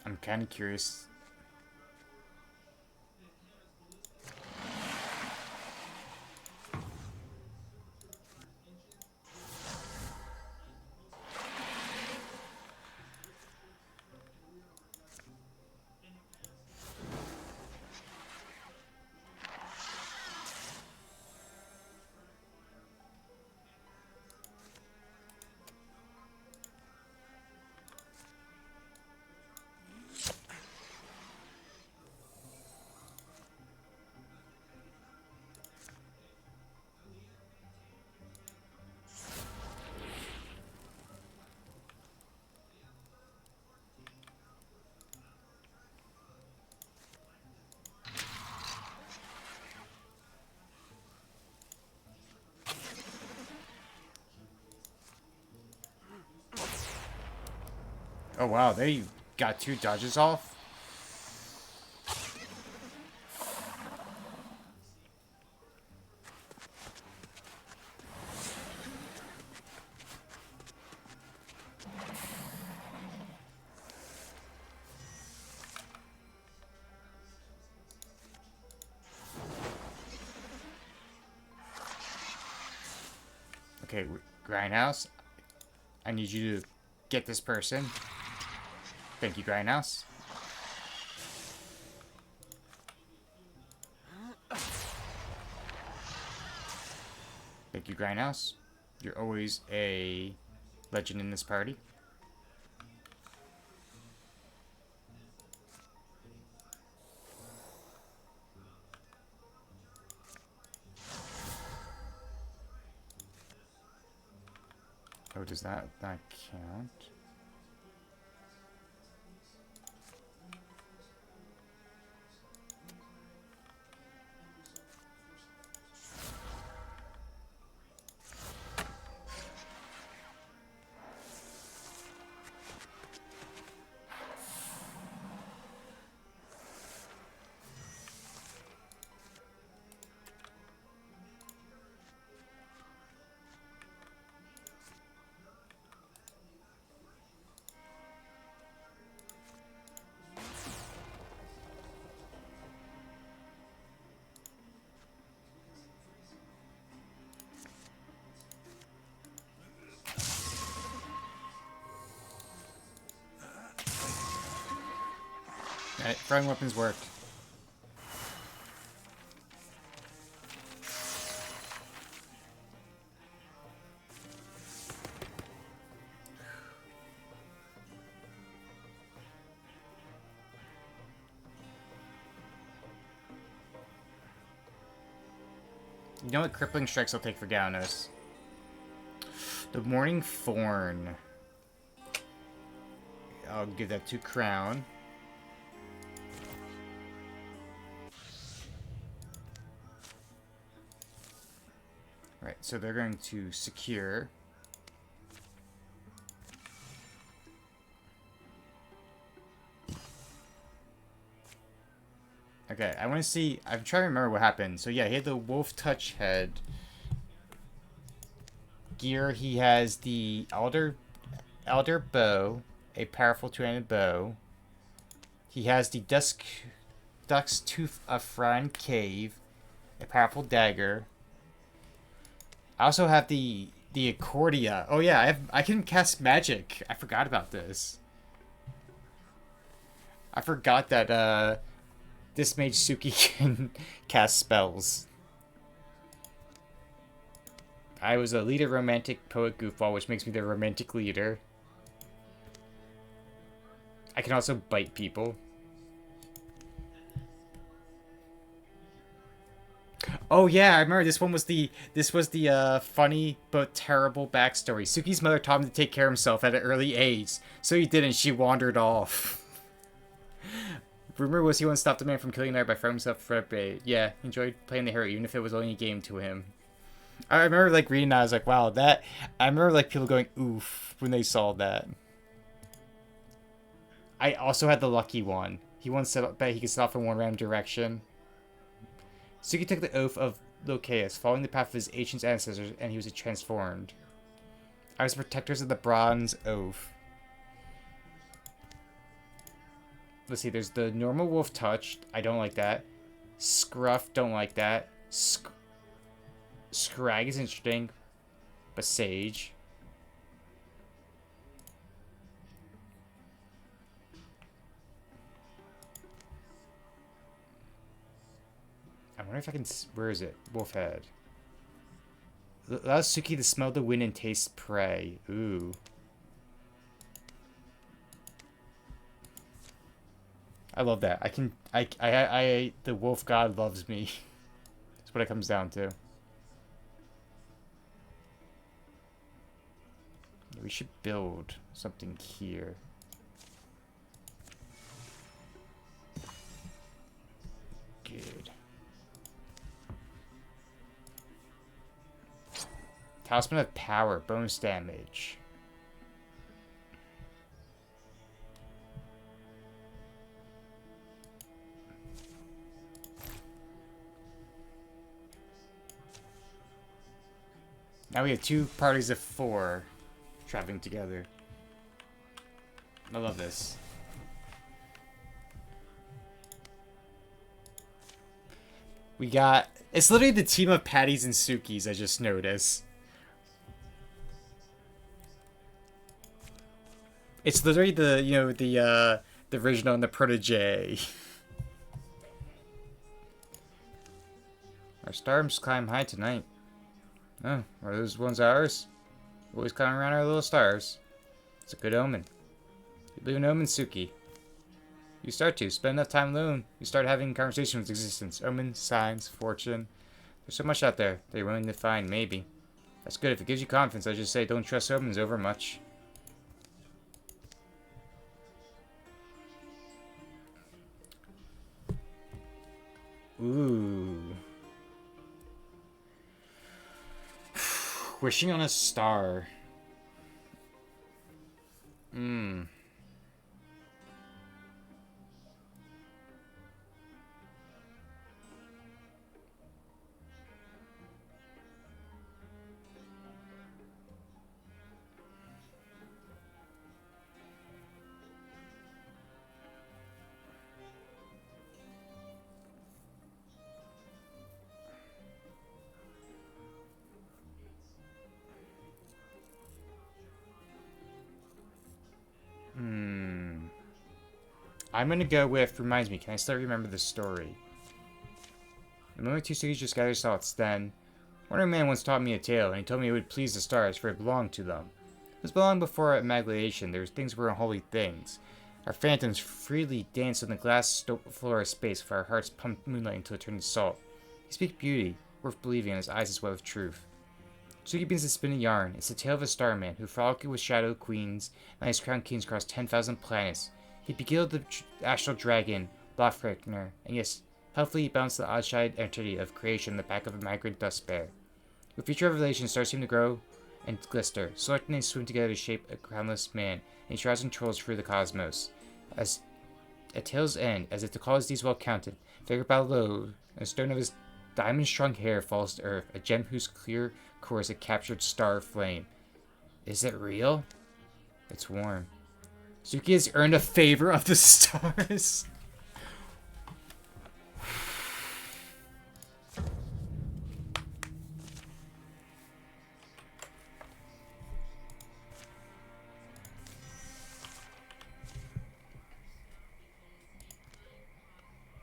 I'm kind of curious. Oh wow, they got 2 dodges off. Okay, Grindhouse, I need you to get this person. Thank you, Grindhouse. Thank you, Grindhouse. You're always a legend in this party. Oh, does that not count? Alright, throwing weapons worked. You know what crippling strikes will take for Gaunos? The Morning Thorn. I'll give that to Crown. Right, so they're going to secure. Okay, I want to see. I'm trying to remember what happened. So yeah, he had the wolf touch head gear. He has the elder bow, a powerful two-handed bow. He has the duck's tooth of Fran Cave, a powerful dagger. I also have the Accordia. Oh yeah, I can cast magic. I forgot about this. I forgot that this mage Suki can cast spells. I was a leader romantic poet goofball, which makes me the romantic leader. I can also bite people. Oh yeah, I remember this was the funny but terrible backstory. Suki's mother taught him to take care of himself at an early age, so he didn't. She wandered off. Rumor was he once stopped a man from killing another by throwing himself for a bait. Yeah, he enjoyed playing the hero even if it was only a game to him. I remember like reading that, I was like, wow, that. I remember like people going oof when they saw that. I also had the lucky one. He once said that he could stop in one random direction. Suki took the oath of Locaeus, following the path of his ancient ancestors, and he was transformed. I was protectors of the Bronze Oath. Let's see, there's the normal wolf touch. I don't like that. Scruff, don't like that. Scrag is interesting. But Sage. I wonder if I can... Where is it? Wolfhead. Allows Suki to smell the wind and taste prey. Ooh. I love that. The wolf god loves me. That's what it comes down to. We should build something here. Good. Talisman of Power, bonus damage. Now we have 2 parties of 4 traveling together. I love this. We got... It's literally the team of Patties and Sukis, I just noticed. It's literally the, you know, the original and the protege. Our stars climb high tonight. Oh, are those ones ours? Always climbing around our little stars. It's a good omen. You believe in omens, Suki? You start to. Spend enough time alone. You start having conversations with existence. Omens, signs, fortune. There's so much out there that you're willing to find, maybe. That's good. If it gives you confidence, I just say don't trust omens over much. Ooh. Wishing on a star. I'm gonna go with, reminds me, can I still remember the story? The moment two cities just gathered thoughts, then Wonder Man once taught me a tale, and he told me it would please the stars, for it belonged to them. It was long before amalgamation, there were things were unholy things. Our phantoms freely danced on the glass floor of space, for our hearts pumped moonlight until it turned to salt. He speaks beauty, worth believing, and his eyes as well of truth. Suki begins to spin a yarn. It's the tale of a starman who frolicked with shadow queens and ice crowned kings across 10,000 planets. He beguiled the astral dragon, Lofrechner, and yes, helpfully he bounced the odd-eyed entity of creation on the back of a migrant dust bear. With future revelations, stars seem to grow and glister, selecting and swim together to shape a crownless man, and he tries and trolls through the cosmos. As at tale's end, as if to call his deeds well counted, Figure bow low, and a stone of his diamond-strung hair falls to earth, a gem whose clear core is a captured star flame. Is it real? It's warm. Suki has earned a favor of the stars.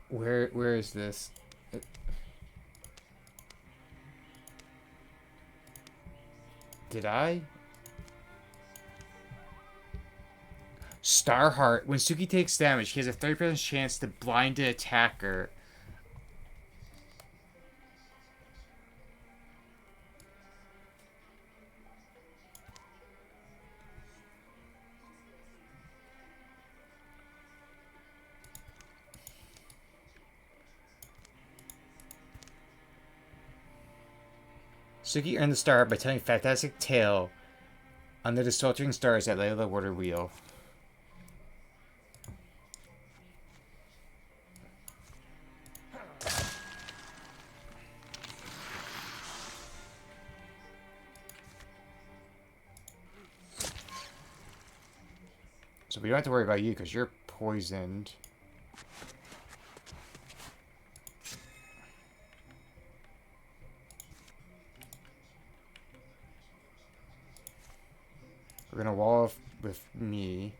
Where is this? Did I? Starheart. When Suki takes damage, he has a 30% chance to blind the attacker. Suki earned the star by telling a fantastic tale under the sweltering stars that lay on the water wheel. So we don't have to worry about you because you're poisoned. We're gonna wall off with me.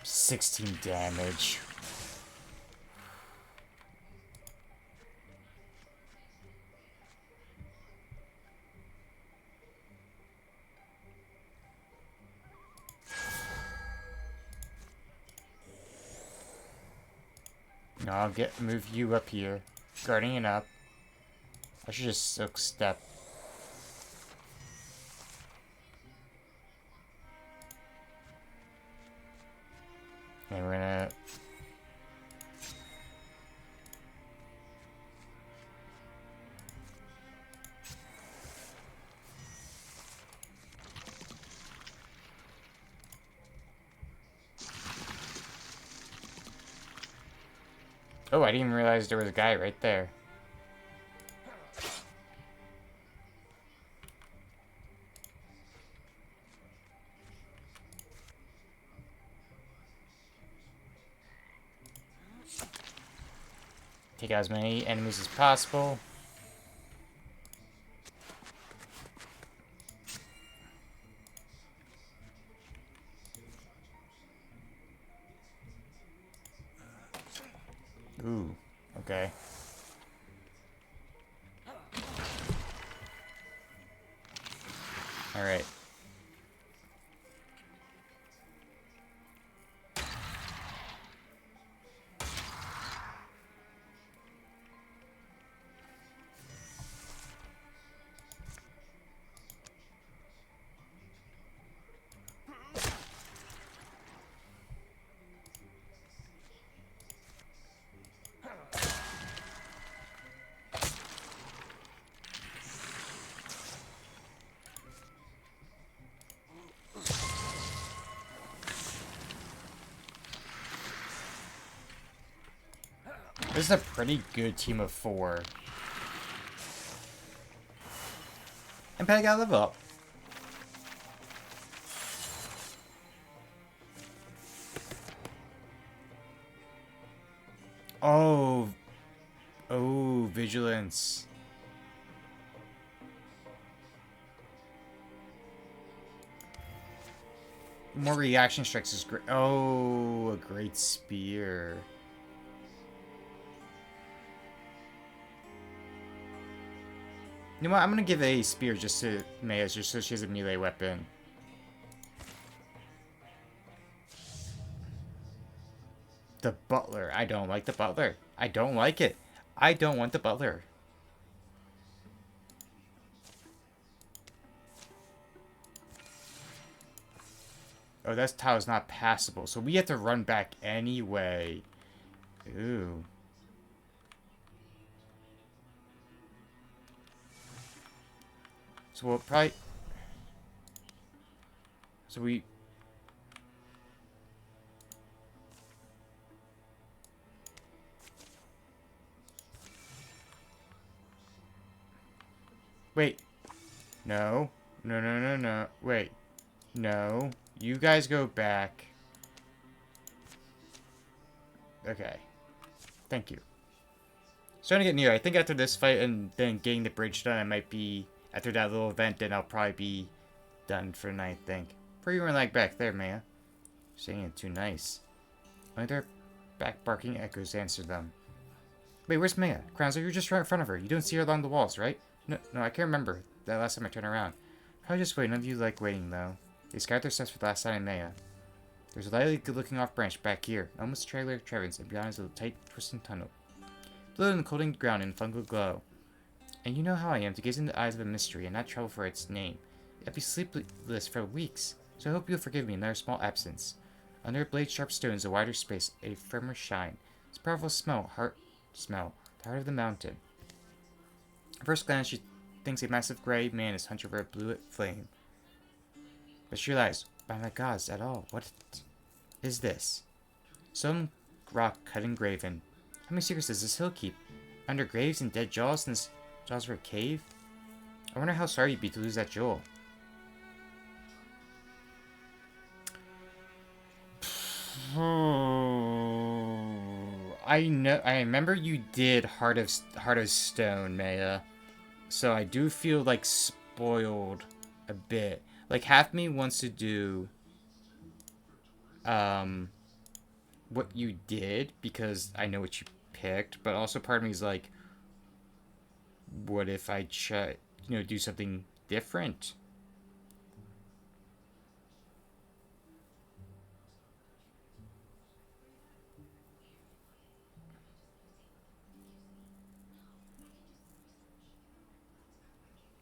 $16 damage. No, I'll move you up here. Guardian up. I should just silk step. And we're gonna... Oh, I didn't even realize there was a guy right there. Take out as many enemies as possible. Ooh, okay. All right. This is a pretty good team of 4. And Patty got a level up. Oh. Oh, vigilance. More reaction strikes is great. Oh, a great spear. You know what? I'm gonna give a spear just to Maya, just so she has a melee weapon. The butler. I don't like the butler. I don't like it. I don't want the butler. Oh, that tile is not passable, so we have to run back anyway. Ooh. So we'll probably... So we... Wait. No. No, no, no, no. Wait. No. You guys go back. Okay. Thank you. Starting to get near. I think after this fight and then getting the bridge done, I might be... After that little event, then I'll probably be done for the night, I think. Where you were like back there, Maya? Saying it too nice. Only their back barking echoes answer them. Wait, where's Maya? Crowns, you're just right in front of her. You don't see her along the walls, right? No, I can't remember that last time I turned around. Probably just wait. None of you like waiting, though. They scattered their steps for the last sight of Maya. There's a lightly good-looking off-branch back here, almost triangular crevice, and beyond is a tight, twisting tunnel. Below in the cold ground in fungal glow. And you know how I am to gaze in the eyes of a mystery and not trouble for its name. I'd be sleepless for weeks, so I hope you'll forgive me another small absence. Under blade-sharp stones, a wider space, a firmer shine. It's a powerful smell, the heart of the mountain. At first glance, she thinks a massive gray man is hunched over a blue flame. But she realizes, by my gods, at all, what is this? Some rock cut and graven. How many secrets does this hill keep? Under graves and dead jaws in this jaws of a cave? I wonder how sorry you'd be to lose that jewel. I remember you did Heart of Stone, Maya. So I do feel like spoiled a bit. Like half me wants to do what you did because I know what you picked, but also part of me is like, what if I try, do something different?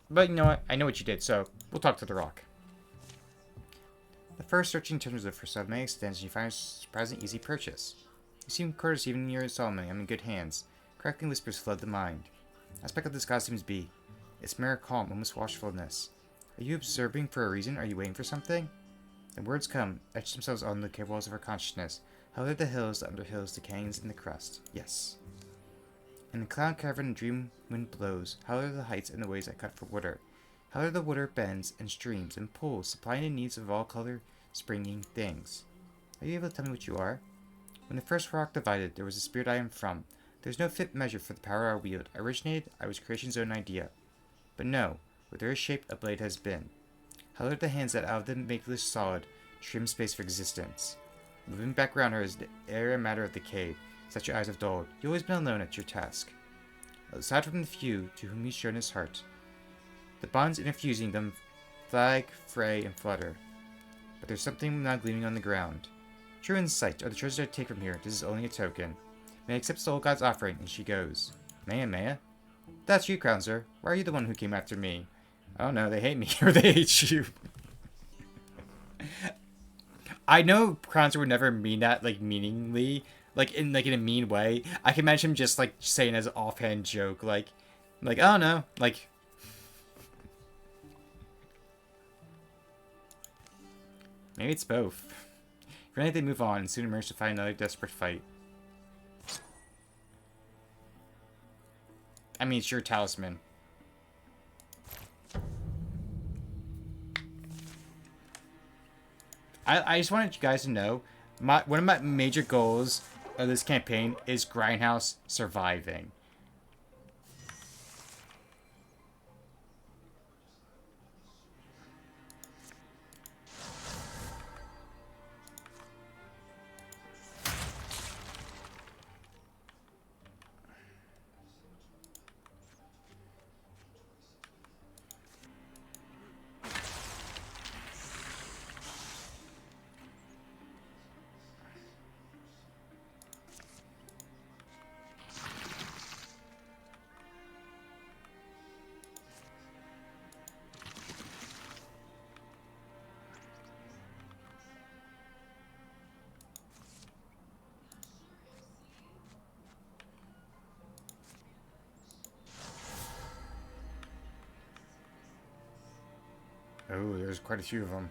But you know what? I know what you did, so we'll talk to the rock. The first searching turns the first of many extends, and you find a surprisingly easy purchase. You seem courteous even in your installment. I'm in good hands. Crackling whispers flood the mind. Aspect of this god seems be. Its mere calm, almost watchfulness. Are you observing for a reason? Are you waiting for something? The words come, etch themselves on the cave walls of her consciousness. How are the hills, the underhills, the canyons, and the crust? Yes. In the cloud cavern, dream wind blows. How are the heights and the ways that cut for water? How are the water bends and streams and pools, supplying the needs of all color springing things? Are you able to tell me what you are? When the first rock divided, there was a spirit I am from. There's no fit measure for the power I wield. I originated, I was creation's own idea. But no, where there is shape, a blade has been. How are the hands that out of the makeless solid trim space for existence? Moving back around her is the air and matter of the cave. Such your eyes have dulled. You always been alone at your task. Aside from the few to whom he's shown his heart, the bonds interfusing them flag, fray, and flutter. But there's something now gleaming on the ground. True insight are the treasures I take from here. This is only a token. May I accept the old god's offering, and she goes. Maya? That's you, Crownser. Why are you the one who came after me? I don't know, they hate me, or they hate you. I know Crownser would never mean that, meaningly. In a mean way. I can imagine him just, saying as an offhand joke, I don't know, Maybe it's both. For anything, they move on and soon emerge to fight another desperate fight. I mean, it's your talisman. I just wanted you guys to know, one of my major goals of this campaign is Grindhouse surviving. Oh, there's quite a few of them.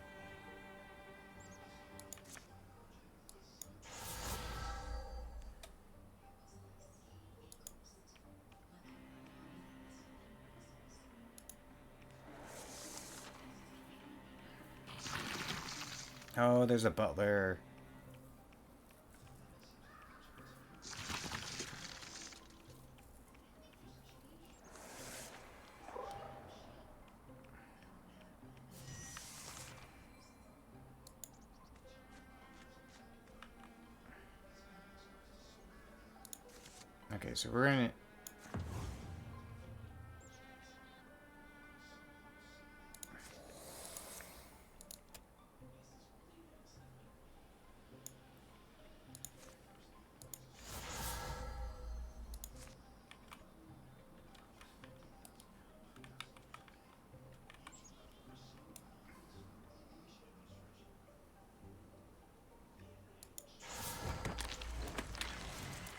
Oh, there's a butler. Okay, so we're in it.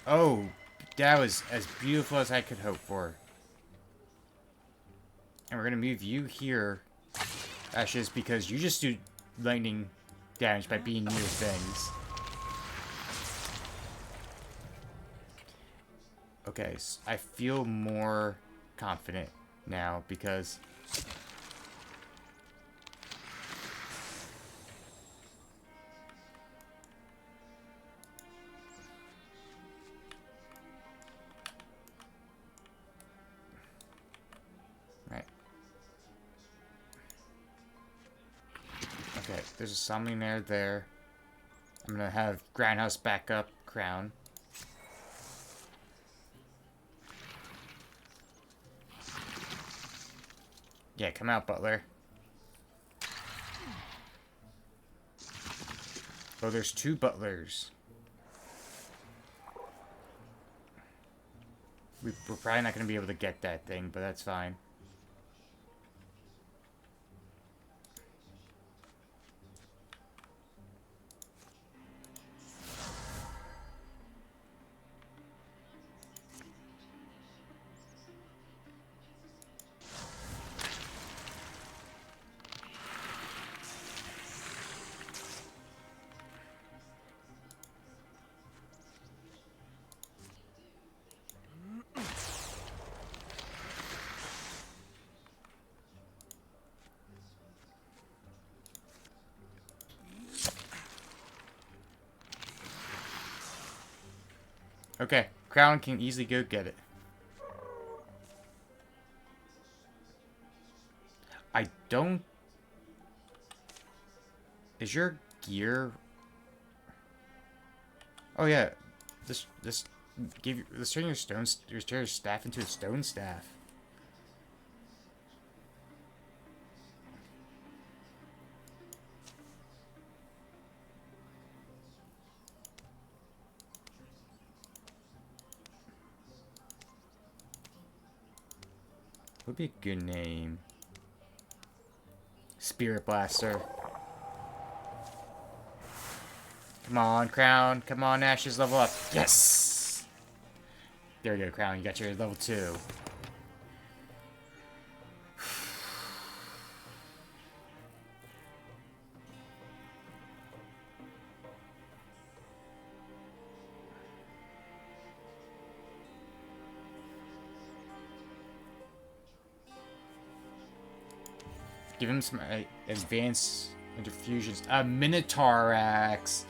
Oh, that was as beautiful as I could hope for. And we're gonna move you here, Ashes, because you just do lightning damage by being near things. Okay, so I feel more confident now because... Right. Okay, there's a summoner there. I'm gonna have Grindhouse back up Crown. Yeah, come out, Butler. Oh, there's two Butlers. We're probably not going to be able to get that thing, but that's fine. Okay, Crown can easily go get it. I don't... Is your gear... Oh yeah, let's turn your staff into a stone staff. Would be a good name. Spirit Blaster. Come on, Crown. Come on, Ashes, level up. Yes! There you go, Crown. You got your level 2. Give him some advanced interfusions. A Minotaur axe.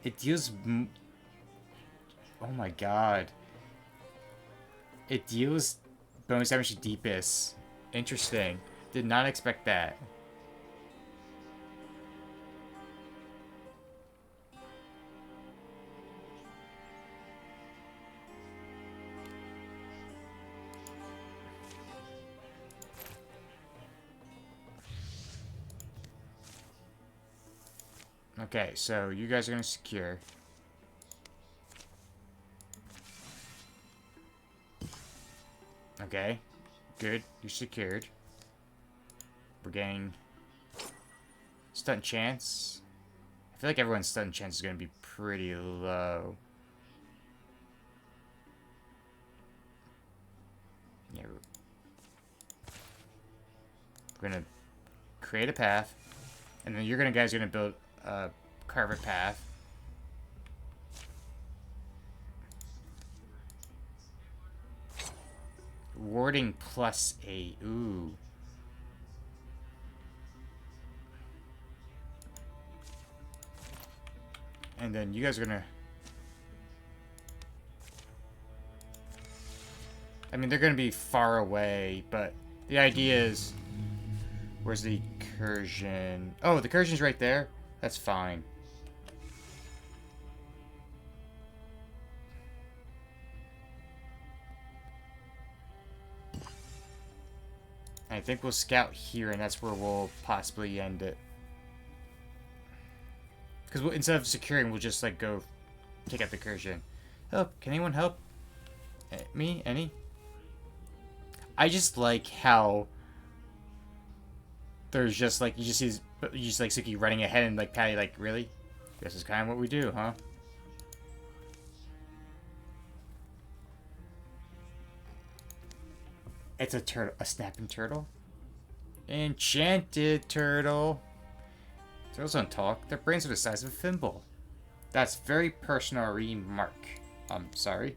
It deals... Oh my god. It deals bonus damage to deepest. Interesting. Did not expect that. Okay, so you guys are going to secure. Okay, good. You're secured. We're getting stun chance. I feel like everyone's stun chance is going to be pretty low. Yeah, we're going to create a path, and then you're guys going to build a carpet path. Warding +8. Ooh. And then you guys are gonna... I mean, they're gonna be far away, but the idea is... Where's the incursion? Oh, the incursion's right there? That's fine. I think we'll scout here, and that's where we'll possibly end it. Because we'll, instead of securing, we'll just, like, go take out the incursion. Help. Can anyone help? Me? Any? I just like how there's just, like, you just see, like, Suki running ahead and, like, Patty, like, really? This is kind of what we do, huh? It's a turtle. A snapping turtle? Enchanted turtle. Turtles don't talk. Their brains are the size of a thimble. That's very personal remark. Sorry.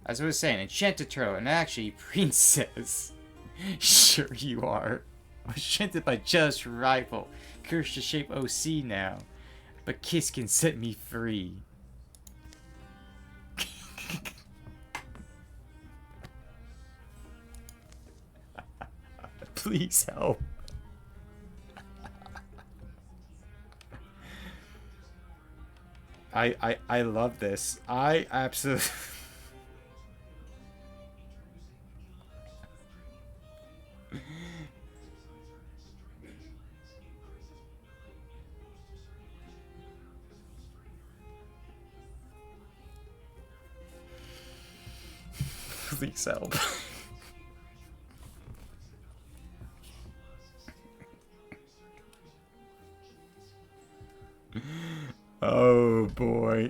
As I was saying, enchanted turtle, and actually, princess. Sure you are. Enchanted by just rival. Cursed to shape OC now. But Kiss can set me free. Please help. I love this. I absolutely... Please help. Oh boy.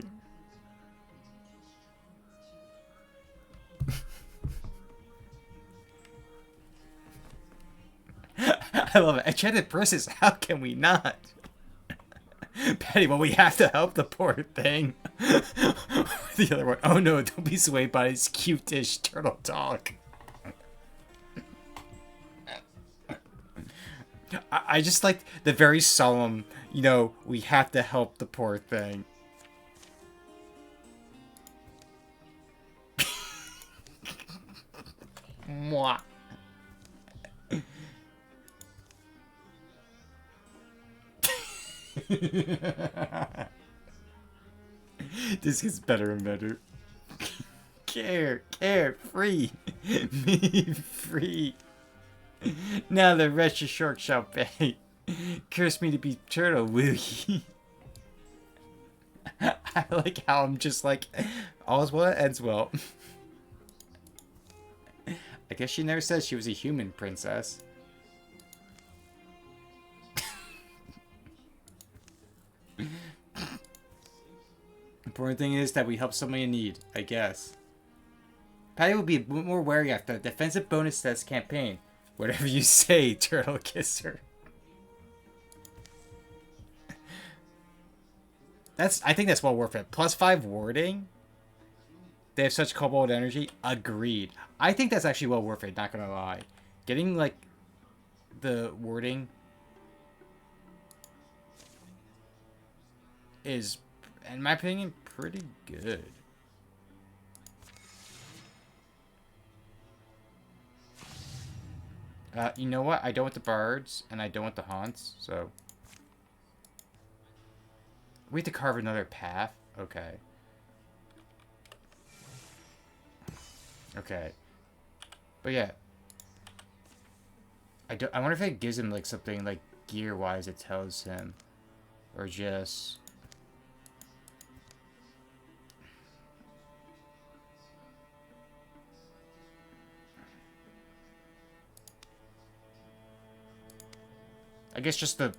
I love it. Enchanted purses, how can we not? Patty, well, we have to help the poor thing. The other one, oh no, don't be swayed by his cute-ish turtle dog. I just like the very solemn, you know, we have to help the poor thing. Mwah. This gets better and better. Free. Me free. Now the wretched shark shall pay. Curse me to be turtle, will ye? I like how I'm just like, all's well that ends well. I guess she never said she was a human princess. Important thing is that we help someone in need, I guess. Patty will be a bit more wary after the defensive bonus test campaign. Whatever you say, turtle kisser. I think that's well worth it. +5 warding. They have such cobalt energy. Agreed. I think that's actually well worth it, not gonna lie. Getting, like, the warding is in my opinion, pretty good. You know what? I don't want the birds, and I don't want the haunts, so... We have to carve another path? Okay. Okay. But yeah. I wonder if it gives him, like, something, like, gear-wise it tells him. Or just... I guess just the...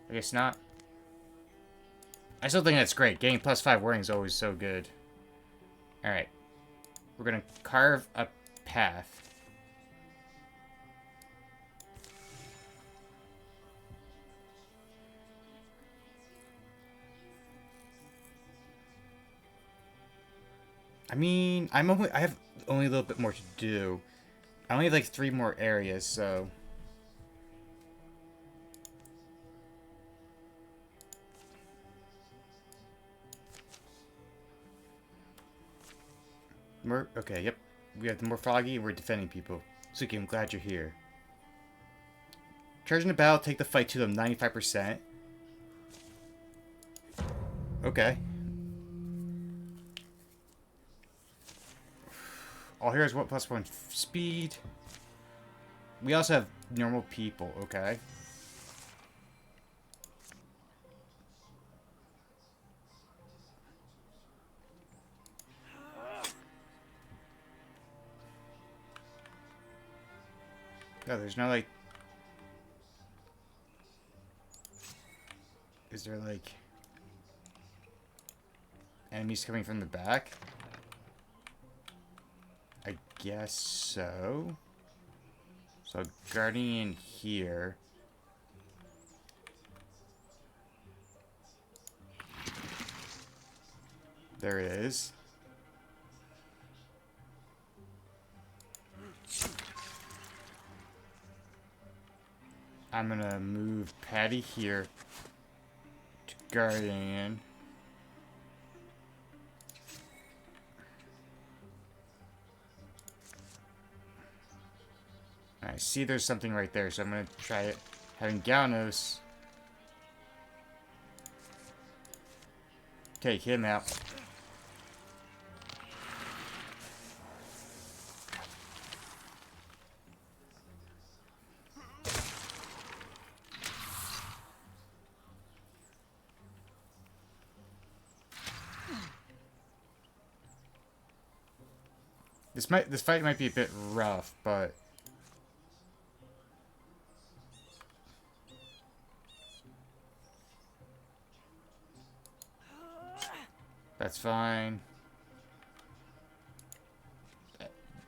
I guess not. I still think that's great. Getting +5 wording is always so good. Alright. We're gonna carve a path. I mean, I have only a little bit more to do. I only have like 3 more areas, so... Okay, yep. We have the more foggy and we're defending people. Suki, I'm glad you're here. Charging the battle, take the fight to them 95%. Okay. All heroes want +1 speed. We also have normal people, okay. No, there's no, like... Is there, like... enemies coming from the back? I guess so. So, guardian here. There it is. I'm gonna move Patty here to guardian. I see there's something right there, so I'm gonna try it. Having Galnos take him out. This fight might be a bit rough, but that's fine.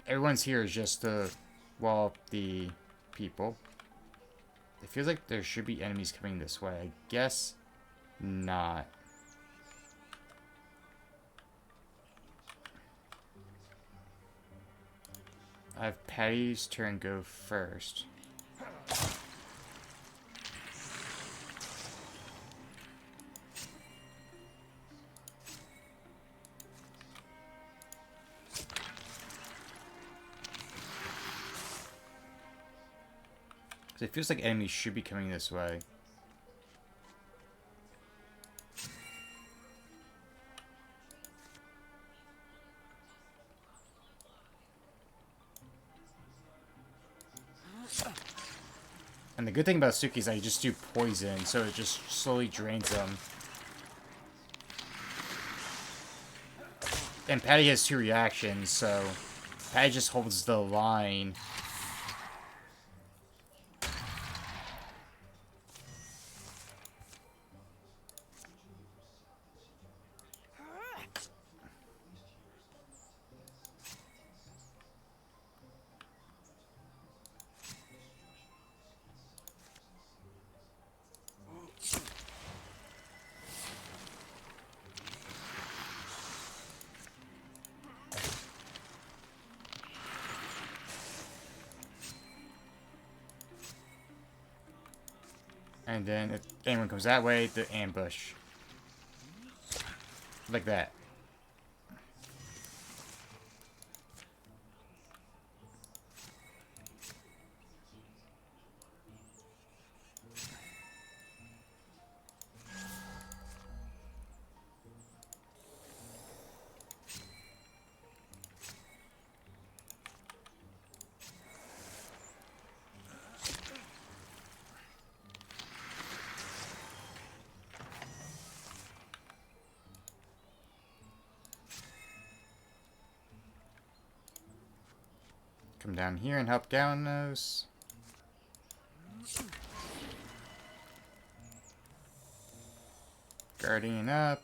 Everyone's here is just to wall up the people. It feels like there should be enemies coming this way. I guess not. I have Patty's turn go first. So it feels like enemies should be coming this way. And the good thing about Suki is I just do poison, so it just slowly drains them. And Patty has 2 reactions, so Patty just holds the line. And then if anyone comes that way, the ambush. Like that. Come down here and help down those. Guardian up.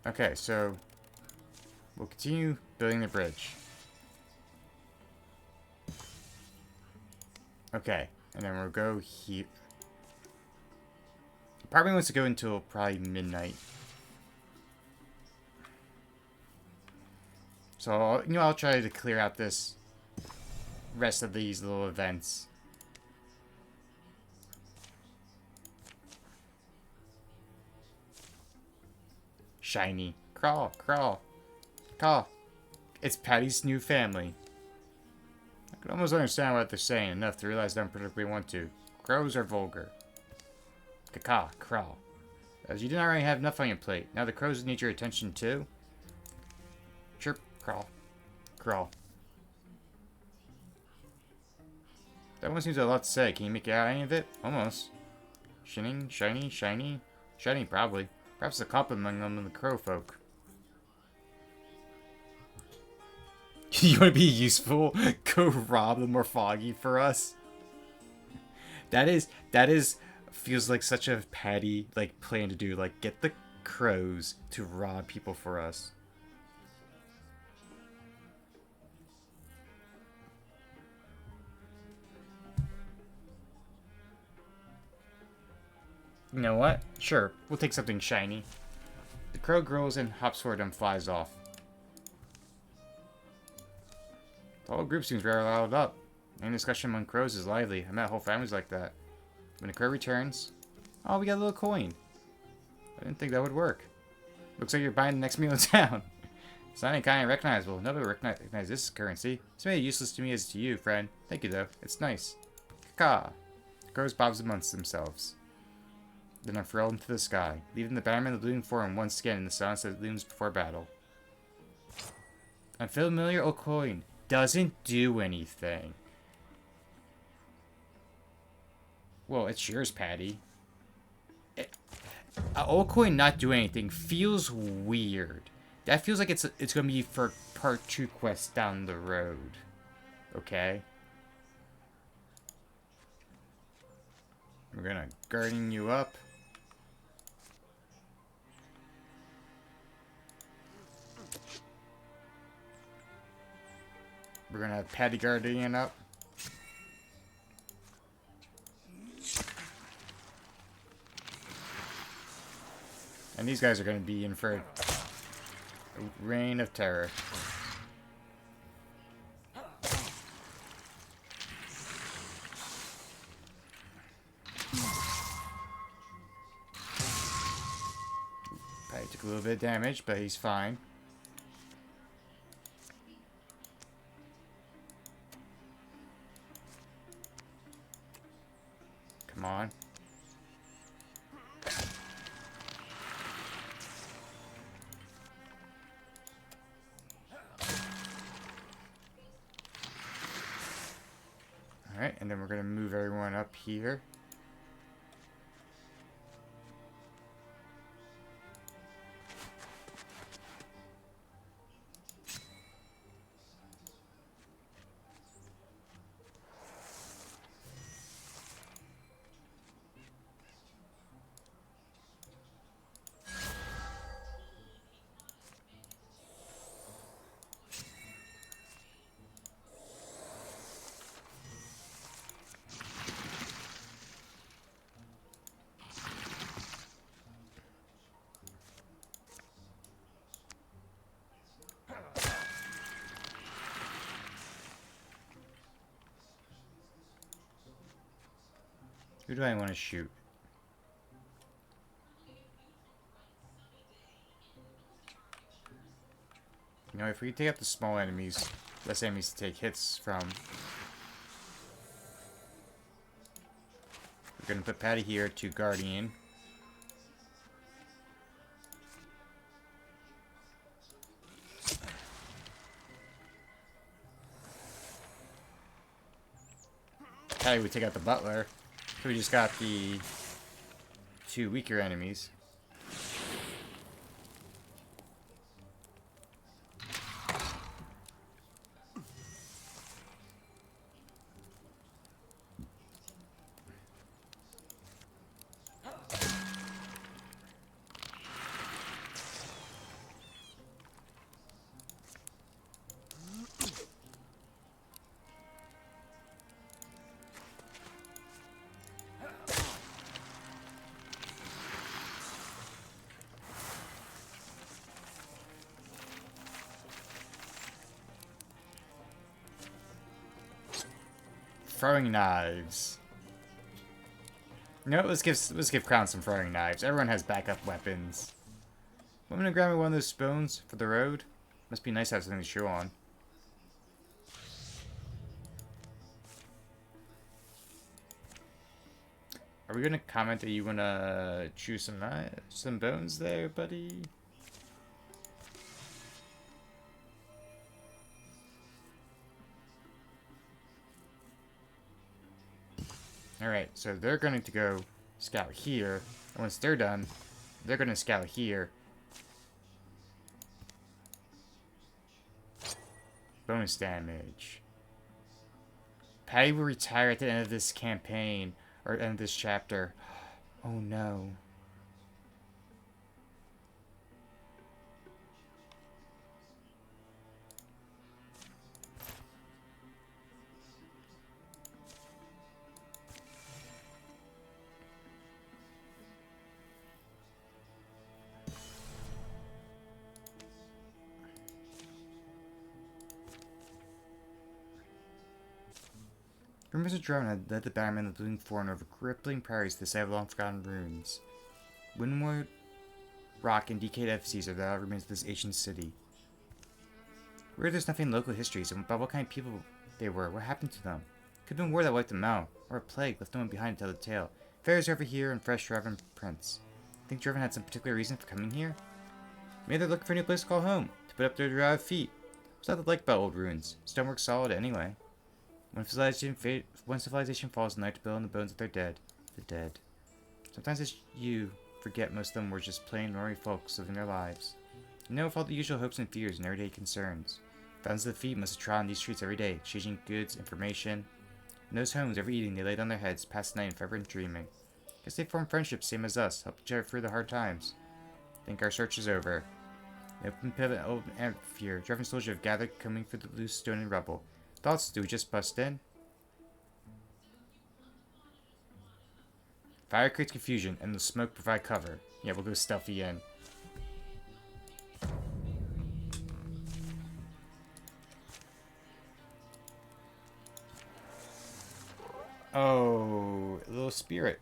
Okay, so we'll continue building the bridge. Okay, and then we'll go here. Probably wants to go until probably midnight. So, you know, I'll try to clear out this rest of these little events. Shiny. Crawl, crawl, crawl. It's Patty's new family. I can almost understand what they're saying enough to realize they don't particularly want to. Crows are vulgar. Caca, crawl. As you didn't already have enough on your plate. Now the crows need your attention too. Chirp, crawl, crawl. That one seems a lot to say. Can you make out any of it? Almost. Shining, shiny, shiny. Shiny, probably. Perhaps a compliment among the crow folk. You want to be useful? Go rob the Morphagi for us? That is, feels like such a Patty, like, plan to do. Like, get the crows to rob people for us. You know what? Sure, we'll take something shiny. The crow grows and hops toward and flies off. The whole group seems very riled up. Any discussion among crows is lively. I met whole families like that. When a crow returns... Oh, we got a little coin. I didn't think that would work. Looks like you're buying the next meal in town. It's not any kind of recognizable. Nobody would recognize this currency. It's made useless to me as to you, friend. Thank you, though. It's nice. Caca. Crows bobs amongst themselves. Then unfurled into the sky, leaving the bannerman looting form once again in the silence that looms before battle. Unfamiliar old coin. Doesn't do anything. Well, it's yours, Patty. Old coin not doing anything feels weird. That feels like it's gonna be for part 2 quest down the road. Okay? We're gonna guarding you up. We're gonna have Patty Guardian up. And these guys are gonna be in for a reign of terror. Patty took a little bit of damage, but he's fine. Come on. Alright, and then we're going to move everyone up here. Who do I want to shoot? You know, if we take out the small enemies, less enemies to take hits from. We're going to put Patty here to Guardian. Patty would take out the Butler. So we just got the 2 weaker enemies. Throwing knives. You know what? Let's give Crown some throwing knives. Everyone has backup weapons. I'm gonna grab me one of those spoons for the road. Must be nice to have something to chew on. Are we gonna comment that you wanna chew some bones there, buddy? Alright, so they're going to go scout here. And once they're done, they're going to scout here. Bonus damage. Patty will retire at the end of this campaign, or end of this chapter. Oh no. Rumors of Drone had led the Batman of the Blooming Thorn over crippling prairies to the site of long-forgotten ruins. Windward rock and decayed edifices are the last remains of this ancient city. Where there's nothing in local histories about what kind of people they were, what happened to them. Could have been war that wiped them out, or a plague left no one behind to tell the tale. Fairies are over here and fresh Driven prints. Think Driven had some particular reason for coming here? Maybe they're looking for a new place to call home, to put up their feet. What's not to like about old ruins? Stonework's solid anyway. When civilization falls, night to build on the bones of their dead. The dead. Sometimes as you forget most of them were just plain ordinary folks living their lives. You know, with all the usual hopes and fears and everyday concerns. Thousands of feet must have trod on these streets every day, exchanging goods, information. In those homes, every evening they laid on their heads, passed the night in fervent dreaming. Guess they formed friendships, same as us, helped each other through the hard times. Think our search is over. The open pivot and old amphitheater, Driven soldiers have gathered, coming for the loose stone and rubble. Thoughts, do we just bust in? Fire creates confusion, and the smoke provide cover. Yeah, we'll go stealthy in. Oh, a little spirit.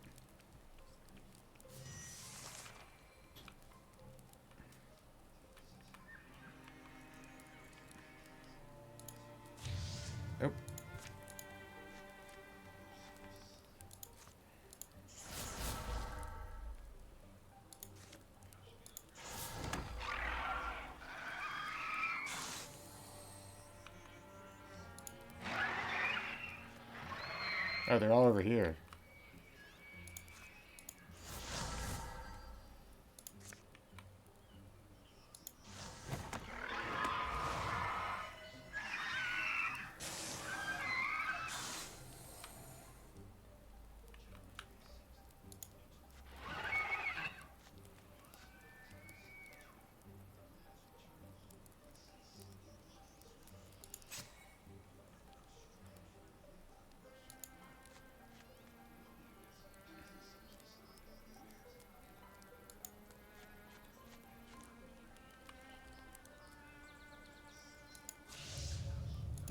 Oh. Oh, they're all over here.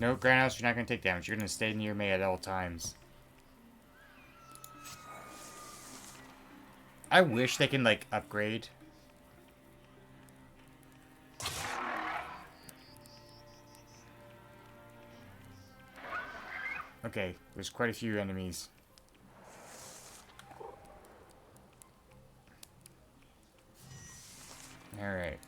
No, Grandhouse, you're not going to take damage. You're going to stay near me at all times. I wish they can, like, upgrade. Okay, there's quite a few enemies. Alright.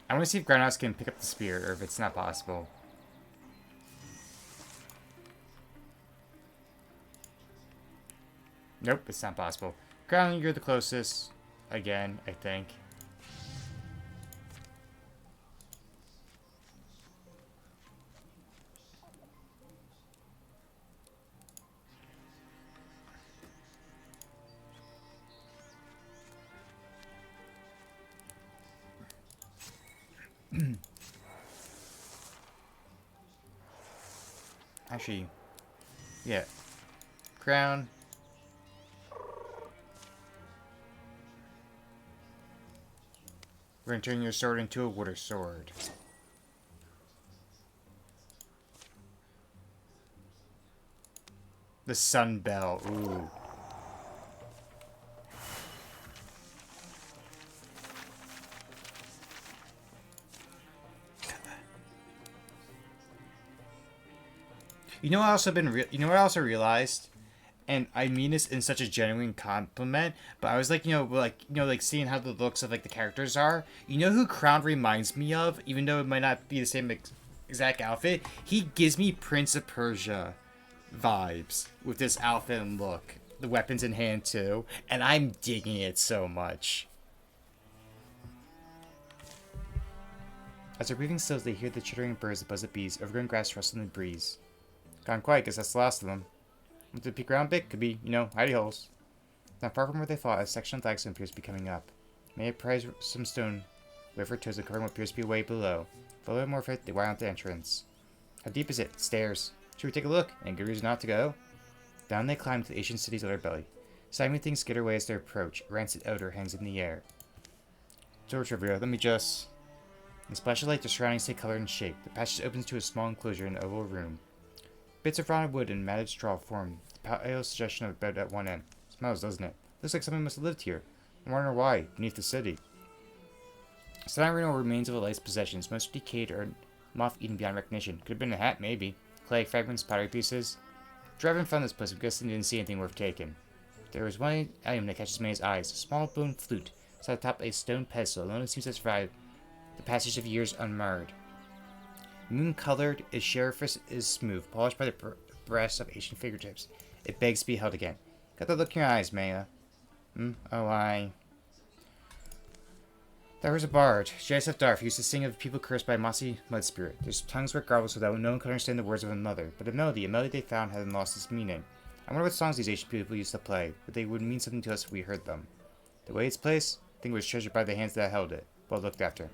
I want to see if GRNDHS can pick up the spear, or if it's not possible. Nope, it's not possible. Crown, you're the closest. Again, I think. Actually, yeah. Crown. We're going to turn your sword into a water sword. The Sun Bell. Ooh. You know what I also realized, and I mean this in such a genuine compliment, but I was like, like seeing how the looks of like the characters are. You know who Crown reminds me of, even though it might not be the same exact outfit. He gives me Prince of Persia vibes with this outfit and look, the weapons in hand too, and I'm digging it so much. As they're breathing still, they hear the chittering birds, the buzz of bees, overgrown grass rustle in the breeze. Gone quiet, guess that's the last of them. Want to peek around a bit? Could be, hidey holes. Not far from where they thought, a section of flagstone appears to be coming up. May have prized some stone with her toes and covering what appears to be way below. Follow it more fit, they wind out the entrance. How deep is it? Stairs. Should we take a look? Any good reason not to go? Down they climb to the ancient city's underbelly. Slimy things skitter away as they approach. A rancid odor hangs in the air. Door trivia, let me just... In splash of light, the surroundings take color and shape. The passage opens to a small enclosure in an oval room. Bits of rotted wood and matted straw form the pale suggestion of a bed at one end. Smells, doesn't it? Looks like someone must have lived here. I wonder why, beneath the city. Surrounding are remains of a life's possessions, most decayed or moth-eaten beyond recognition. Could have been a hat, maybe. Clay, fragments, pottery pieces. Draven found this place, but guessing didn't see anything worth taking. There was one item that catches May's eyes, a small bone flute, set atop a stone pedestal, alone it seems to have survived the passage of years unmarred. Moon-colored, its surface is smooth, polished by the breasts of ancient fingertips. It begs to be held again. Got the look in your eyes, Maya. Oh, There was a bard, Joseph Darf, used to sing of people cursed by a mossy mud spirit. Their tongues work garbled so that no one could understand the words of another, but a melody they found hadn't lost its meaning. I wonder what songs these ancient people used to play, but they would mean something to us if we heard them. The way it's placed, I think it was treasured by the hands that held it, well looked after.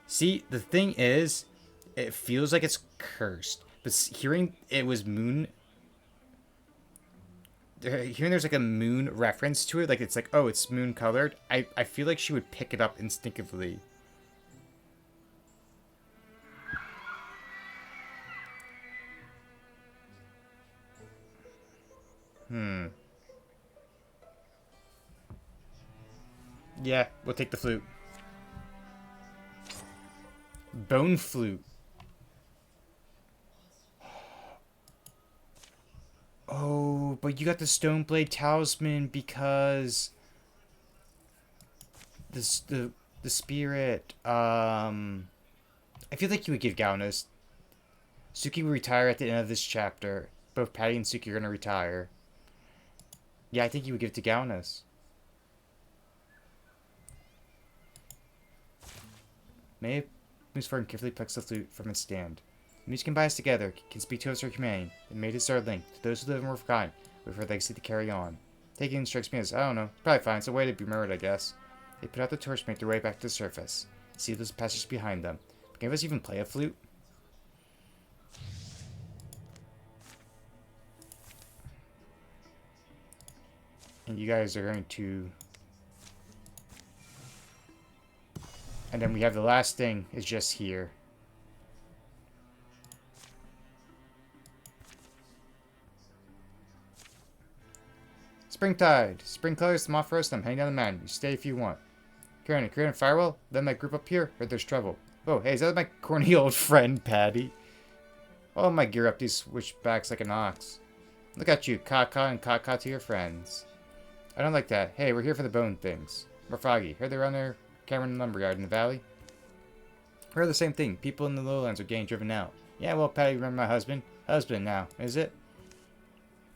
See, the thing is, it feels like it's cursed, but hearing it was moon... Hearing there's like a moon reference to it, like it's like, oh, it's moon colored, I feel like she would pick it up instinctively. Yeah, we'll take the flute. Bone flute. Oh, but you got the Stoneblade Talisman because the spirit. I feel like you would give GRNDHS. Suki will retire at the end of this chapter. Both Patty and Suki are gonna retire. Yeah, I think you would give it to GRNDHS. Maya moves forward and carefully plucks the flute from its stand. The music can bind us together, can speak to us for humanity, and made us our link to those who live and were forgotten, with our legacy to carry on. Taking strikes me as, I don't know, probably fine, it's a way to be remembered, I guess. They put out the torch to make their way back to the surface. See those passages behind them. But can any of us even play a flute? And you guys are going to... And then we have the last thing is just here. Springtide! Spring colors, the moth roast, I'm hanging down the mountain. You stay if you want. Karen, creating a firewall? Then my group up here? Heard there's trouble. Oh, hey, is that my corny old friend, Patty? All my gear up these switchbacks like an ox. Look at you, caw-caw and caw-caw to your friends. I don't like that. Hey, we're here for the bone things. We're Froggy. Heard they're on their Cameron lumberyard in the valley? Heard the same thing. People in the lowlands are getting driven out. Yeah, well, Patty, remember my husband? Husband now, is it?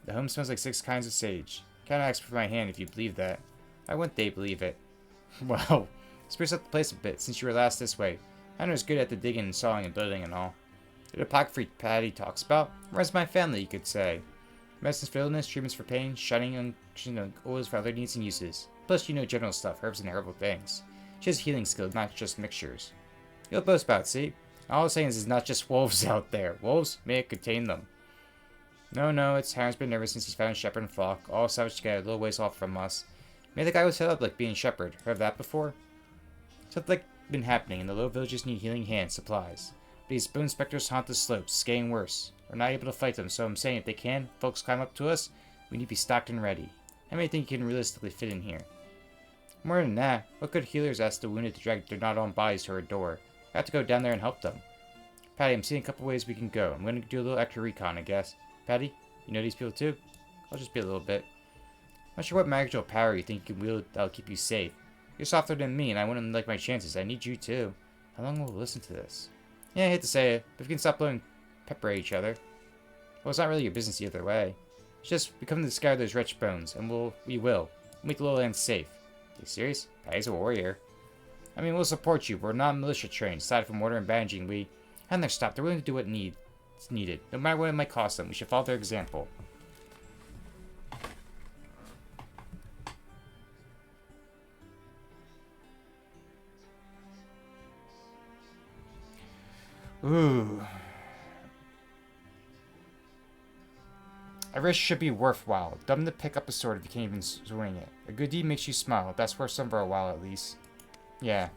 The home smells like 6 kinds of sage. Kinda asked for my hand if you believe that. Why wouldn't they believe it? Well, spruce up the place a bit since you were last this way. I know it's good at the digging and sawing and building and all. The apothecary Patty talks about runs my family, you could say. Medicines for illness, treatments for pain, shining on oils for other needs and uses. Plus, you know general stuff, herbs and herbal things. She has healing skills, not just mixtures. You'll boast about, see? All I'm saying is it's not just wolves out there. Wolves may contain them. No, it's Harren's been nervous since he's found shepherd and flock, all savage together a little ways off from us. Maybe the guy was set up like being shepherd. Heard of that before? Something like been happening, and the low villages need healing hand supplies. But these bone specters haunt the slopes, it's getting worse. We're not able to fight them, so I'm saying if they can, folks climb up to us, we need to be stocked and ready. How many think you can realistically fit in here? More than that, what good healers ask the wounded to drag their not own bodies to our door? I have to go down there and help them. Patty, I'm seeing a couple ways we can go. I'm going to do a little extra recon, I guess. Patty, you know these people too? I'll just be a little bit. Not sure what magical power you think you can wield that'll keep you safe. You're softer than me, and I wouldn't like my chances. I need you too. How long will we listen to this? Yeah, I hate to say it, but if we can stop blowing pepper at each other. Well, it's not really your business either way. It's just we come to discard those wretched bones, and we will. Make the lowlands safe. Are you serious? Patty's a warrior. I mean, we'll support you. We're not militia trained. Aside from order and bandaging, we... And they're stopped. They're willing to do what needs needed. No matter what it might cost them, we should follow their example. Ooh. A risk should be worthwhile. Dumb to pick up a sword if you can't even swing it. A good deed makes you smile. That's worth some for a while at least. Yeah.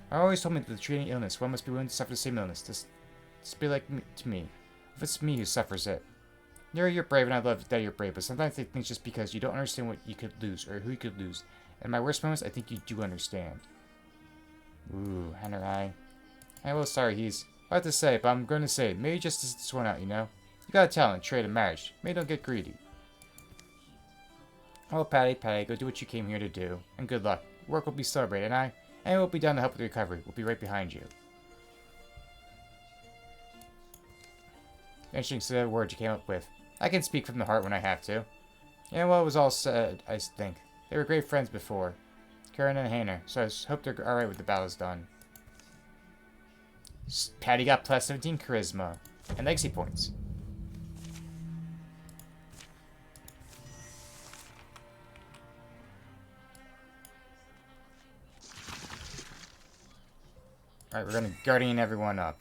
I always told me that the treating illness, one must be willing to suffer the same illness. This be like me, to me. If it's me who suffers it. You're brave and I love that you're brave, but sometimes I think just because you don't understand what you could lose, or who you could lose. In my worst moments, I think you do understand. Ooh, Henry. I'm a little sorry, he's... I have to say, but I'm going to say, maybe just to sit this one out, you know? You got a talent, trade, and marriage. Maybe don't get greedy. Oh, Patty, go do what you came here to do. And good luck. Work will be celebrated, and we'll be down to help with the recovery. We'll be right behind you. Interesting set of words you came up with. I can speak from the heart when I have to. Yeah, well, it was all said, I think. They were great friends before. Karen and Hannah, so I hope they're alright with the battle's done. Patty got plus 17 charisma. And legacy points. Alright, we're gonna guardian everyone up.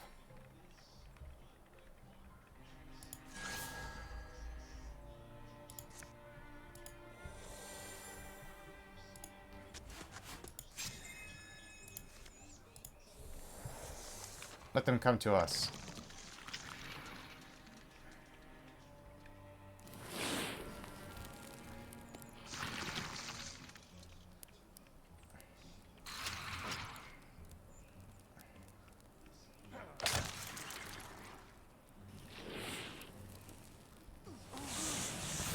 Let them come to us.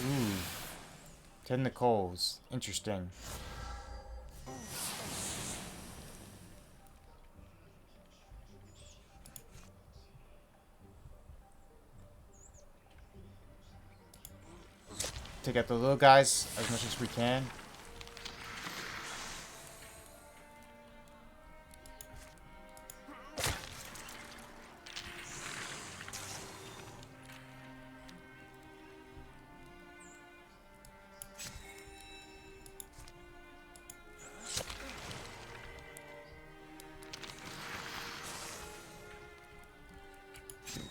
Ooh. Tend the coals. Interesting. Take out the little guys as much as we can.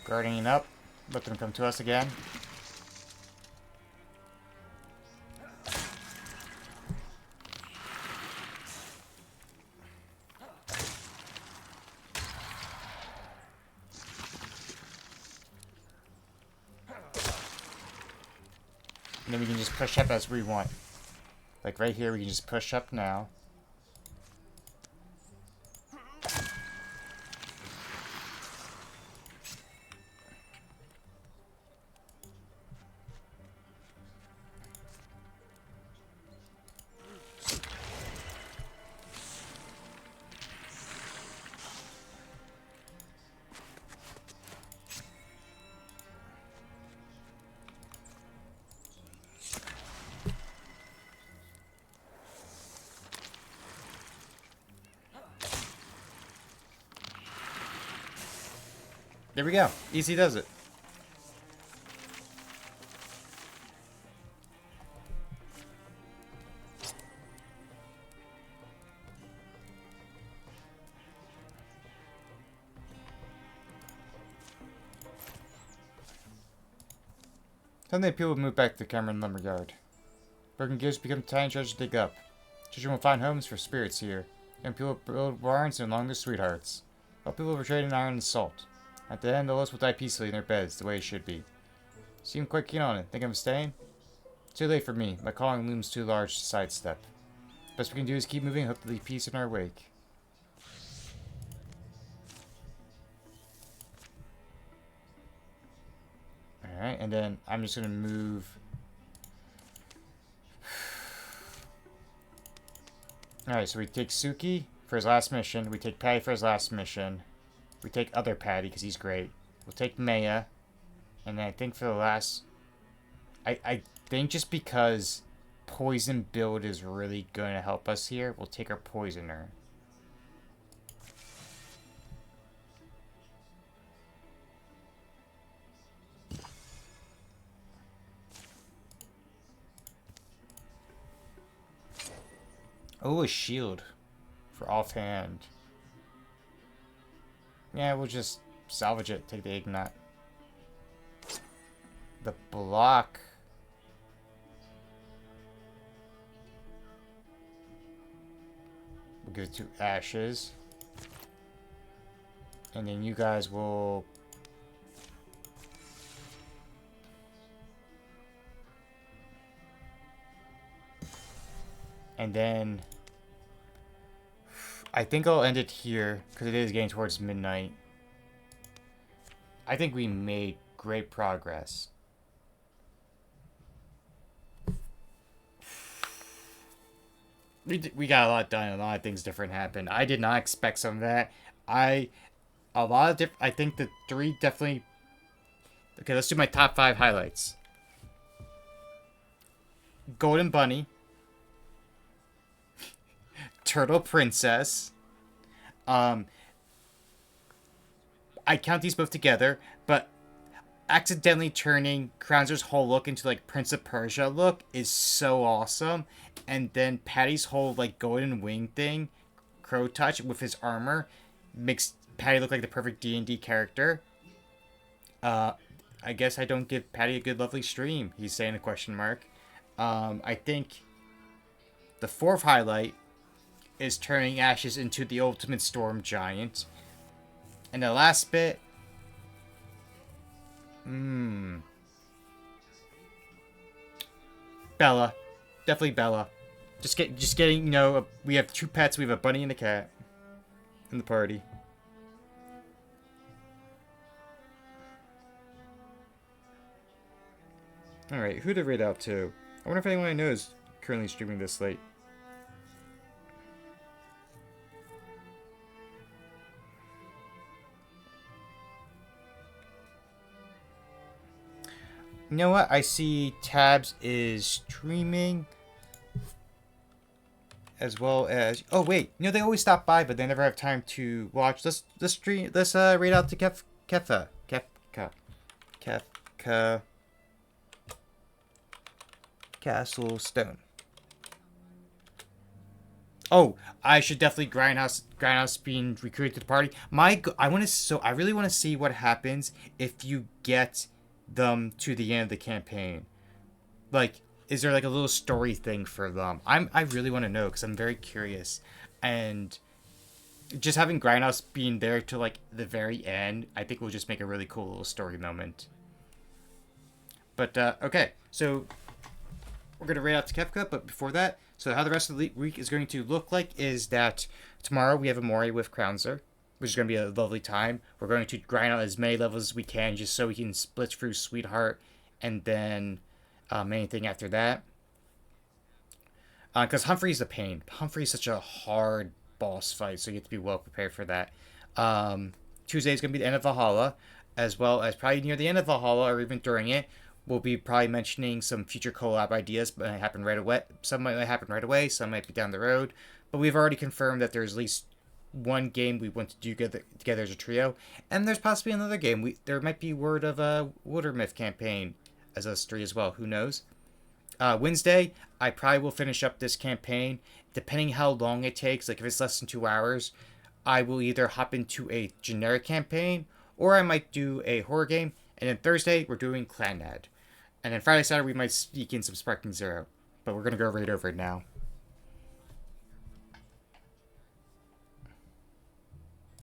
Guarding up. Let them come to us again. And then we can just push up as we want. Like right here, we can just push up now. There we go. Easy does it. Someday people will move back to the Cameron Lumberyard. Broken gears become tiny treasures to dig up. Children will find homes for spirits here. Young people build barns and long their sweethearts. While people will trade in iron and salt. At the end, the lowest will die peacefully in their beds, the way it should be. Seem quite keen on it. Think I'm staying? Too late for me. My calling looms too large to sidestep. Best we can do is keep moving and hope to leave peace in our wake. Alright, and then I'm just gonna move. Alright, so we take Suki for his last mission. We take Patty for his last mission. We take other Patty because he's great. We'll take Maya. And then I think for the last... I think just because Poison build is really going to help us here, we'll take our Poisoner. Oh, a shield for offhand. Yeah, we'll just salvage it. Take the Ignat. The block. We'll give it to Ashes. And then you guys will... And then... I think I'll end it here, because it is getting towards midnight. I think we made great progress. We got a lot done, a lot of things different happened. I did not expect some of that. I think the 3 definitely... Okay, let's do my top 5 highlights. Golden Bunny. Turtle Princess. I count these both together, but accidentally turning Crownser's whole look into like Prince of Persia look is so awesome. And then Patty's whole like golden wing thing, Crow Touch with his armor, makes Patty look like the perfect D&D character. I guess I don't give Patty a good lovely stream, he's saying a question mark. I think the 4th highlight is turning Ashes into the ultimate storm giant. And the last bit... Bella. Definitely Bella. Just getting, you know, we have 2 pets. We have a bunny and a cat in the party. Alright, who to read out to? I wonder if anyone I know is currently streaming this late. You know what? I see Tabs is streaming, as well as... Oh wait, you know they always stop by, but they never have time to watch. Let's stream. Let's read out to Kefka Castle Stone. Oh, I should definitely Grindhouse being recruited to the party. I really want to see what happens if you get them to the end of the campaign. Like, is there like a little story thing for them? I really want to know because I'm very curious, and just having Grindhouse being there to like the very end, I think will just make a really cool little story moment. But okay, so we're gonna rate out to Kefka, but before that, so how the rest of the week is going to look like is that tomorrow we have a Mori with Crownzer, which is going to be a lovely time. We're going to grind out as many levels as we can just so we can split through Sweetheart and then anything after that. Because Humphrey's a pain. Humphrey's such a hard boss fight, so you have to be well prepared for that. Tuesday is going to be the end of Valhalla, as well as probably near the end of Valhalla or even during it. We'll be probably mentioning some future collab ideas, but might happen right away. Some might happen right away, some might be down the road. But we've already confirmed that there's at least one game we want to do together as a trio, and there's possibly another game. There might be word of a Wildermyth campaign as us three as well. Who knows? Wednesday, I probably will finish up this campaign. Depending how long it takes, like if it's less than 2 hours, I will either hop into a generic campaign or I might do a horror game. And then Thursday, we're doing Clanad. And then Friday, Saturday, we might sneak in some Sparking Zero. But we're going to go right over it now.